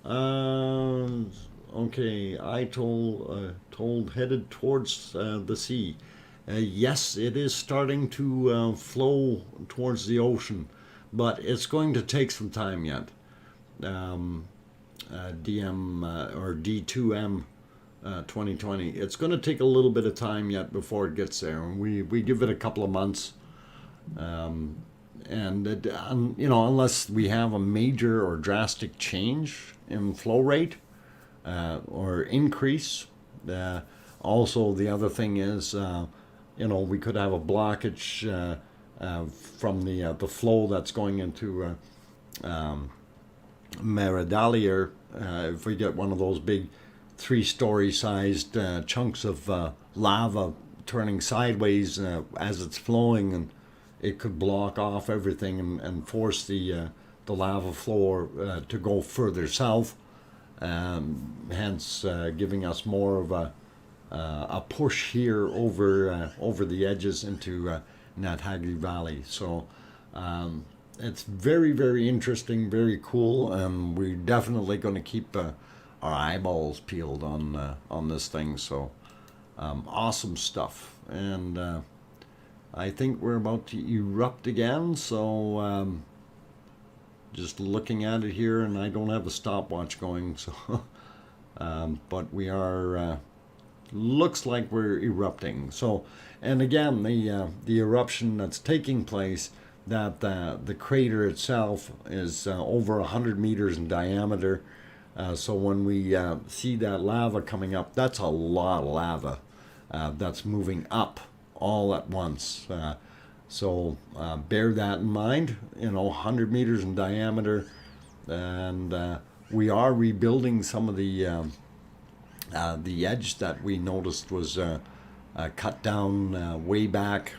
though. Okay, I told headed towards the sea. Yes, it is starting to flow towards the ocean, but it's going to take some time yet. DM or D2M 2020. It's going to take a little bit of time yet before it gets there, and we give it a couple of months. And unless we have a major or drastic change in flow rate or increase. Also, the other thing is, we could have a blockage from the flow that's going into Meridalier. If we get one of those big 3-story sized chunks of lava turning sideways as it's flowing, and it could block off everything and force the lava flow to go further south, hence giving us more of a push here over the edges into Nathagri Valley. So it's very, very interesting, very cool, and we're definitely going to keep our eyeballs peeled on this thing. So awesome stuff. And I think we're about to erupt again, so just looking at it here, and I don't have a stopwatch going, so but we are looks like we're erupting. So, and again, the eruption that's taking place, that the crater itself is over 100 meters in diameter. So when we see that lava coming up, that's a lot of lava that's moving up all at once. So bear that in mind, 100 meters in diameter. And we are rebuilding some of the edge that we noticed was cut down way back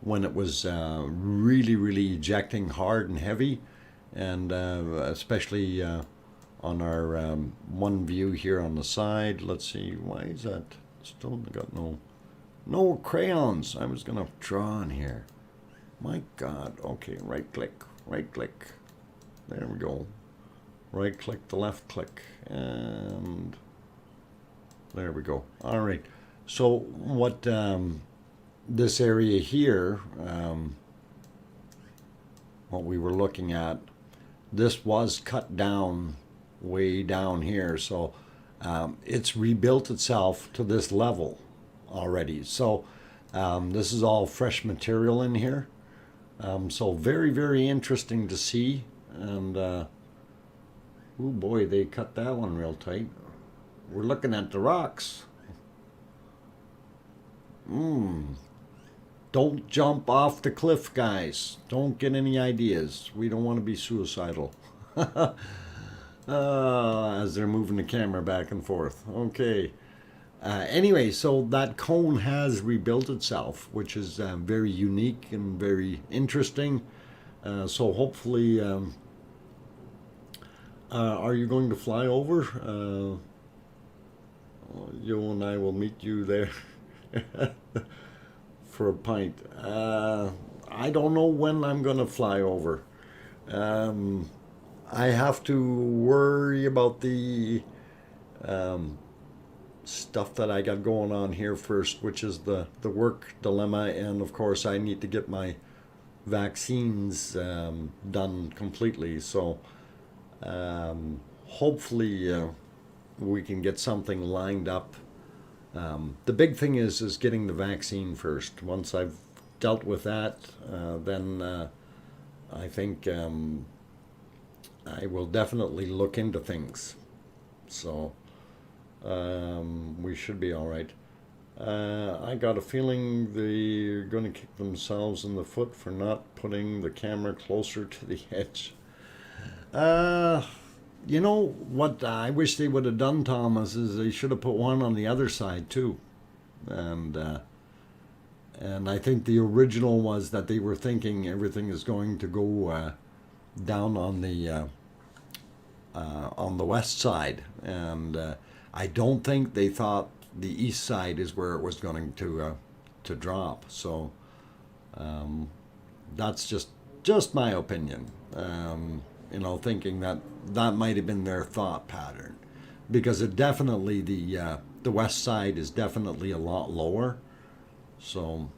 when it was really, really ejecting hard and heavy. And especially on our one view here on the side. Let's see, why is that still got no crayons? I was gonna draw on here. My God. Okay, right click. There we go. Right click, the left click, and there we go. All right. So what this area here, what we were looking at, this was cut down way down here. So it's rebuilt itself to this level already. So this is all fresh material in here. So very, very interesting to see. And Oh boy, they cut that one real tight. We're looking at the rocks. Don't jump off the cliff, guys. Don't get any ideas. We don't want to be suicidal. As they're moving the camera back and forth. Okay. Anyway, so that cone has rebuilt itself, which is very unique and very interesting. So hopefully, are you going to fly over? You and I will meet you there for a pint. I don't know when I'm going to fly over. I have to worry about the stuff that I got going on here first, which is the work dilemma, and of course I need to get my vaccines done completely. So hopefully we can get something lined up. The big thing is getting the vaccine first. Once I've dealt with that, then I think I will definitely look into things. So we should be all right. I got a feeling they're going to kick themselves in the foot for not putting the camera closer to the edge. You know what I wish they would have done, Thomas, is they should have put one on the other side too. And I think the original was that they were thinking everything is going to go down on the west side, and I don't think they thought the east side is where it was going to drop. So that's just my opinion. You know, thinking that might have been their thought pattern, because it definitely the west side is definitely a lot lower. So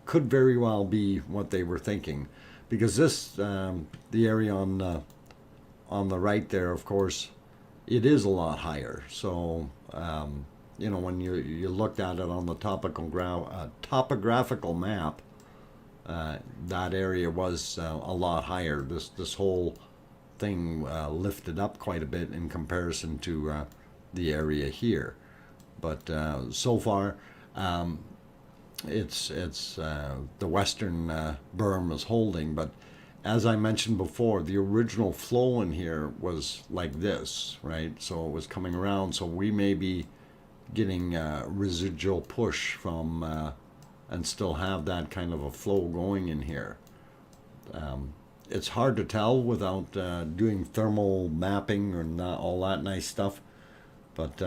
could very well be what they were thinking, because this the area on the right there, of course, it is a lot higher. So you know, when you looked at it on the topographical map, that area was a lot higher. This whole thing lifted up quite a bit in comparison to the area here. But so far, it's the western berm is holding. But as I mentioned before, the original flow in here was like this, right? So it was coming around. So we may be getting residual push from and still have that kind of a flow going in here. It's hard to tell without doing thermal mapping or not all that nice stuff, but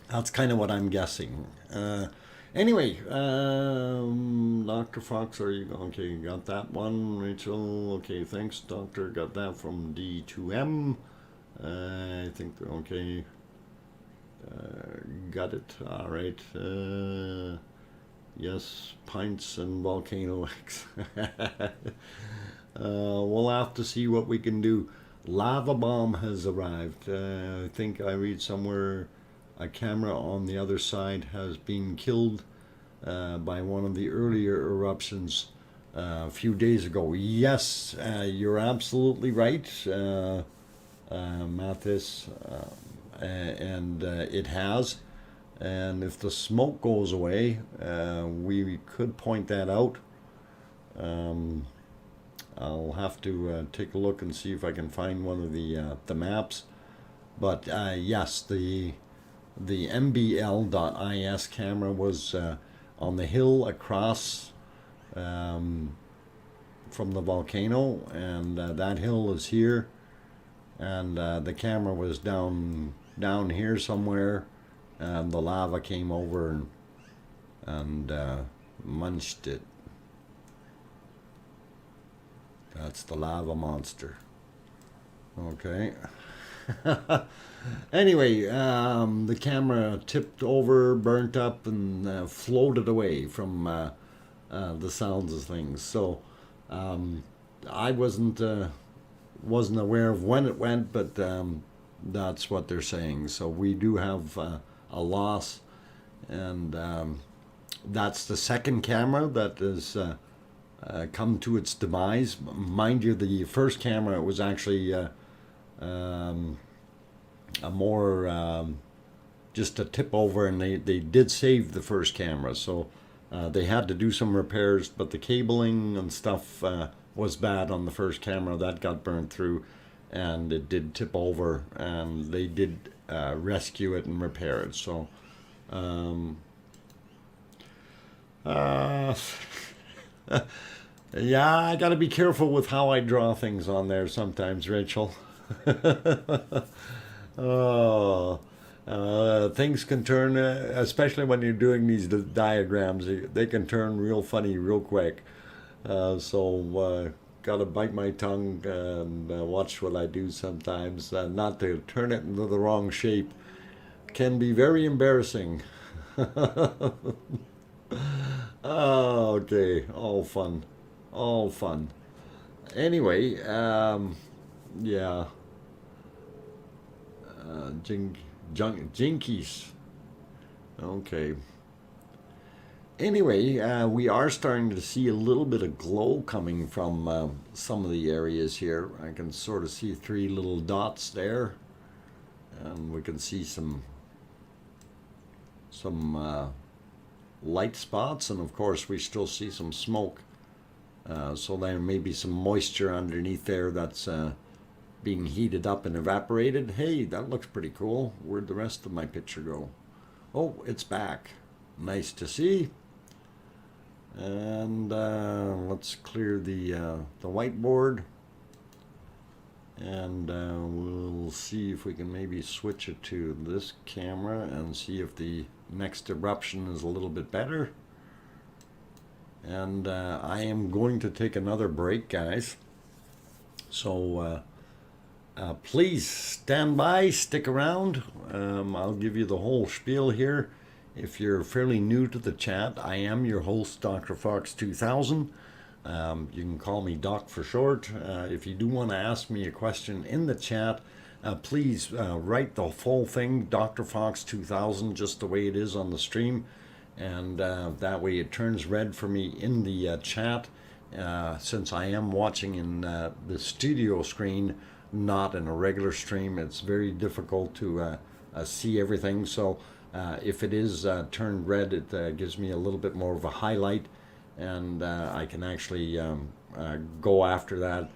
that's kind of what I'm guessing. Anyway, Dr. Fox, are you okay? You got that one, Rachel? Okay, thanks, Doctor. Got that from D2M. I think they're okay. Got it. All right. Yes, pints and Volcano X. We'll have to see what we can do. Lava bomb has arrived. I think I read somewhere a camera on the other side has been killed by one of the earlier eruptions a few days ago. Yes, you're absolutely right, Mathis, and it has. And if the smoke goes away, we could point that out. I'll have to take a look and see if I can find one of the maps. But yes, the mbl.is camera was on the hill across from the volcano, and that hill is here, and the camera was down here somewhere, and the lava came over and munched it. That's the lava monster. Okay. Anyway, the camera tipped over, burnt up, and floated away from the sounds of things. So I wasn't aware of when it went, but that's what they're saying. So we do have a loss, and that's the second camera that is come to its demise. Mind you, the first camera was actually a more just a tip over, and they did save the first camera, so they had to do some repairs, but the cabling and stuff was bad on the first camera. That got burned through, and it did tip over, and they did rescue it and repair it. So yeah, I gotta be careful with how I draw things on there sometimes, Rachel. Oh, things can turn, especially when you're doing these diagrams, they can turn real funny real quick. So gotta bite my tongue and watch what I do sometimes, not to turn it into the wrong shape. Can be very embarrassing. Oh, okay, all fun, all fun. Anyway, yeah, jinkies. Okay. Anyway, we are starting to see a little bit of glow coming from some of the areas here. I can sort of see 3 little dots there, and we can see some light spots, and of course we still see some smoke. So there may be some moisture underneath there that's being heated up and evaporated. Hey, that looks pretty cool. Where'd the rest of my picture go? Oh, it's back. Nice to see. And let's clear the whiteboard, and we'll see if we can maybe switch it to this camera and see if the next eruption is a little bit better. And I am going to take another break, guys, so please stand by, stick around. I'll give you the whole spiel here. If you're fairly new to the chat, I am your host, DrFox2000. You can call me Doc for short. If you do want to ask me a question in the chat, please write the full thing, DrFox2000, just the way it is on the stream. And that way it turns red for me in the chat, since I am watching in the studio screen, not in a regular stream. It's very difficult to see everything. So if it is turned red, it gives me a little bit more of a highlight, and I can actually go after that.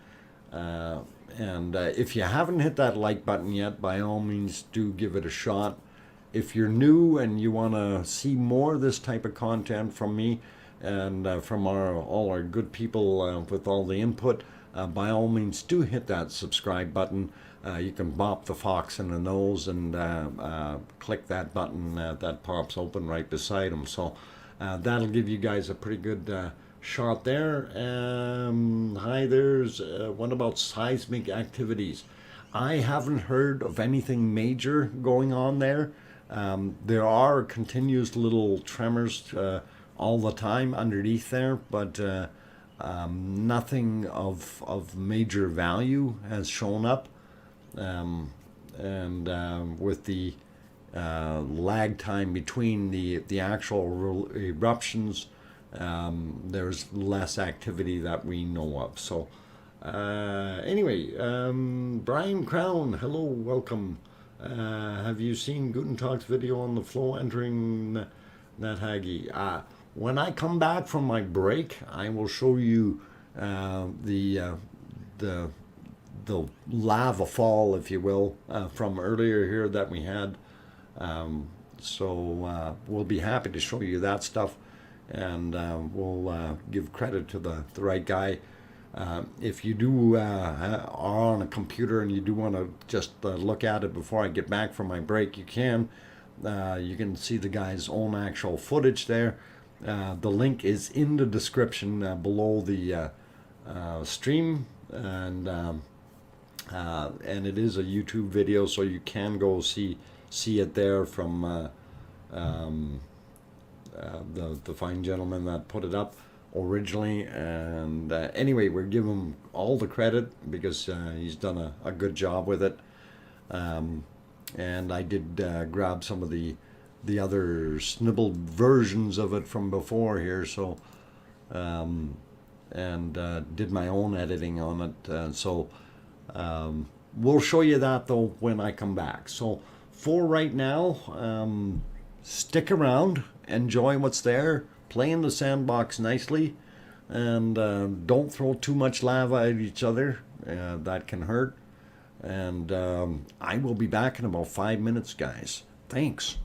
And if you haven't hit that like button yet, by all means do give it a shot. If you're new and you want to see more of this type of content from me and from all our good people with all the input, by all means do hit that subscribe button. You can bop the fox in the nose and click that button that pops open right beside them. So that'll give you guys a pretty good shot there. Hi, there's what about seismic activities? I haven't heard of anything major going on there. There are continuous little tremors all the time underneath there, but nothing of major value has shown up. With the lag time between the actual eruptions, there's less activity that we know of. So anyway, Brian Crown, hello, welcome. Have you seen Gutentalk's video on the flow entering NetHaggy? When I come back from my break, I will show you the lava fall, if you will, from earlier here that we had. So we'll be happy to show you that stuff, and we'll give credit to the right guy. If you do are on a computer and you do want to just look at it before I get back from my break, you can. You can see the guy's own actual footage there. The link is in the description below the stream, and it is a YouTube video, so you can go see it there from the fine gentleman that put it up originally. And anyway, we're giving him all the credit because he's done a good job with it. And I did grab some of the other snibbled versions of it from before here, so and did my own editing on it. So we'll show you that though when I come back. So for right now, stick around, enjoy what's there, play in the sandbox nicely, and don't throw too much lava at each other. That can hurt. And I will be back in about 5 minutes, guys. Thanks.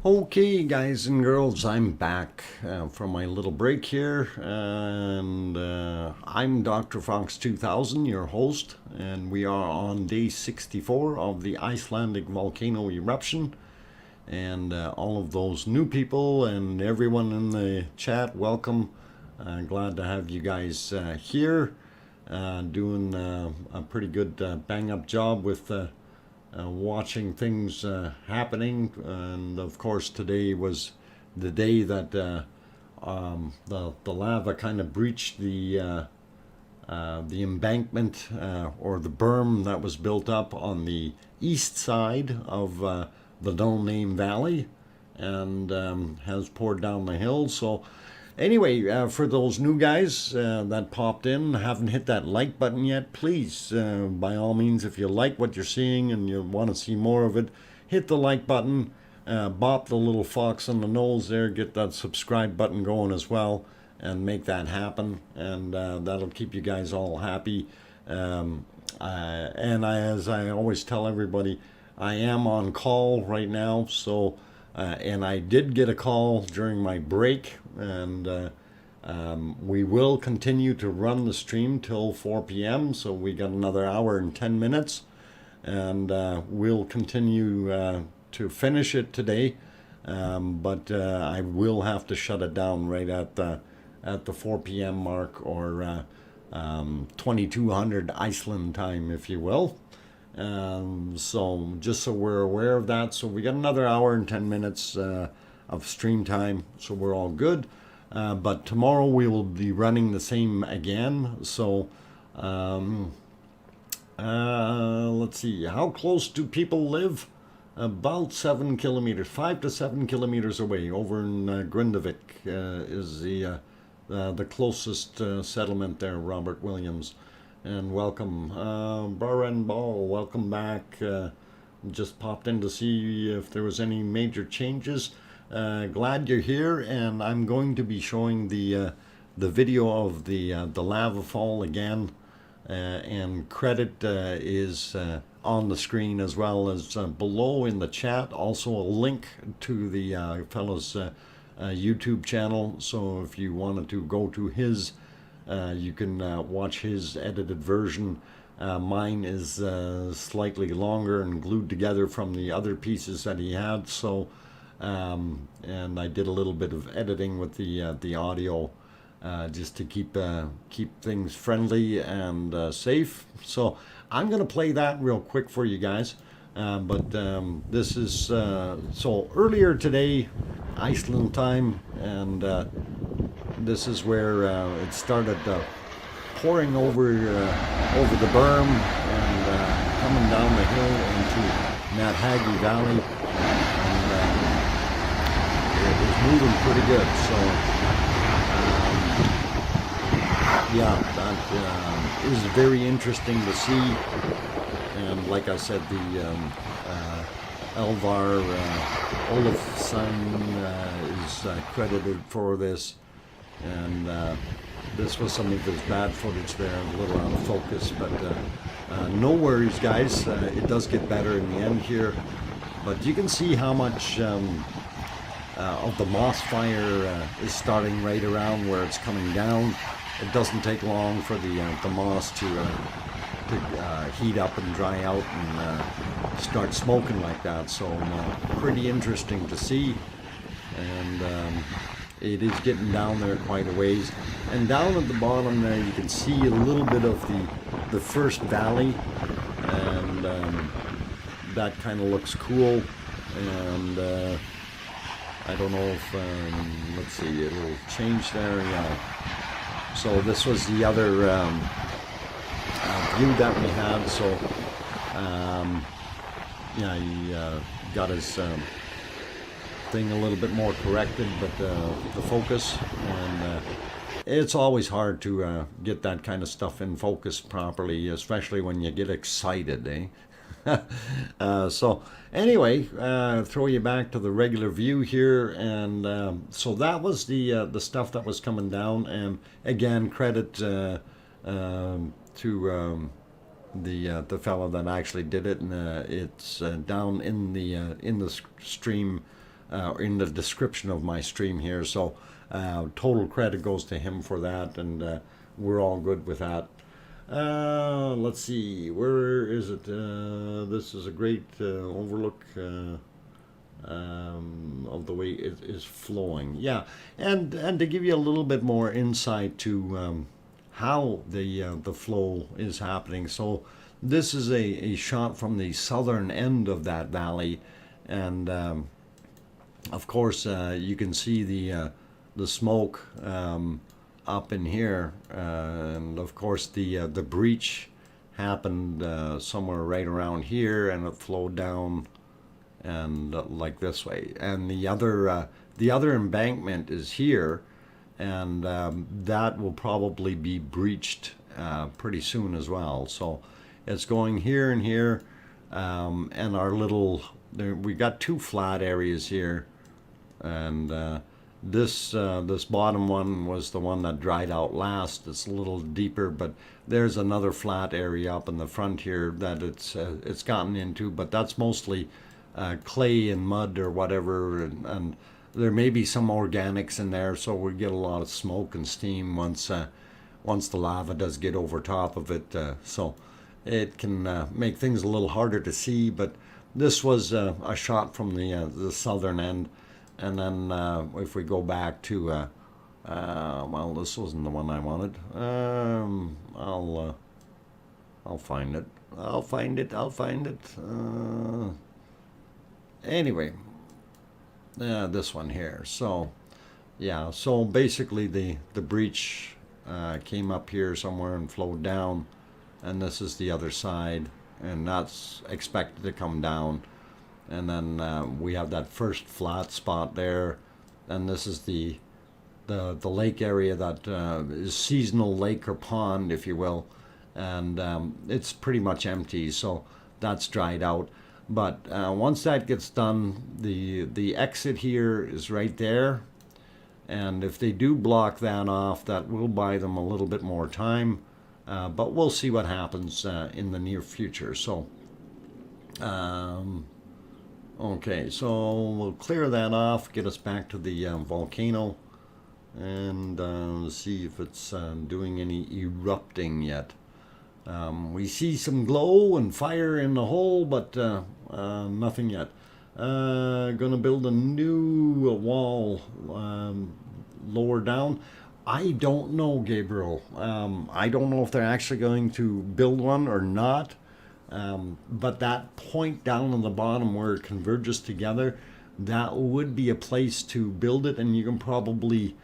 Okay, guys and girls, I'm back from my little break here, and I'm DrFox2000, your host, and we are on day 64 of the Icelandic volcano eruption. And all of those new people and everyone in the chat, welcome. Glad to have you guys here, doing a pretty good bang-up job with watching things happening. And of course today was the day that the lava kind of breached the embankment or the berm that was built up on the east side of the no-name valley, and has poured down the hill. So anyway, for those new guys that popped in, haven't hit that like button yet, please, by all means, if you like what you're seeing and you want to see more of it, hit the like button, bop the little fox on the nose there, get that subscribe button going as well, and make that happen, and that'll keep you guys all happy. And as I always tell everybody, I am on call right now, so and I did get a call during my break, and we will continue to run the stream till 4 p.m. So we got another hour and 10 minutes, and we'll continue to finish it today. But I will have to shut it down right at the 4 p.m. mark, or 2200 Iceland time, if you will. So just so we're aware of that. So we got another hour and 10 minutes of stream time, so we're all good. But tomorrow we will be running the same again. So let's see, how close do people live? About 7 kilometers, 5 to 7 kilometers away. Over in Grindavik is the closest settlement there, Robert Williams. And welcome, Baran Ball, welcome back. Just popped in to see if there was any major changes. Glad you're here, and I'm going to be showing the video of the lava fall again, and credit is on the screen, as well as below in the chat. Also a link to the fellow's YouTube channel, so if you wanted to go to his, you can watch his edited version. Mine is slightly longer and glued together from the other pieces that he had. So, and I did a little bit of editing with the audio, just to keep things friendly and safe. So I'm gonna play that real quick for you guys. But this is so earlier today, Iceland time, and this is where it started pouring over the berm and coming down the hill into Nathagi Valley, and it was moving pretty good. So yeah, that is very interesting to see. And like I said, the Elvar Olafsson is credited for this. And this was some of his bad footage there, a little out of focus, but no worries, guys. It does get better in the end here. But you can see how much of the moss fire is starting right around where it's coming down. It doesn't take long for the moss to heat up and dry out and start smoking like that. So pretty interesting to see. And it is getting down there quite a ways, and down at the bottom there you can see a little bit of the first valley, and that kind of looks cool. And I don't know if let's see, it'll change there. Yeah. So this was the other view that we had. So yeah, he got his thing a little bit more corrected, but the focus, and it's always hard to get that kind of stuff in focus properly, especially when you get excited, eh? So anyway, throw you back to the regular view here, and so that was the stuff that was coming down. And again, credit to the fellow that actually did it, and it's down in the stream in the description of my stream here. So total credit goes to him for that, and we're all good with that. Let's see, where is it? This is a great overlook of the way it is flowing. Yeah, and to give you a little bit more insight to how the flow is happening. So this is a shot from the southern end of that valley, and of course you can see the smoke up in here, and of course the breach happened somewhere right around here, and it flowed down and like this way. And the other embankment is here, and that will probably be breached pretty soon as well. So it's going here and here, and our little we got two flat areas here, and this bottom one was the one that dried out last. It's a little deeper, but there's another flat area up in the front here that it's gotten into, but that's mostly clay and mud or whatever, and there may be some organics in there, so we get a lot of smoke and steam once the lava does get over top of it, so it can make things a little harder to see. But this was a shot from the southern end. And then if we go back to well, this wasn't the one I wanted. I'll find it. I'll find it. Anyway, this one here. So yeah, so basically the breach came up here somewhere and flowed down, and this is the other side, and that's expected to come down. And then we have that first flat spot there, and this is the lake area that is seasonal lake or pond, if you will, and it's pretty much empty, so that's dried out. But once that gets done, the exit here is right there, and if they do block that off, that will buy them a little bit more time, but we'll see what happens in the near future. So okay, so we'll clear that off, get us back to the volcano, and see if it's doing any erupting yet. We see some glow and fire in the hole, but nothing yet. Gonna build a new wall lower down. I don't know, Gabriel. I don't know if they're actually going to build one or not. But that point down on the bottom where it converges together, that would be a place to build it, and you can probably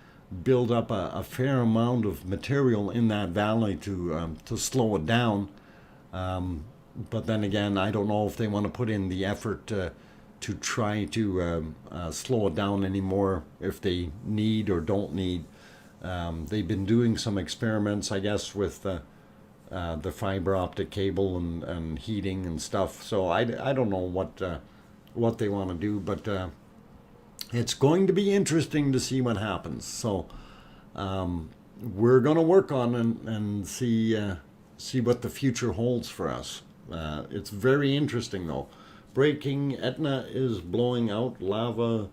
build up a fair amount of material in that valley to slow it down. But then again, I don't know if they want to put in the effort to try to slow it down anymore, if they need or don't need. They've been doing some experiments, I guess, with the fiber optic cable and heating and stuff. So I don't know what they want to do, but it's going to be interesting to see what happens. So we're going to work on and see what the future holds for us. It's very interesting though. Breaking: Etna is blowing out lava,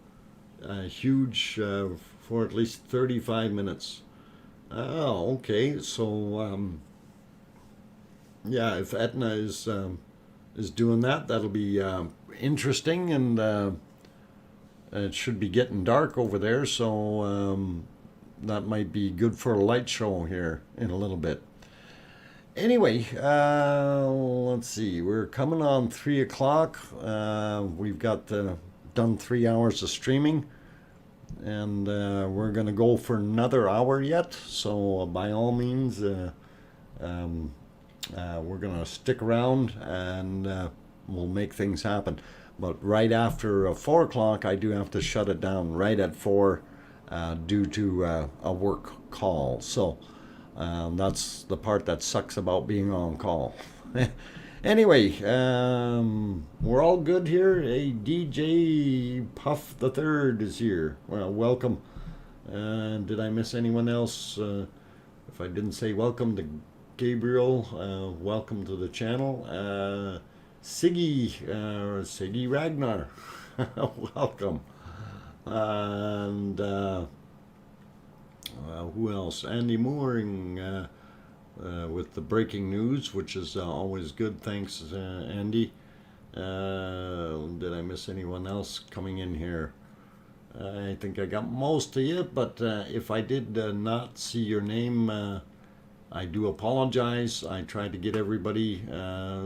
huge, for at least 35 minutes. Oh, okay. So yeah, if Etna is doing that, that'll be interesting, and it should be getting dark over there, so that might be good for a light show here in a little bit. Anyway, let's see, we're coming on 3 o'clock. We've got done 3 hours of streaming, and we're gonna go for another hour yet, so by all means we're gonna stick around, and we'll make things happen. But right after 4 o'clock, I do have to shut it down right at 4 due to a work call. So that's the part that sucks about being on call. Anyway, we're all good here. Hey, DJ Puff the Third is here. Well, welcome. Did I miss anyone else? If I didn't say welcome to Gabriel, welcome to the channel. Siggy Ragnar, welcome. And who else? Andy Mooring with the breaking news, which is always good. Thanks, Andy. Did I miss anyone else coming in here? I think I got most of you, but if I did not see your name, I do apologize. I tried to get everybody.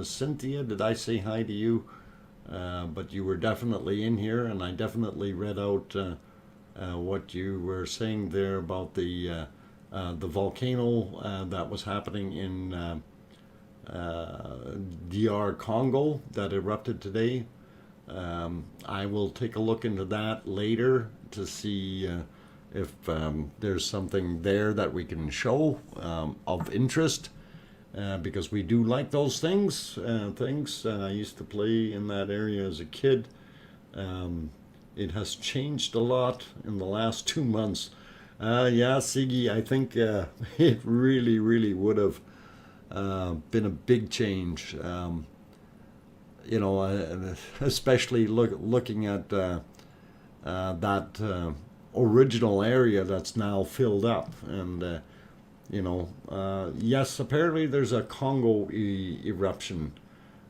Cynthia, did I say hi to you? But you were definitely in here, and I definitely read out what you were saying there about the volcano that was happening in DR Congo that erupted today. I will take a look into that later to see if there's something there that we can show of interest. Because we do like those things. I used to play in that area as a kid. It has changed a lot in the last 2 months. Yeah, Siggy, I think it really would have been a big change. Especially looking at that original area that's now filled up. And yes, apparently there's a Congo eruption,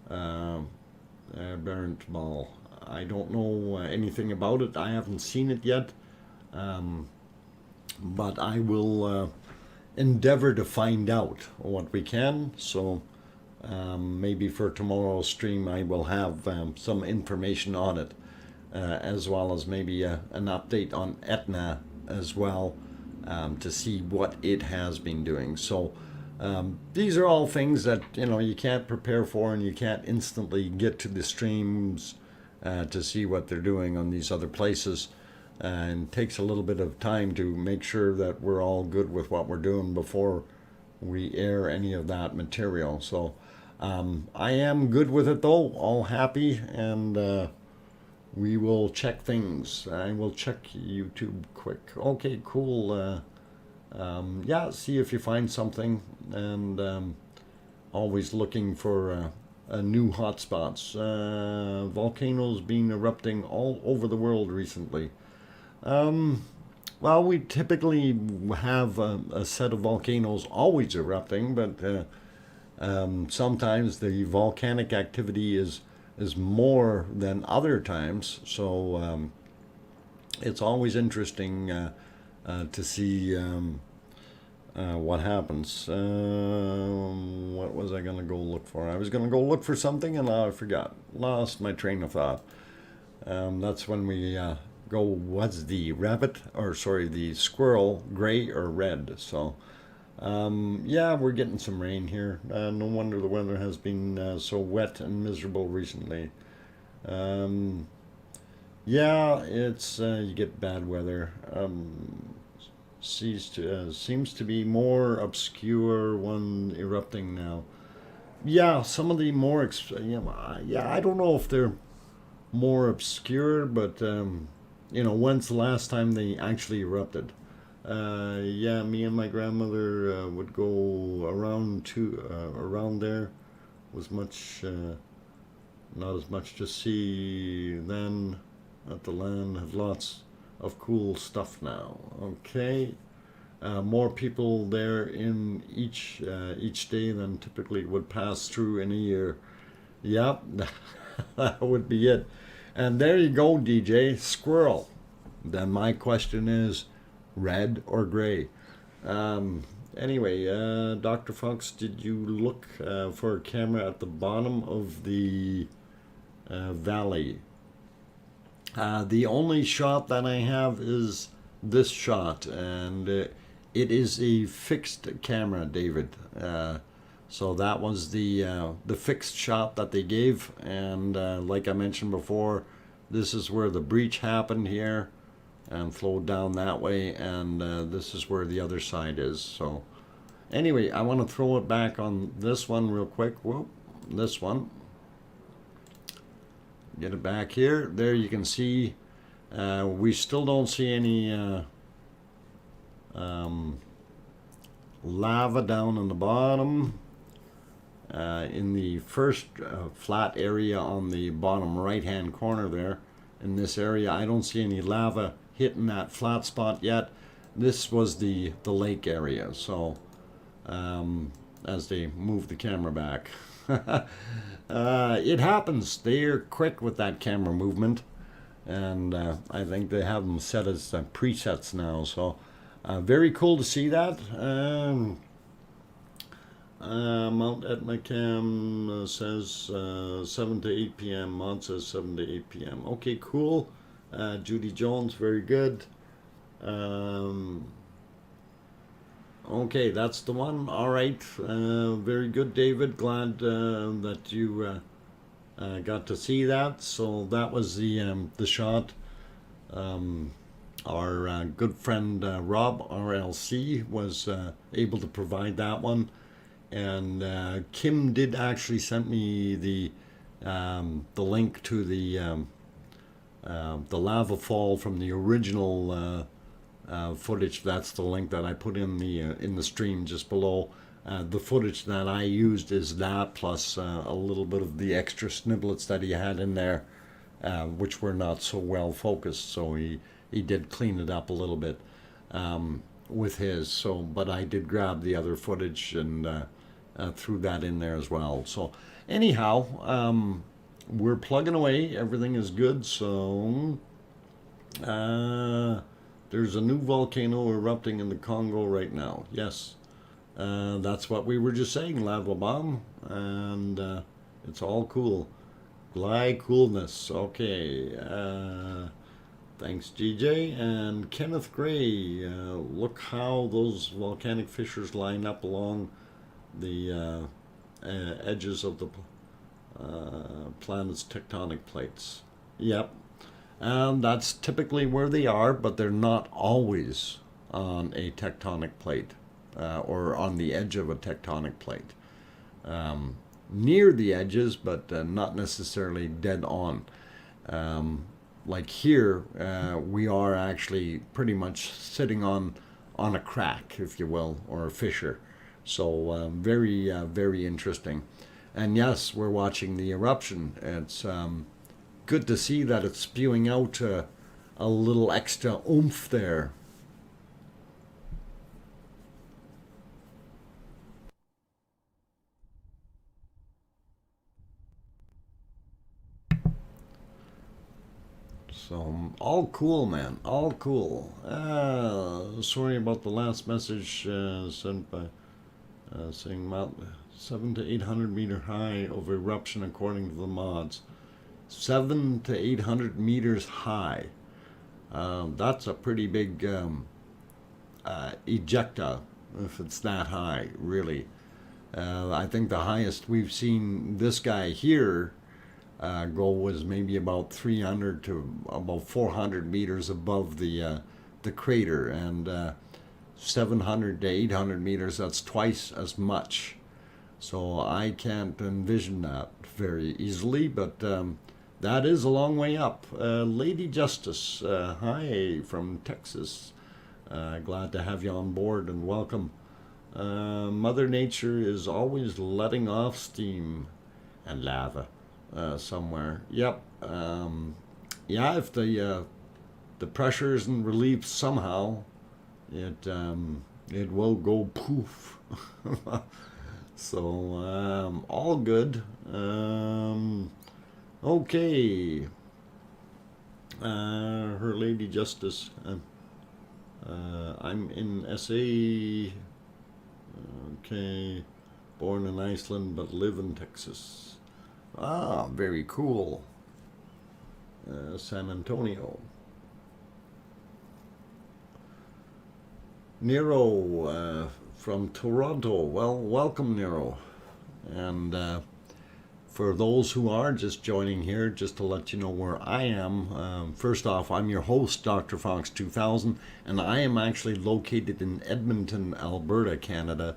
Barent Mall. I don't know anything about it. I haven't seen it yet, but I will endeavor to find out what we can. So maybe for tomorrow's stream I will have some information on it, as well as maybe an update on Etna as well. To see what it has been doing. So these are all things that you can't prepare for, and you can't instantly get to the streams to see what they're doing on these other places, and it takes a little bit of time to make sure that we're all good with what we're doing before we air any of that material. So I am good with it though, all happy, and we will check things. I will check YouTube quick. Okay, cool. Yeah, see if you find something, and always looking for new hotspots. Volcanoes been erupting all over the world recently. Well, we typically have a set of volcanoes always erupting, but sometimes the volcanic activity is more than other times, so it's always interesting to see what happens. What was I going to go look for? I was going to go look for something, and I forgot. Lost my train of thought. That's when we go, what's the the squirrel, gray or red? So yeah, we're getting some rain here. No wonder the weather has been so wet and miserable recently. Yeah, it's you get bad weather. Seems to be more obscure one erupting now. Yeah, some of the more yeah, I don't know if they're more obscure, but when's the last time they actually erupted? Yeah, me and my grandmother would go around there. Was much not as much to see then. At the land have lots of cool stuff now. Okay, more people there in each day than typically would pass through in a year. Yep, that would be it. And there you go, DJ, squirrel. Then my question is, red or gray? Anyway, Dr. Fox, did you look for a camera at the bottom of the valley? The only shot that I have is this shot, and it is a fixed camera, David. So that was the fixed shot that they gave, and like I mentioned before, this is where the breach happened here and flowed down that way, and this is where the other side is. So anyway, I want to throw it back on this one real quick. Whoop, this one. Get it back here. There you can see we still don't see any lava down on the bottom. In the first flat area on the bottom right hand corner there, in this area. I don't see any lava hitting that flat spot yet. This was the lake area. So as they move the camera back, it happens. They're quick with that camera movement, and I think they have them set as presets now. So very cool to see that. Mount Etna Cam says 7 to 8 p.m. Mod says 7 to 8 p.m. Okay, cool. Judy Jones, very good. Okay, that's the one. All right. Very good, David. Glad that you got to see that. So that was the shot. Our good friend Rob RLC was able to provide that one. And Kim did actually send me the link to the lava fall from the original footage. That's the link that I put in the stream just below. The footage that I used is that plus a little bit of the extra snippets that he had in there, which were not so well focused. So he did clean it up a little bit with his. So, but I did grab the other footage and threw that in there as well. So anyhow, we're plugging away. Everything is good. So there's a new volcano erupting in the Congo right now. Yes, that's what we were just saying, Lava Bomb, and it's all cool. Gly coolness. Okay. Thanks, GJ. And Kenneth Gray. Look how those volcanic fissures line up along the edges of the planet's tectonic plates. Yep. And that's typically where they are, but they're not always on a tectonic plate or on the edge of a tectonic plate. Near the edges, but not necessarily dead on. Like here, we are actually pretty much sitting on a crack, if you will, or a fissure. So very, very interesting. And yes, we're watching the eruption. It's good to see that it's spewing out a little extra oomph there. So all cool, man. All cool. Sorry about the last message sent by saying Mount 7 to 800 meter high of eruption according to the mods. 7 to 800 meters high. That's a pretty big ejecta if it's that high, really. I think the highest we've seen this guy here go was maybe about 300 to about 400 meters above the crater, and 700 to 800 meters, that's twice as much. So I can't envision that very easily, but that is a long way up. Lady Justice, hi from Texas. Glad to have you on board and welcome. Mother Nature is always letting off steam and lava somewhere. Yep. Yeah, if the pressure isn't relieved somehow, it will go poof. So all good. Okay. Her Lady Justice. I'm in SA. Okay. Born in Iceland but live in Texas. Ah, very cool. San Antonio. Nero from Toronto. Well, welcome, Nero. And for those who are just joining here, just to let you know where I am, first off, I'm your host, DrFox2000, and I am actually located in Edmonton, Alberta, Canada,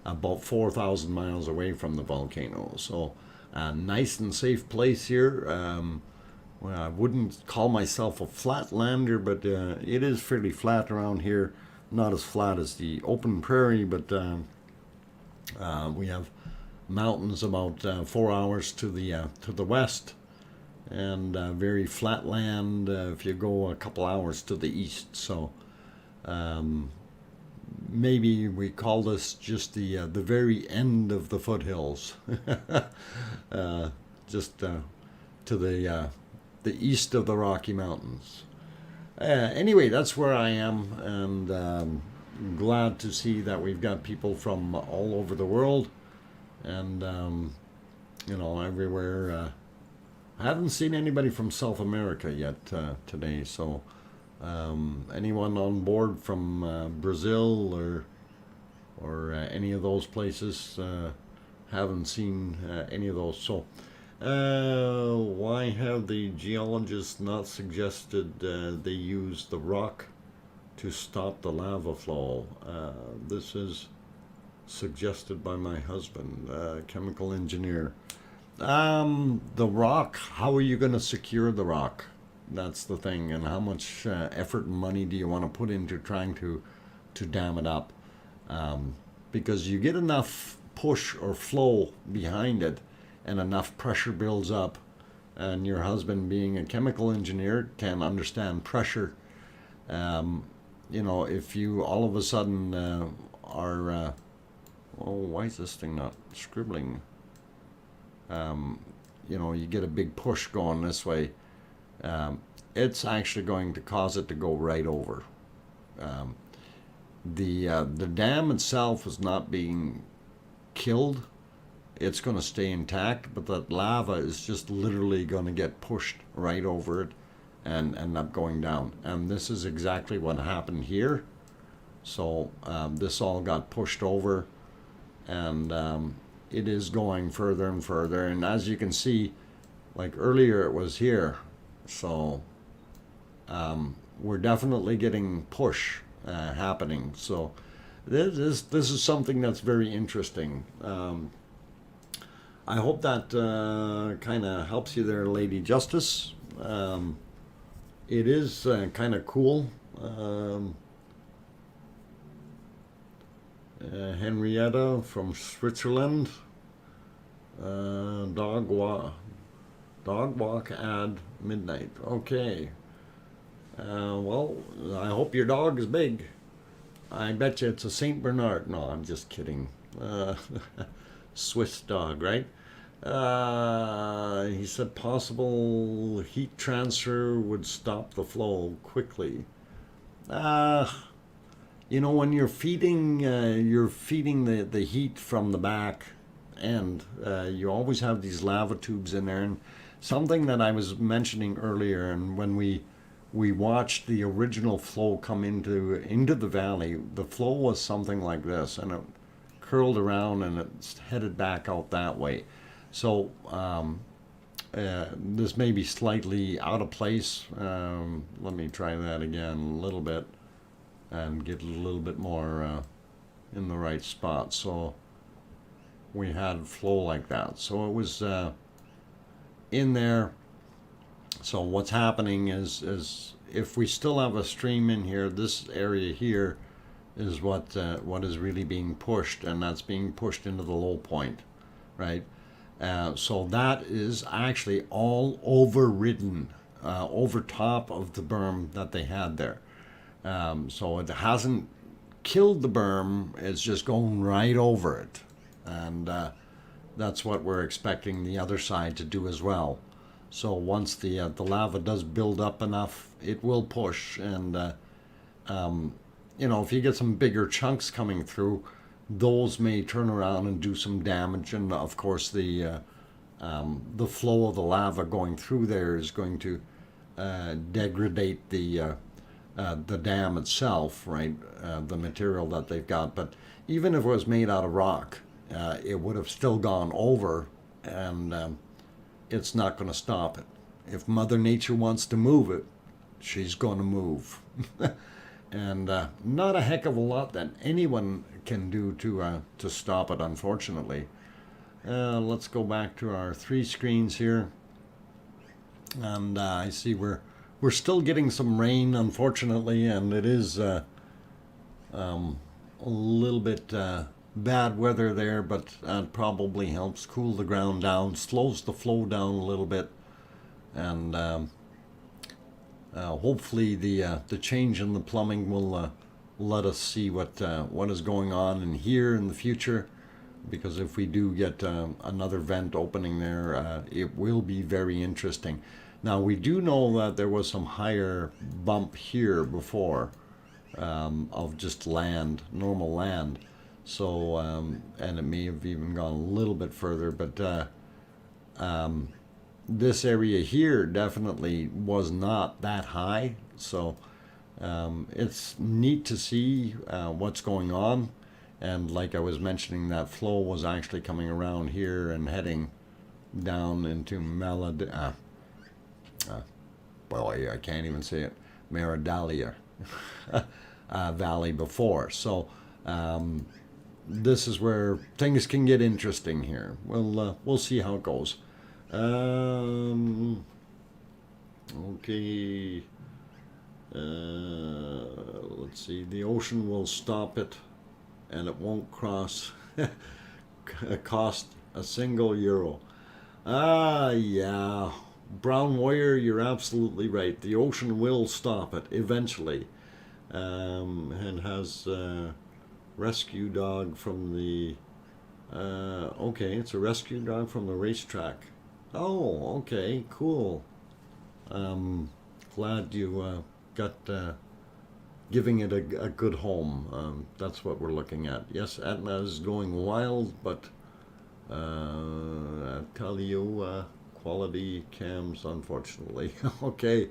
about 4,000 miles away from the volcano. So a nice and safe place here. Well, I wouldn't call myself a flatlander, but it is fairly flat around here. Not as flat as the open prairie, but we have mountains about 4 hours to the west, and very flat land if you go a couple hours to the east. So maybe we call this just the very end of the foothills, just to the east of the Rocky Mountains. Anyway, that's where I am, and glad to see that we've got people from all over the world, and everywhere. I haven't seen anybody from South America yet today, so anyone on board from Brazil or any of those places, haven't seen any of those. So why have the geologists not suggested they use the rock to stop the lava flow? This is suggested by my husband, chemical engineer. The rock, how are you going to secure the rock? That's the thing. And how much effort and money do you want to put into trying to dam it up? Because you get enough push or flow behind it and enough pressure builds up, and your husband, being a chemical engineer, can understand pressure. If you all of a sudden are why is this thing not scribbling? You get a big push going this way, it's actually going to cause it to go right over. The dam itself is not being killed. It's going to stay intact, but that lava is just literally going to get pushed right over it and end up going down. And this is exactly what happened here. So this all got pushed over, and it is going further and further. And as you can see, like earlier it was here, so we're definitely getting push happening. So this is something that's very interesting. I hope that kind of helps you there, Lady Justice. It is kind of cool. Henrietta from Switzerland. Dog walk at midnight. Okay. Well, I hope your dog is big. I bet you it's a Saint Bernard. No, I'm just kidding. Swiss dog, right? He said possible heat transfer would stop the flow quickly. When you're feeding the heat from the back end, you always have these lava tubes in there. And something that I was mentioning earlier, and when we watched the original flow come into the valley, the flow was something like this, and it curled around and it's headed back out that way. So this may be slightly out of place. Let me try that again a little bit and get a little bit more in the right spot. So we had flow like that. So it was in there. So what's happening is if we still have a stream in here, this area here is what is really being pushed, and that's being pushed into the low point, right? So that is actually all overridden over top of the berm that they had there. So it hasn't killed the berm, it's just going right over it. And that's what we're expecting the other side to do as well. So once the lava does build up enough, it will push. And, if you get some bigger chunks coming through, those may turn around and do some damage. And of course, the flow of the lava going through there is going to degrade the dam itself, right? The material that they've got. But even if it was made out of rock, it would have still gone over, and it's not going to stop it. If Mother Nature wants to move it, she's going to move. And not a heck of a lot that anyone can do to stop it, unfortunately. Let's go back to our 3 screens here. And I see we're still getting some rain, unfortunately, and it is a little bit bad weather there, but that probably helps cool the ground down, slows the flow down a little bit. and hopefully the change in the plumbing will let us see what is going on in here in the future. Because if we do get another vent opening there, it will be very interesting. Now, we do know that there was some higher bump here before of just land, normal land. So, and it may have even gone a little bit further, but this area here definitely was not that high. So it's neat to see what's going on. And like I was mentioning, that flow was actually coming around here and heading down into well, I can't even say it, Maridalia Valley before. So this is where things can get interesting here. We'll see how it goes. Okay. Let's see. The ocean will stop it, and it won't cost a single euro. Yeah. Brown Warrior, you're absolutely right. The ocean will stop it eventually. And has rescue dog from the... okay, it's a rescue dog from the racetrack. Oh, okay, cool. Glad you got... giving it a good home. That's what we're looking at. Yes, Etna is going wild, but I tell you, quality cams, unfortunately. Okay,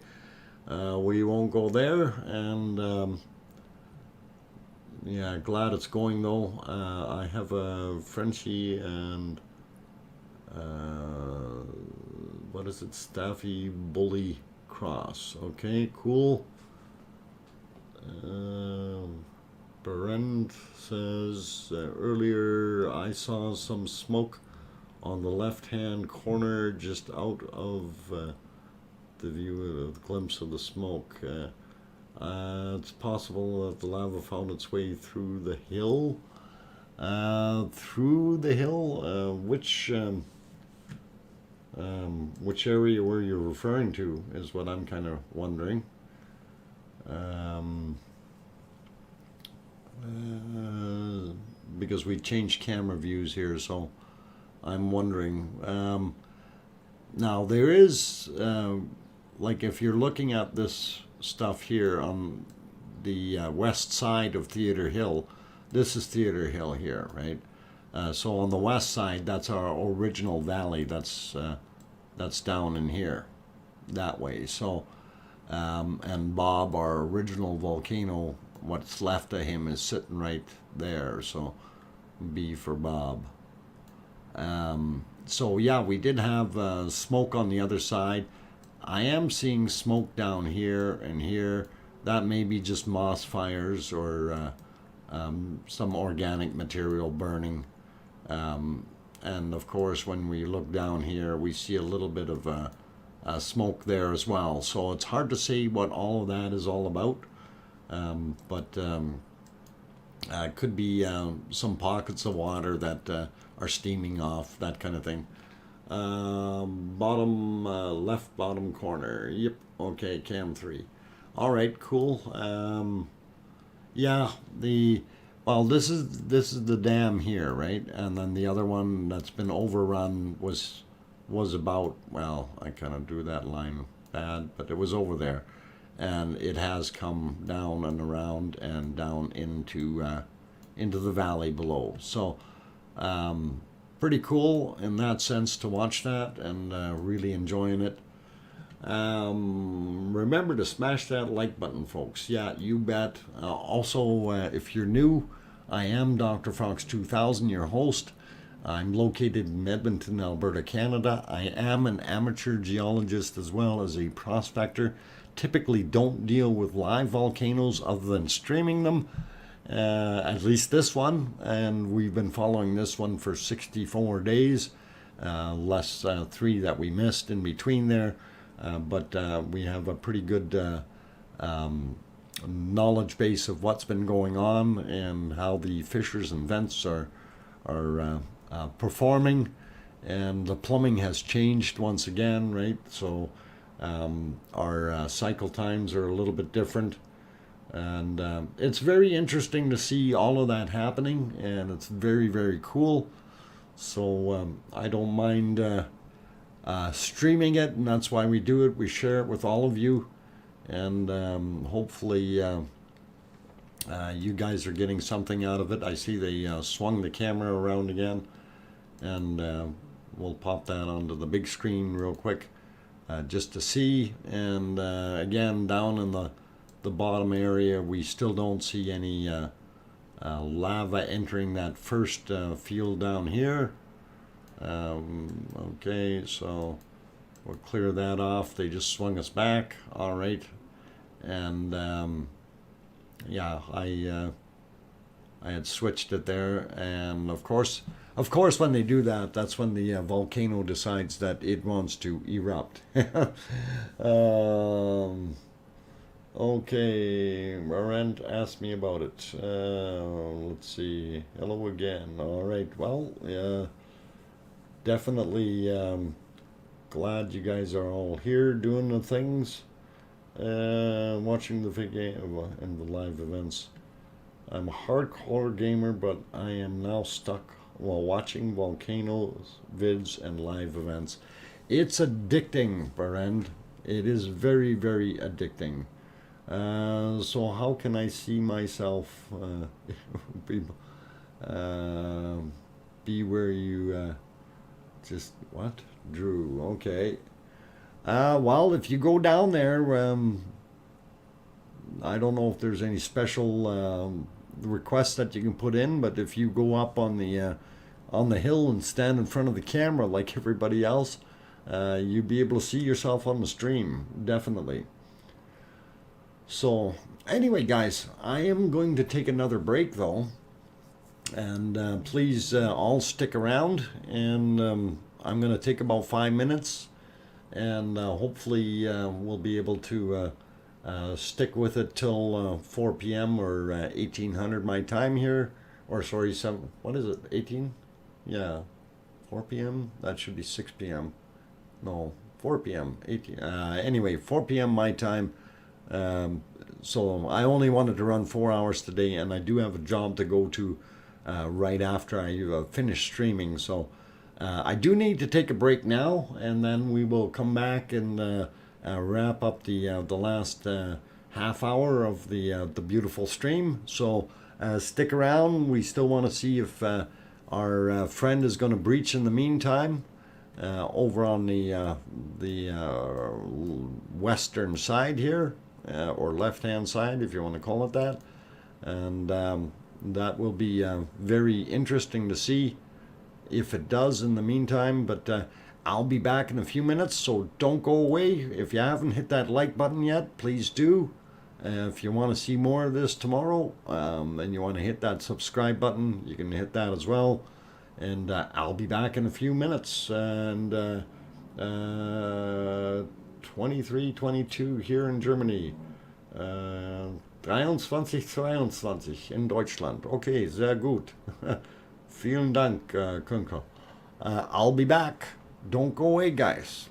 we won't go there, and yeah, glad it's going though. I have a Frenchie and what is it, Staffy Bully Cross. Okay, cool. Berend says, earlier I saw some smoke on the left-hand corner just out of the view of the glimpse of the smoke. It's possible that the lava found its way through the hill. Which area were you referring to is what I'm kind of wondering. Because we changed camera views here, so I'm wondering. Now there is, like if you're looking at this stuff here on the west side of Theater Hill, this is Theater Hill here, right? So on the west side, that's our original valley. That's down in here, that way. So, and Bob, our original volcano, what's left of him is sitting right there. So, B for Bob. So yeah, we did have smoke on the other side. I am seeing smoke down here and here. That may be just moss fires or some organic material burning. And of course, when we look down here, we see a little bit of smoke there as well. So it's hard to say what all of that is all about. But it could be some pockets of water that are steaming off, that kind of thing. Bottom left bottom corner. Yep. Okay, cam 3. All right, cool. Yeah, well, this is the dam here, right? And then the other one that's been overrun was about, well, I kind of drew that line bad, but it was over there, and it has come down and around and down into the valley below. So pretty cool in that sense to watch that, and really enjoying it. Remember to smash that like button, folks. Yeah, you bet. Also, if you're new, I am DrFox2000, your host. I'm located in Edmonton, Alberta, Canada. I am an amateur geologist as well as a prospector. Typically don't deal with live volcanoes other than streaming them. At least this one, and we've been following this one for 64 days, less 3 that we missed in between there, but we have a pretty good knowledge base of what's been going on and how the fissures and vents are performing, and the plumbing has changed once again, right? So Our cycle times are a little bit different. And it's very interesting to see all of that happening, and it's very, very cool. So I don't mind streaming it, and that's why we do it. We share it with all of you, and hopefully you guys are getting something out of it. I see they swung the camera around again, and we'll pop that onto the big screen real quick just to see. And again, down in the bottom area, we still don't see any lava entering that first field down here. Okay, so we'll clear that off. They just swung us back. All right. And yeah, I had switched it there. And of course, when they do that, that's when the volcano decides that it wants to erupt. Okay, Marant asked me about it. Let's see. Hello again. All right. Well, definitely glad you guys are all here doing the things, watching the video and the live events. I'm a hardcore gamer, but I am now stuck while watching volcanoes, vids, and live events. It's addicting, Barend. It is very, very addicting. So how can I see myself be, be where you just what Drew? Okay. Well, if you go down there, I don't know if there's any special requests that you can put in, but if you go up on the hill and stand in front of the camera like everybody else, you'd be able to see yourself on the stream, definitely. So anyway, guys, I am going to take another break though, and please all stick around, and I'm going to take about 5 minutes, and hopefully we'll be able to stick with it till 4 p.m. or 1800 my time here, or sorry, what is it, 18? Yeah, 4 p.m. That should be 6 p.m. No, 4 p.m. 18. Anyway, 4 p.m. my time. So I only wanted to run 4 hours today, and I do have a job to go to right after I finish streaming. So I do need to take a break now, and then we will come back and wrap up the last half hour of the beautiful stream. So stick around. We still want to see if our friend is going to breach in the meantime. Over on the western side here, or left-hand side, if you want to call it that, and that will be very interesting to see if it does in the meantime. But I'll be back in a few minutes, so don't go away. If you haven't hit that like button yet, please do. If you want to see more of this tomorrow, and you want to hit that subscribe button, you can hit that as well. And I'll be back in a few minutes. And 23:22 here in Germany. 23:22 in Deutschland. Okay, sehr gut. Vielen Dank, Künker. I'll be back. Don't go away, guys.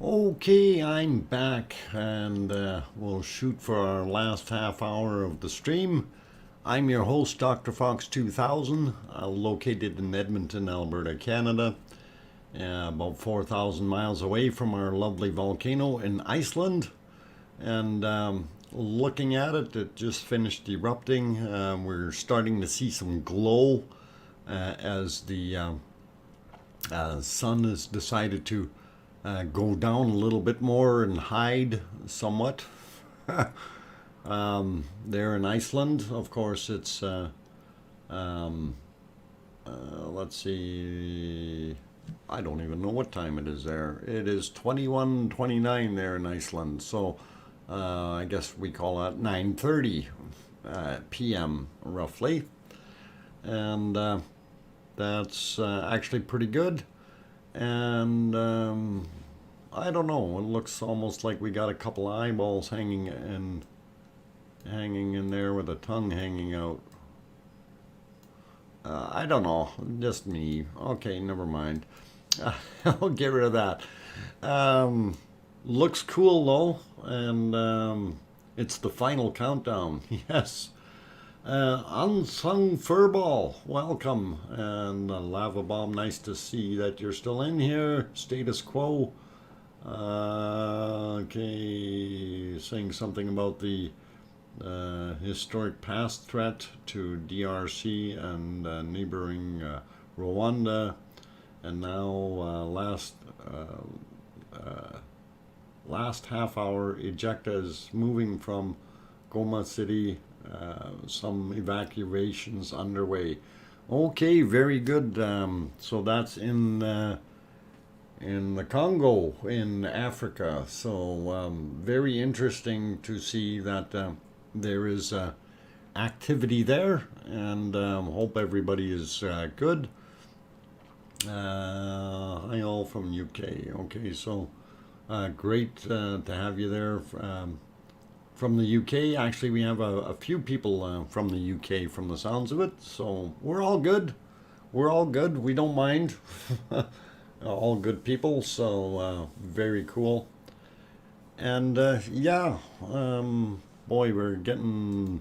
Okay, I'm back, and we'll shoot for our last half hour of the stream. I'm your host, DrFox2000, located in Edmonton, Alberta, Canada, about 4,000 miles away from our lovely volcano in Iceland. And looking at it, it just finished erupting. We're starting to see some glow as the sun has decided to go down a little bit more and hide somewhat. There in Iceland, of course, it's let's see, I don't even know what time it is there. It is 21:29 there in Iceland, so I guess we call that 9:30 p.m. roughly, and that's actually pretty good. And I don't know, it looks almost like we got a couple eyeballs hanging in there with a tongue hanging out. I don't know, just me. Okay, never mind. I'll get rid of that. Looks cool though, and it's the final countdown. Yes. Unsung Furball, welcome. And Lava Bomb, nice to see that you're still in here. Status Quo. Okay, saying something about the historic past threat to DRC and neighboring Rwanda. And now last half hour, ejecta is moving from Goma City. Some evacuations underway. Okay, very good. So that's in the Congo in Africa. So very interesting to see that there is activity there, and hope everybody is good. Hi all from UK. Okay, so great to have you there. From the UK, actually, we have a few people from the UK from the sounds of it, so we're all good. We're all good. We don't mind. All good people, so very cool. And yeah, boy, we're getting,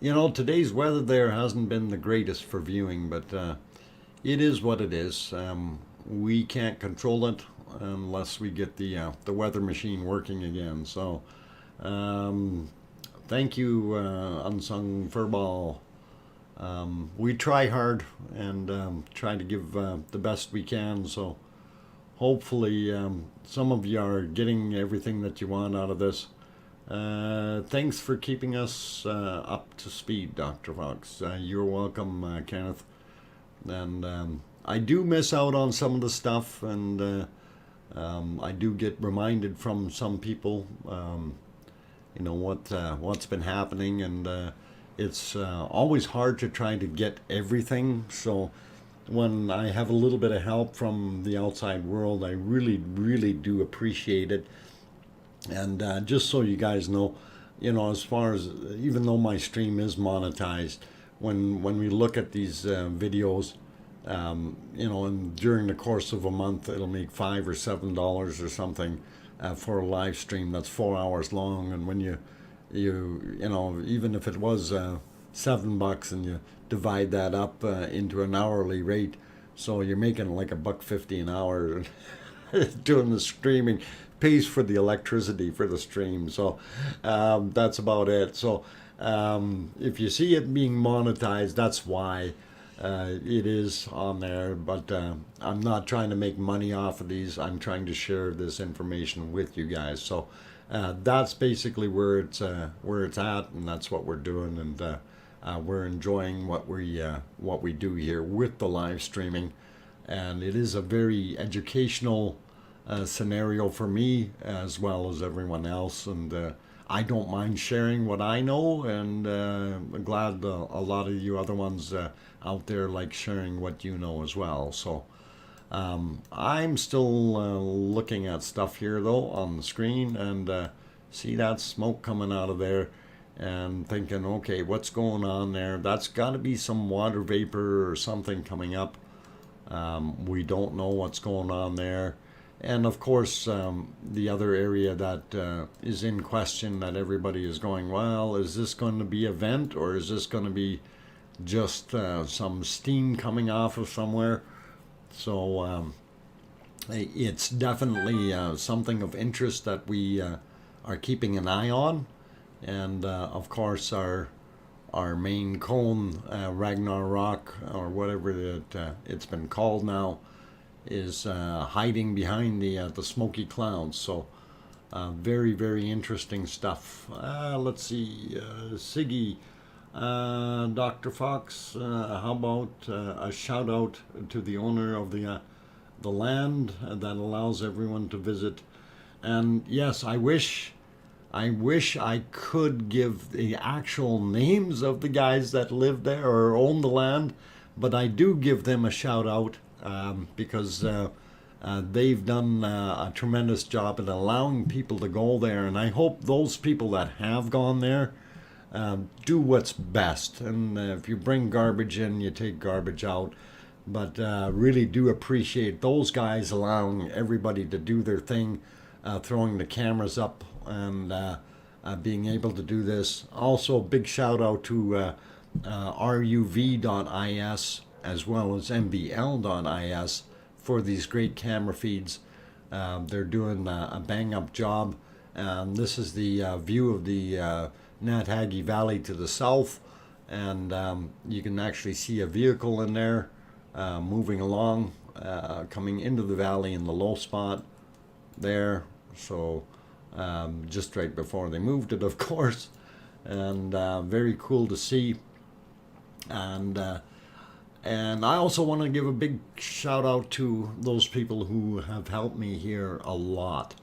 today's weather there hasn't been the greatest for viewing, but it is what it is. We can't control it unless we get the weather machine working again. So thank you, Unsung Furball. We try hard and try to give the best we can. So hopefully some of you are getting everything that you want out of this. Thanks for keeping us up to speed, Dr. Fox. You're welcome, Kenneth. And I do miss out on some of the stuff, and I do get reminded from some people, what's been happening, and it's always hard to try to get everything. So when I have a little bit of help from the outside world, I really, really do appreciate it. And just so you guys know, as far as, even though my stream is monetized, when we look at these videos, and during the course of a month, it'll make $5 or $7 or something for a live stream that's 4 hours long. And when you even if it was $7 and you divide that up into an hourly rate, so you're making like $1.50 an hour doing the streaming, pays for the electricity for the stream. So that's about it. So if you see it being monetized, that's why it is on there. But I'm not trying to make money off of these. I'm trying to share this information with you guys. So that's basically where it's at, and that's what we're doing, and we're enjoying what we do here with the live streaming. And it is a very educational scenario for me as well as everyone else, and I don't mind sharing what I know, and I'm glad a lot of you other ones out there like sharing what you know as well. So I'm still looking at stuff here though on the screen, and see that smoke coming out of there, and thinking, okay, what's going on there? That's got to be some water vapor or something coming up. We don't know what's going on there. And of course, the other area that is in question that everybody is going, well, is this going to be a vent or is this going to be just some steam coming off of somewhere? So it's definitely something of interest that we are keeping an eye on. And of course, our main cone, Ragnar Rock, or whatever it's been called now, is hiding behind the smoky clouds. So very, very interesting stuff. Let's see, Siggy, Dr. Fox, how about a shout out to the owner of the land that allows everyone to visit? And yes, I wish I could give the actual names of the guys that live there or own the land, but I do give them a shout out because they've done a tremendous job in allowing people to go there. And I hope those people that have gone there do what's best. And if you bring garbage in, you take garbage out. But really do appreciate those guys allowing everybody to do their thing, throwing the cameras up and being able to do this. Also, big shout out to ruv.is as well as mbl.is for these great camera feeds. They're doing a bang up job. This is the view of the Natahagi Valley to the south, and you can actually see a vehicle in there moving along, coming into the valley in the low spot there. So just right before they moved it, of course, and very cool to see. And I also want to give a big shout out to those people who have helped me here a lot.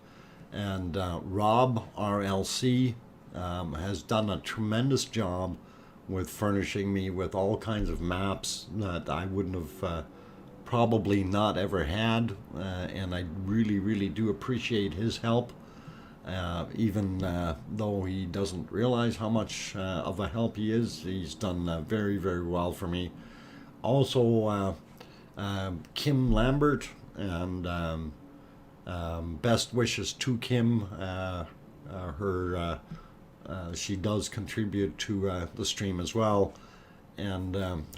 And Rob RLC has done a tremendous job with furnishing me with all kinds of maps that I wouldn't have probably not ever had. And I really, really do appreciate his help. Even though he doesn't realize how much of a help he is, he's done very, very well for me. Also, Kim Lambert, and best wishes to Kim. She does contribute to the stream as well, and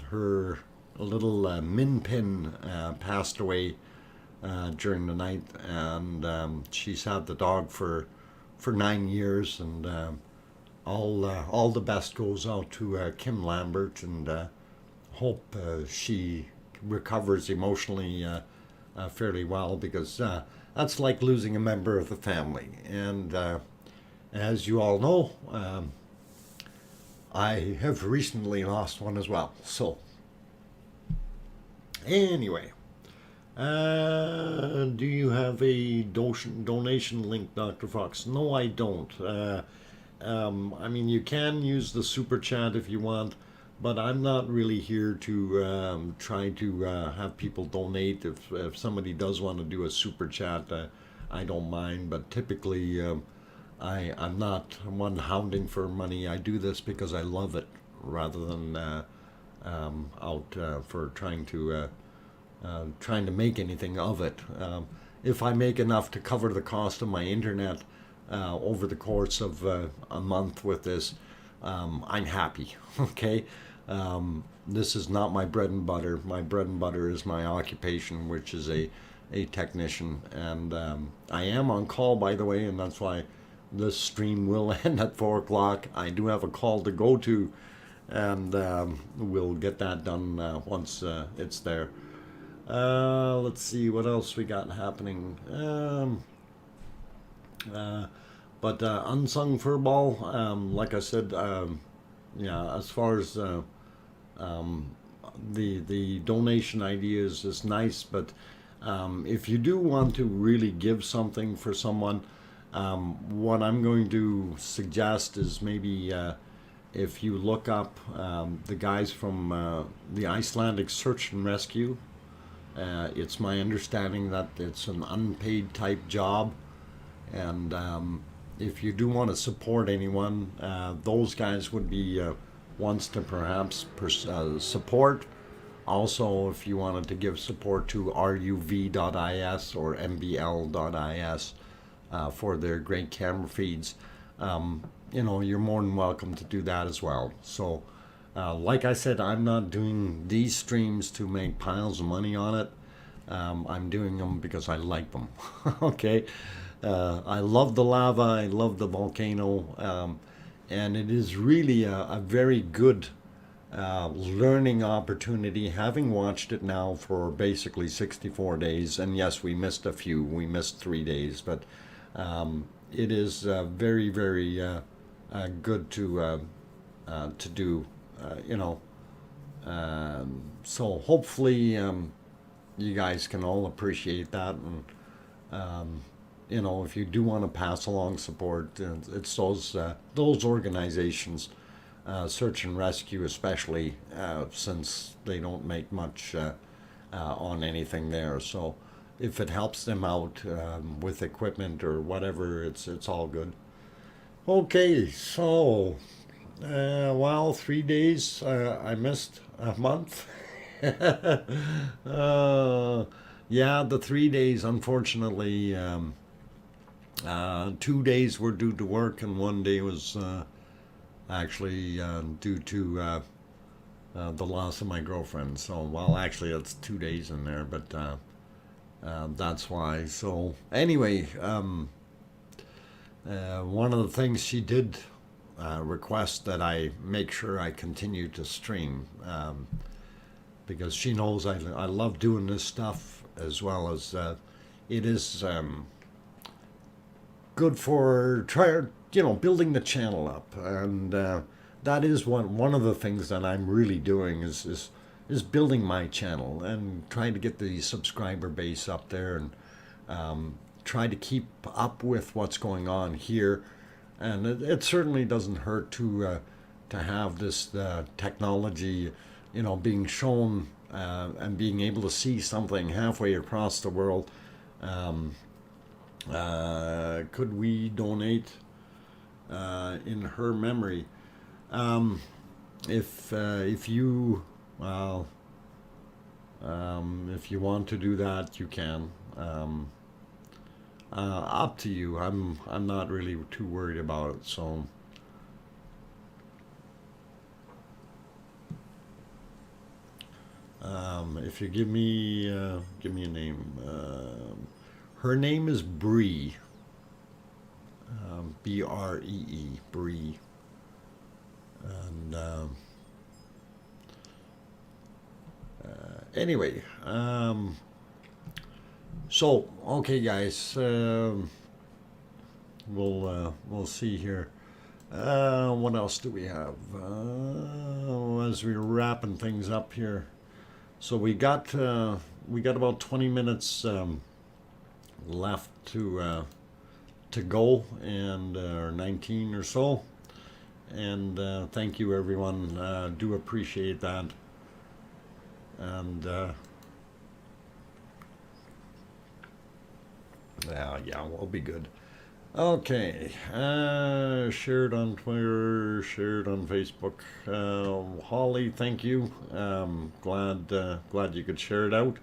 her little min pin passed away during the night, and she's had the dog for 9 years, and all the best goes out to Kim Lambert, and hope she recovers emotionally fairly well, because that's like losing a member of the family. And as you all know, I have recently lost one as well. So anyway, do you have a donation link, Dr. Fox? No, I don't. I mean, you can use the super chat if you want, but I'm not really here to try to have people donate. If somebody does want to do a super chat, I don't mind, but typically I'm not one hounding for money. I do this because I love it, rather than out for trying to make anything of it. If I make enough to cover the cost of my internet over the course of a month with this, I'm happy. Okay, this is not my bread and butter. My bread and butter is my occupation, which is a technician, and I am on call, by the way, and that's why this stream will end at 4 o'clock. I do have a call to go to, and we'll get that done once it's there. Let's see what else we got happening. But Unsung Furball, like I said, yeah, as far as the donation ideas is nice, but if you do want to really give something for someone, what I'm going to suggest is maybe if you look up the guys from the Icelandic Search and Rescue. It's my understanding that it's an unpaid type job, and if you do want to support anyone, those guys would be ones to perhaps support. Also, if you wanted to give support to ruv.is or mbl.is for their great camera feeds, you're more than welcome to do that as well. So, like I said, I'm not doing these streams to make piles of money on it. I'm doing them because I like them. Okay, I love the lava. I love the volcano, and it is really a very good learning opportunity. Having watched it now for basically 64 days, and yes, we missed a few. We missed 3 days, but it is very, very good to do. So hopefully you guys can all appreciate that, and if you do want to pass along support, it's those organizations, search and rescue especially, since they don't make much on anything there. So if it helps them out with equipment or whatever, it's all good. Okay, so well, 3 days. I missed a month. Yeah, the 3 days, unfortunately, 2 days were due to work, and 1 day was actually due to the loss of my girlfriend. So, well, actually, it's 2 days in there, but that's why. So, anyway, one of the things she did request that I make sure I continue to stream, because she knows I love doing this stuff, as well as it is good for building the channel up, and that is one of the things that I'm really doing is building my channel and trying to get the subscriber base up there, and try to keep up with what's going on here. And it certainly doesn't hurt to have this technology, being shown, and being able to see something halfway across the world. Could we donate in her memory? If you if you want to do that, you can. Up to you. I'm not really too worried about it. So if you give me a name, her name is Bree. Bree, Bree, and anyway. So, okay, guys, we'll see here. What else do we have as we're wrapping things up here? So we got about 20 minutes left to go, and or 19 or so. And thank you, everyone. Do appreciate that. And yeah, we'll be good. Okay, shared on Twitter, shared on Facebook. Holly, thank you. Glad you could share it out.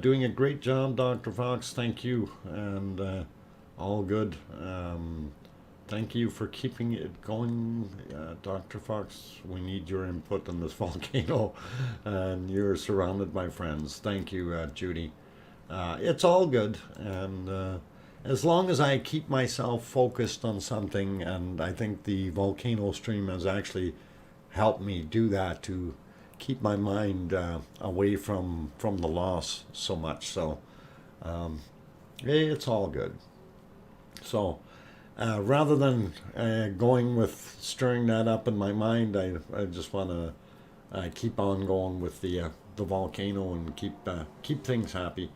Doing a great job, Dr. Fox. Thank you, and all good. Thank you for keeping it going, Dr. Fox. We need your input on this volcano, and you're surrounded by friends. Thank you, Judy. It's all good, and as long as I keep myself focused on something, and I think the volcano stream has actually helped me do that, to keep my mind away from the loss so much. So it's all good. So rather than going with stirring that up in my mind, I just want to keep on going with the volcano, and keep things happy.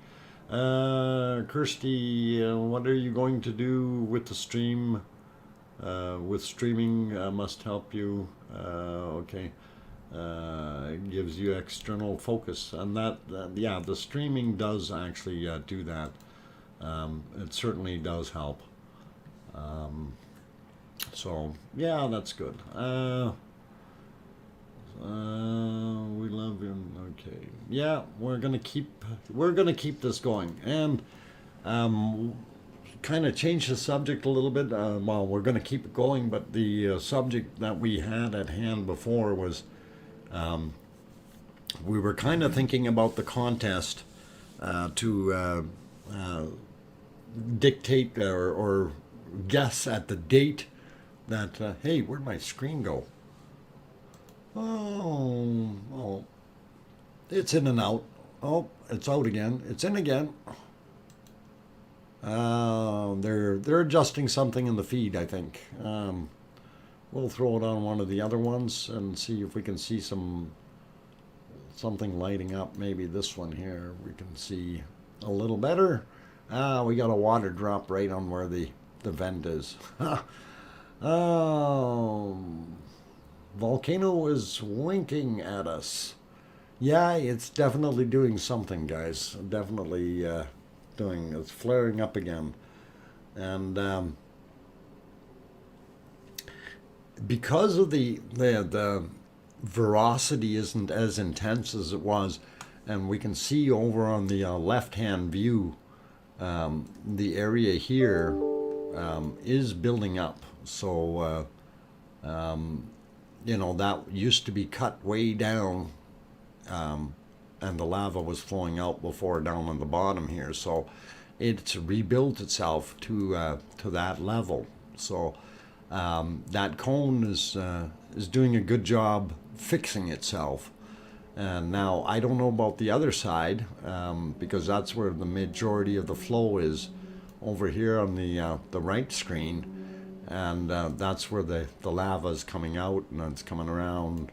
Kirsty, what are you going to do with the stream? With streaming, must help you. Okay. It gives you external focus, and yeah, the streaming does actually do that. It certainly does help. So yeah, that's good. We love him. Okay. Yeah, we're gonna keep this going, and kind of change the subject a little bit. Well, we're gonna keep it going, but the subject that we had at hand before was we were kind of thinking about the contest to dictate or guess at the date that. Hey, where'd my screen go? Oh, it's in and out. Oh, it's out again. It's in again. They're adjusting something in the feed, I think. We'll throw it on one of the other ones and see if we can see something lighting up. Maybe this one here we can see a little better. We got a water drop right on where the vent is. Volcano is winking at us. Yeah, it's definitely doing something, guys. Definitely it's flaring up again. And because of the veracity isn't as intense as it was, and we can see over on the left-hand view, the area here is building up. So, that used to be cut way down, and the lava was flowing out before down on the bottom here. So it's rebuilt itself to that level. So that cone is doing a good job fixing itself. And now I don't know about the other side, because that's where the majority of the flow is, over here on the right screen, and that's where the lava is coming out, and it's coming around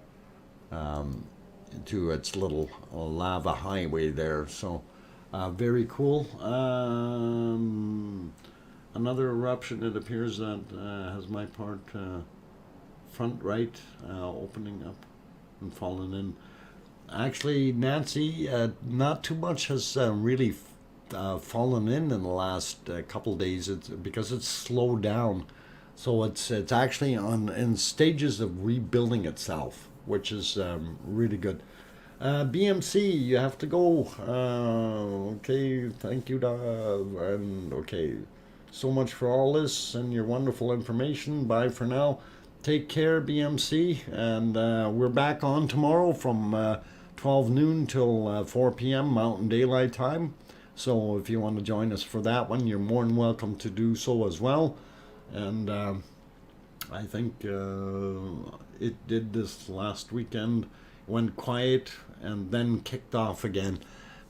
to its little lava highway there. So very cool. Another eruption, it appears, that has my part front right opening up and falling in. Actually, Nancy, not too much has really fallen in the last couple days. It's because it's slowed down, so it's actually in stages of rebuilding itself, which is really good. BMC, you have to go. Okay, thank you, and okay, so much for all this and your wonderful information. Bye for now. Take care, BMC, and we're back on tomorrow from 12 noon till 4 p.m. Mountain Daylight Time. So if you want to join us for that one, you're more than welcome to do so as well. And I think it did this last weekend, went quiet and then kicked off again.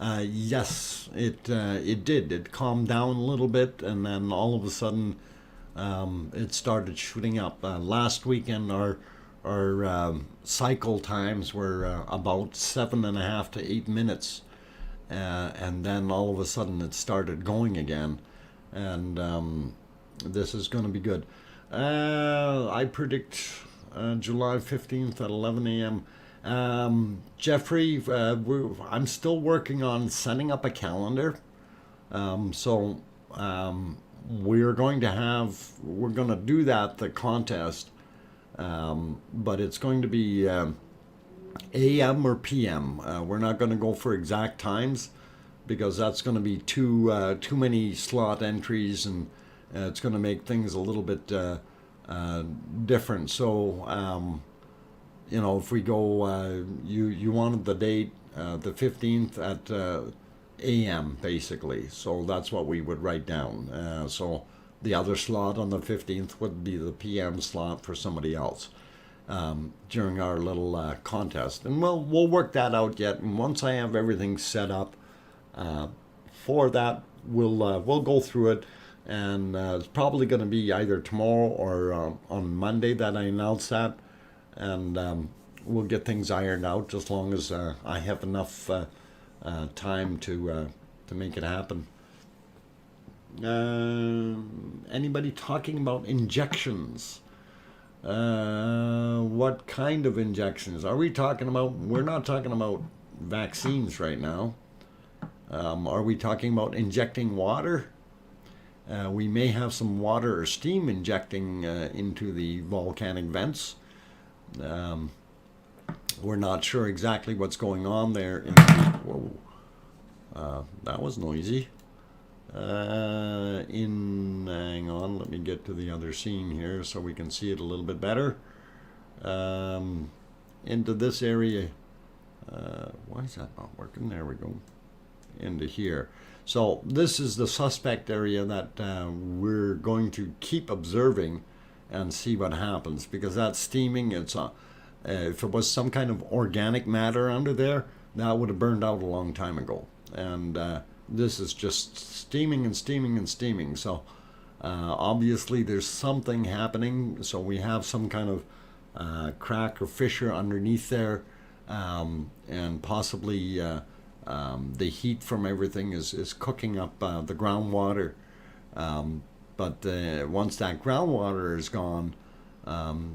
Yes, it did. It calmed down a little bit, and then all of a sudden it started shooting up. Last weekend, our cycle times were about 7.5 to 8 minutes, and then all of a sudden it started going again, and this is going to be good. I predict July 15th at 11 a.m. Jeffrey, I'm still working on setting up a calendar, so we're going to do that, the contest, but it's going to be AM or PM. We're not going to go for exact times, because that's going to be too many slot entries, and it's going to make things a little bit different. So if we go, you wanted the date, the 15th at AM, basically. So that's what we would write down. So the other slot on the 15th would be the PM slot for somebody else during our little contest. And we'll work that out yet. And once I have everything set up for that, we'll go through it. And it's probably going to be either tomorrow or on Monday that I announce that. And we'll get things ironed out, as long as I have enough time to make it happen. Anybody talking about injections? What kind of injections are we talking about? We're not talking about vaccines right now. Are we talking about injecting water? We may have some water or steam injecting into the volcanic vents. We're not sure exactly what's going on there. Whoa, that was noisy. Hang on, let me get to the other scene here so we can see it a little bit better. Into this area. Why is that not working? There we go. Into here. So this is the suspect area that we're going to keep observing and see what happens, because that's steaming. It's if it was some kind of organic matter under there, that would have burned out a long time ago. And this is just steaming and steaming and steaming. So obviously there's something happening. So we have some kind of crack or fissure underneath there, and possibly the heat from everything is cooking up the groundwater. But once that groundwater is gone,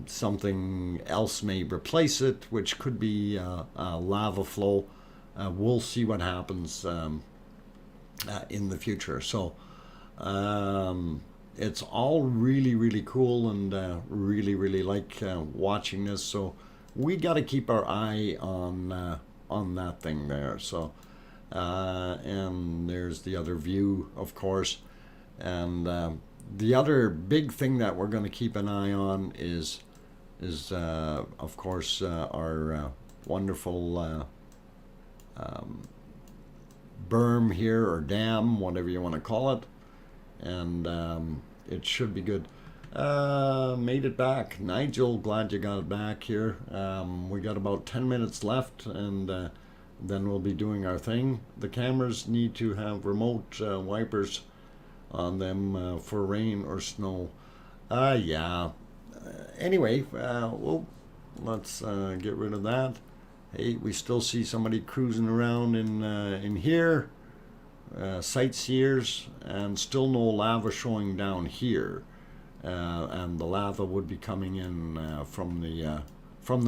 something else may replace it, which could be a lava flow. We'll see what happens in the future. So it's all really, really cool, and really, really like watching this. So we got to keep our eye on that thing there. So and there's the other view, of course. And the other big thing that we're going to keep an eye on is of course our wonderful berm here, or dam, whatever you want to call it. And it should be good. Made it back. Nigel, glad you got it back here. We got about 10 minutes left, and then we'll be doing our thing. The cameras need to have remote wipers on them for rain or snow. Yeah. Anyway, well, let's get rid of that. Hey, we still see somebody cruising around in here. Sightseers, and still no lava showing down here, and the lava would be coming in from the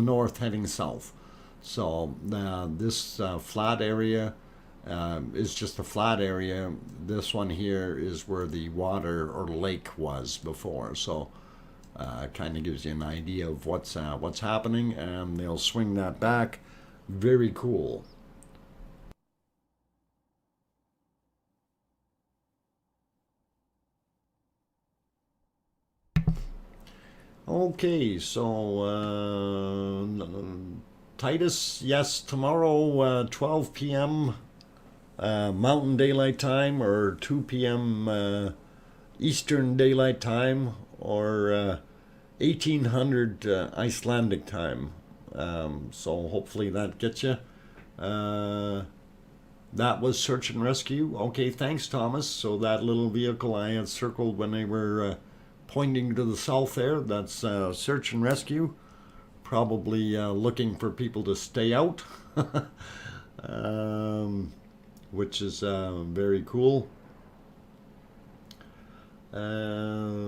north heading south. So this flat area is just a flat area. This one here is where the water or lake was before. So kind of gives you an idea of what's happening, and they'll swing that back. Very cool. Okay, so Titus, yes, tomorrow 12 p.m. Mountain Daylight Time, or 2 p.m. Eastern Daylight Time, or 1800 Icelandic Time. So hopefully that gets you. That was search and rescue. Okay, thanks, Thomas. So that little vehicle I had circled when they were pointing to the south there, that's search and rescue. Probably looking for people to stay out, which is very cool. When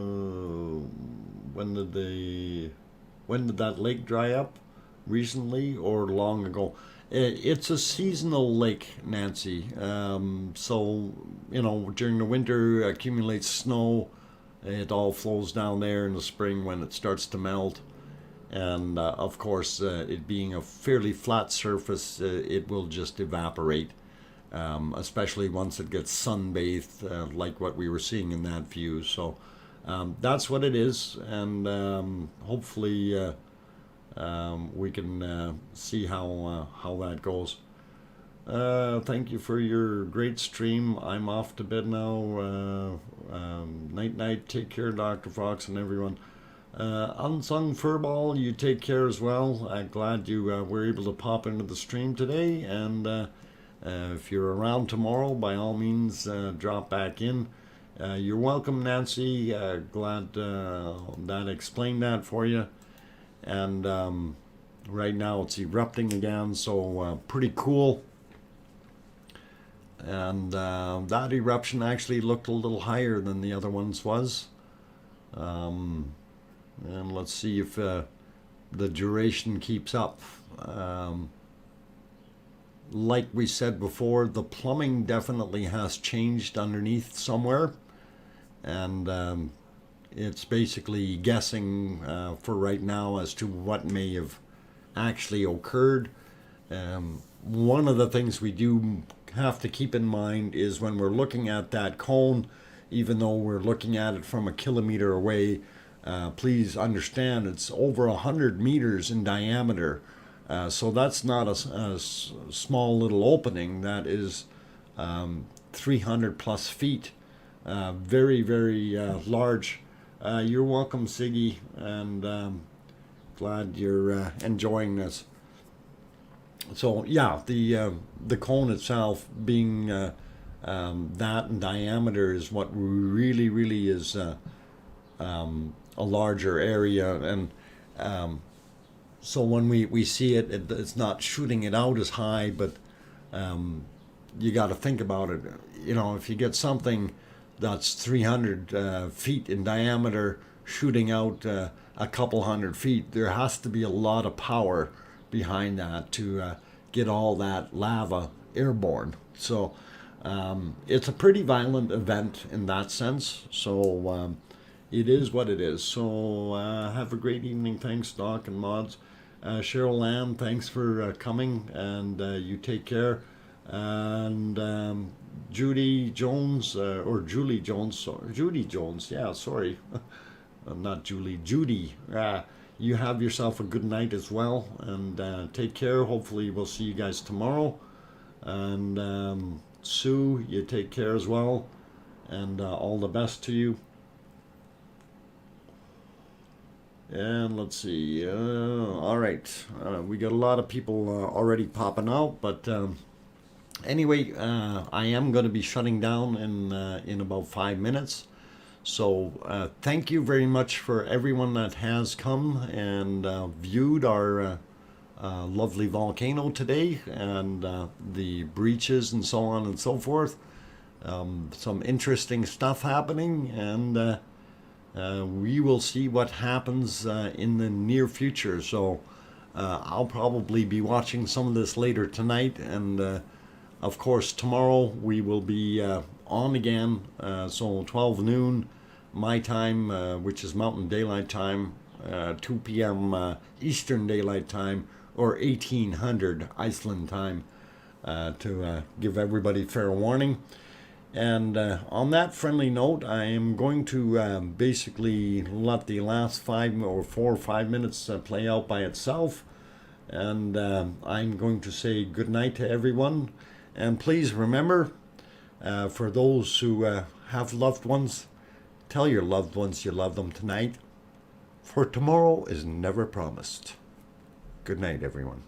did that lake dry up? Recently or long ago? It's a seasonal lake, Nancy. So, during the winter accumulates snow. It all flows down there in the spring when it starts to melt. And of course, it being a fairly flat surface, it will just evaporate, especially once it gets sunbathed, like what we were seeing in that view. So that's what it is, and hopefully we can see how that goes. Thank you for your great stream. I'm off to bed now. Night. Take care, Dr. Fox and everyone. Unsung Furball, you take care as well. I'm glad you were able to pop into the stream today. And if you're around tomorrow, by all means, drop back in. You're welcome, Nancy. Glad that explained that for you. And right now it's erupting again, so pretty cool. And that eruption actually looked a little higher than the other ones was. And let's see if the duration keeps up. Like we said before, the plumbing definitely has changed underneath somewhere. And it's basically guessing for right now as to what may have actually occurred. One of the things we do have to keep in mind is when we're looking at that cone, even though we're looking at it from a kilometer away, please understand it's over 100 meters in diameter. So that's not a small little opening. That is 300 plus feet. Very, very large. You're welcome, Siggy, and glad you're enjoying this. So yeah, the cone itself being that in diameter is what really is a larger area, and so when we see it, it's not shooting it out as high, but you got to think about it. You know, if you get something that's 300 feet in diameter shooting out a couple hundred feet, there has to be a lot of power behind that to get all that lava airborne. So it's a pretty violent event in that sense. So it is what it is. So have a great evening. Thanks, Doc and Mods. Cheryl Ann, thanks for coming, and you take care. And Judy Jones, or Julie Jones, Judy Jones, yeah, sorry. Not Julie, Judy. You have yourself a good night as well, and take care. Hopefully we'll see you guys tomorrow. And Sue, you take care as well, and all the best to you. And let's see, all right, we got a lot of people already popping out, but anyway, I am going to be shutting down in about 5 minutes. So thank you very much for everyone that has come and viewed our lovely volcano today, and the breaches and so on and so forth. Some interesting stuff happening, and we will see what happens in the near future. So I'll probably be watching some of this later tonight, and of course tomorrow we will be on again, so 12 noon my time, which is Mountain Daylight Time, 2 p.m. Eastern Daylight Time, or 1800 Iceland Time, to give everybody fair warning. And on that friendly note, I am going to basically let the last 4 or 5 minutes play out by itself. And I'm going to say good night to everyone. And please remember, for those who have loved ones, tell your loved ones you love them tonight, for tomorrow is never promised. Good night, everyone.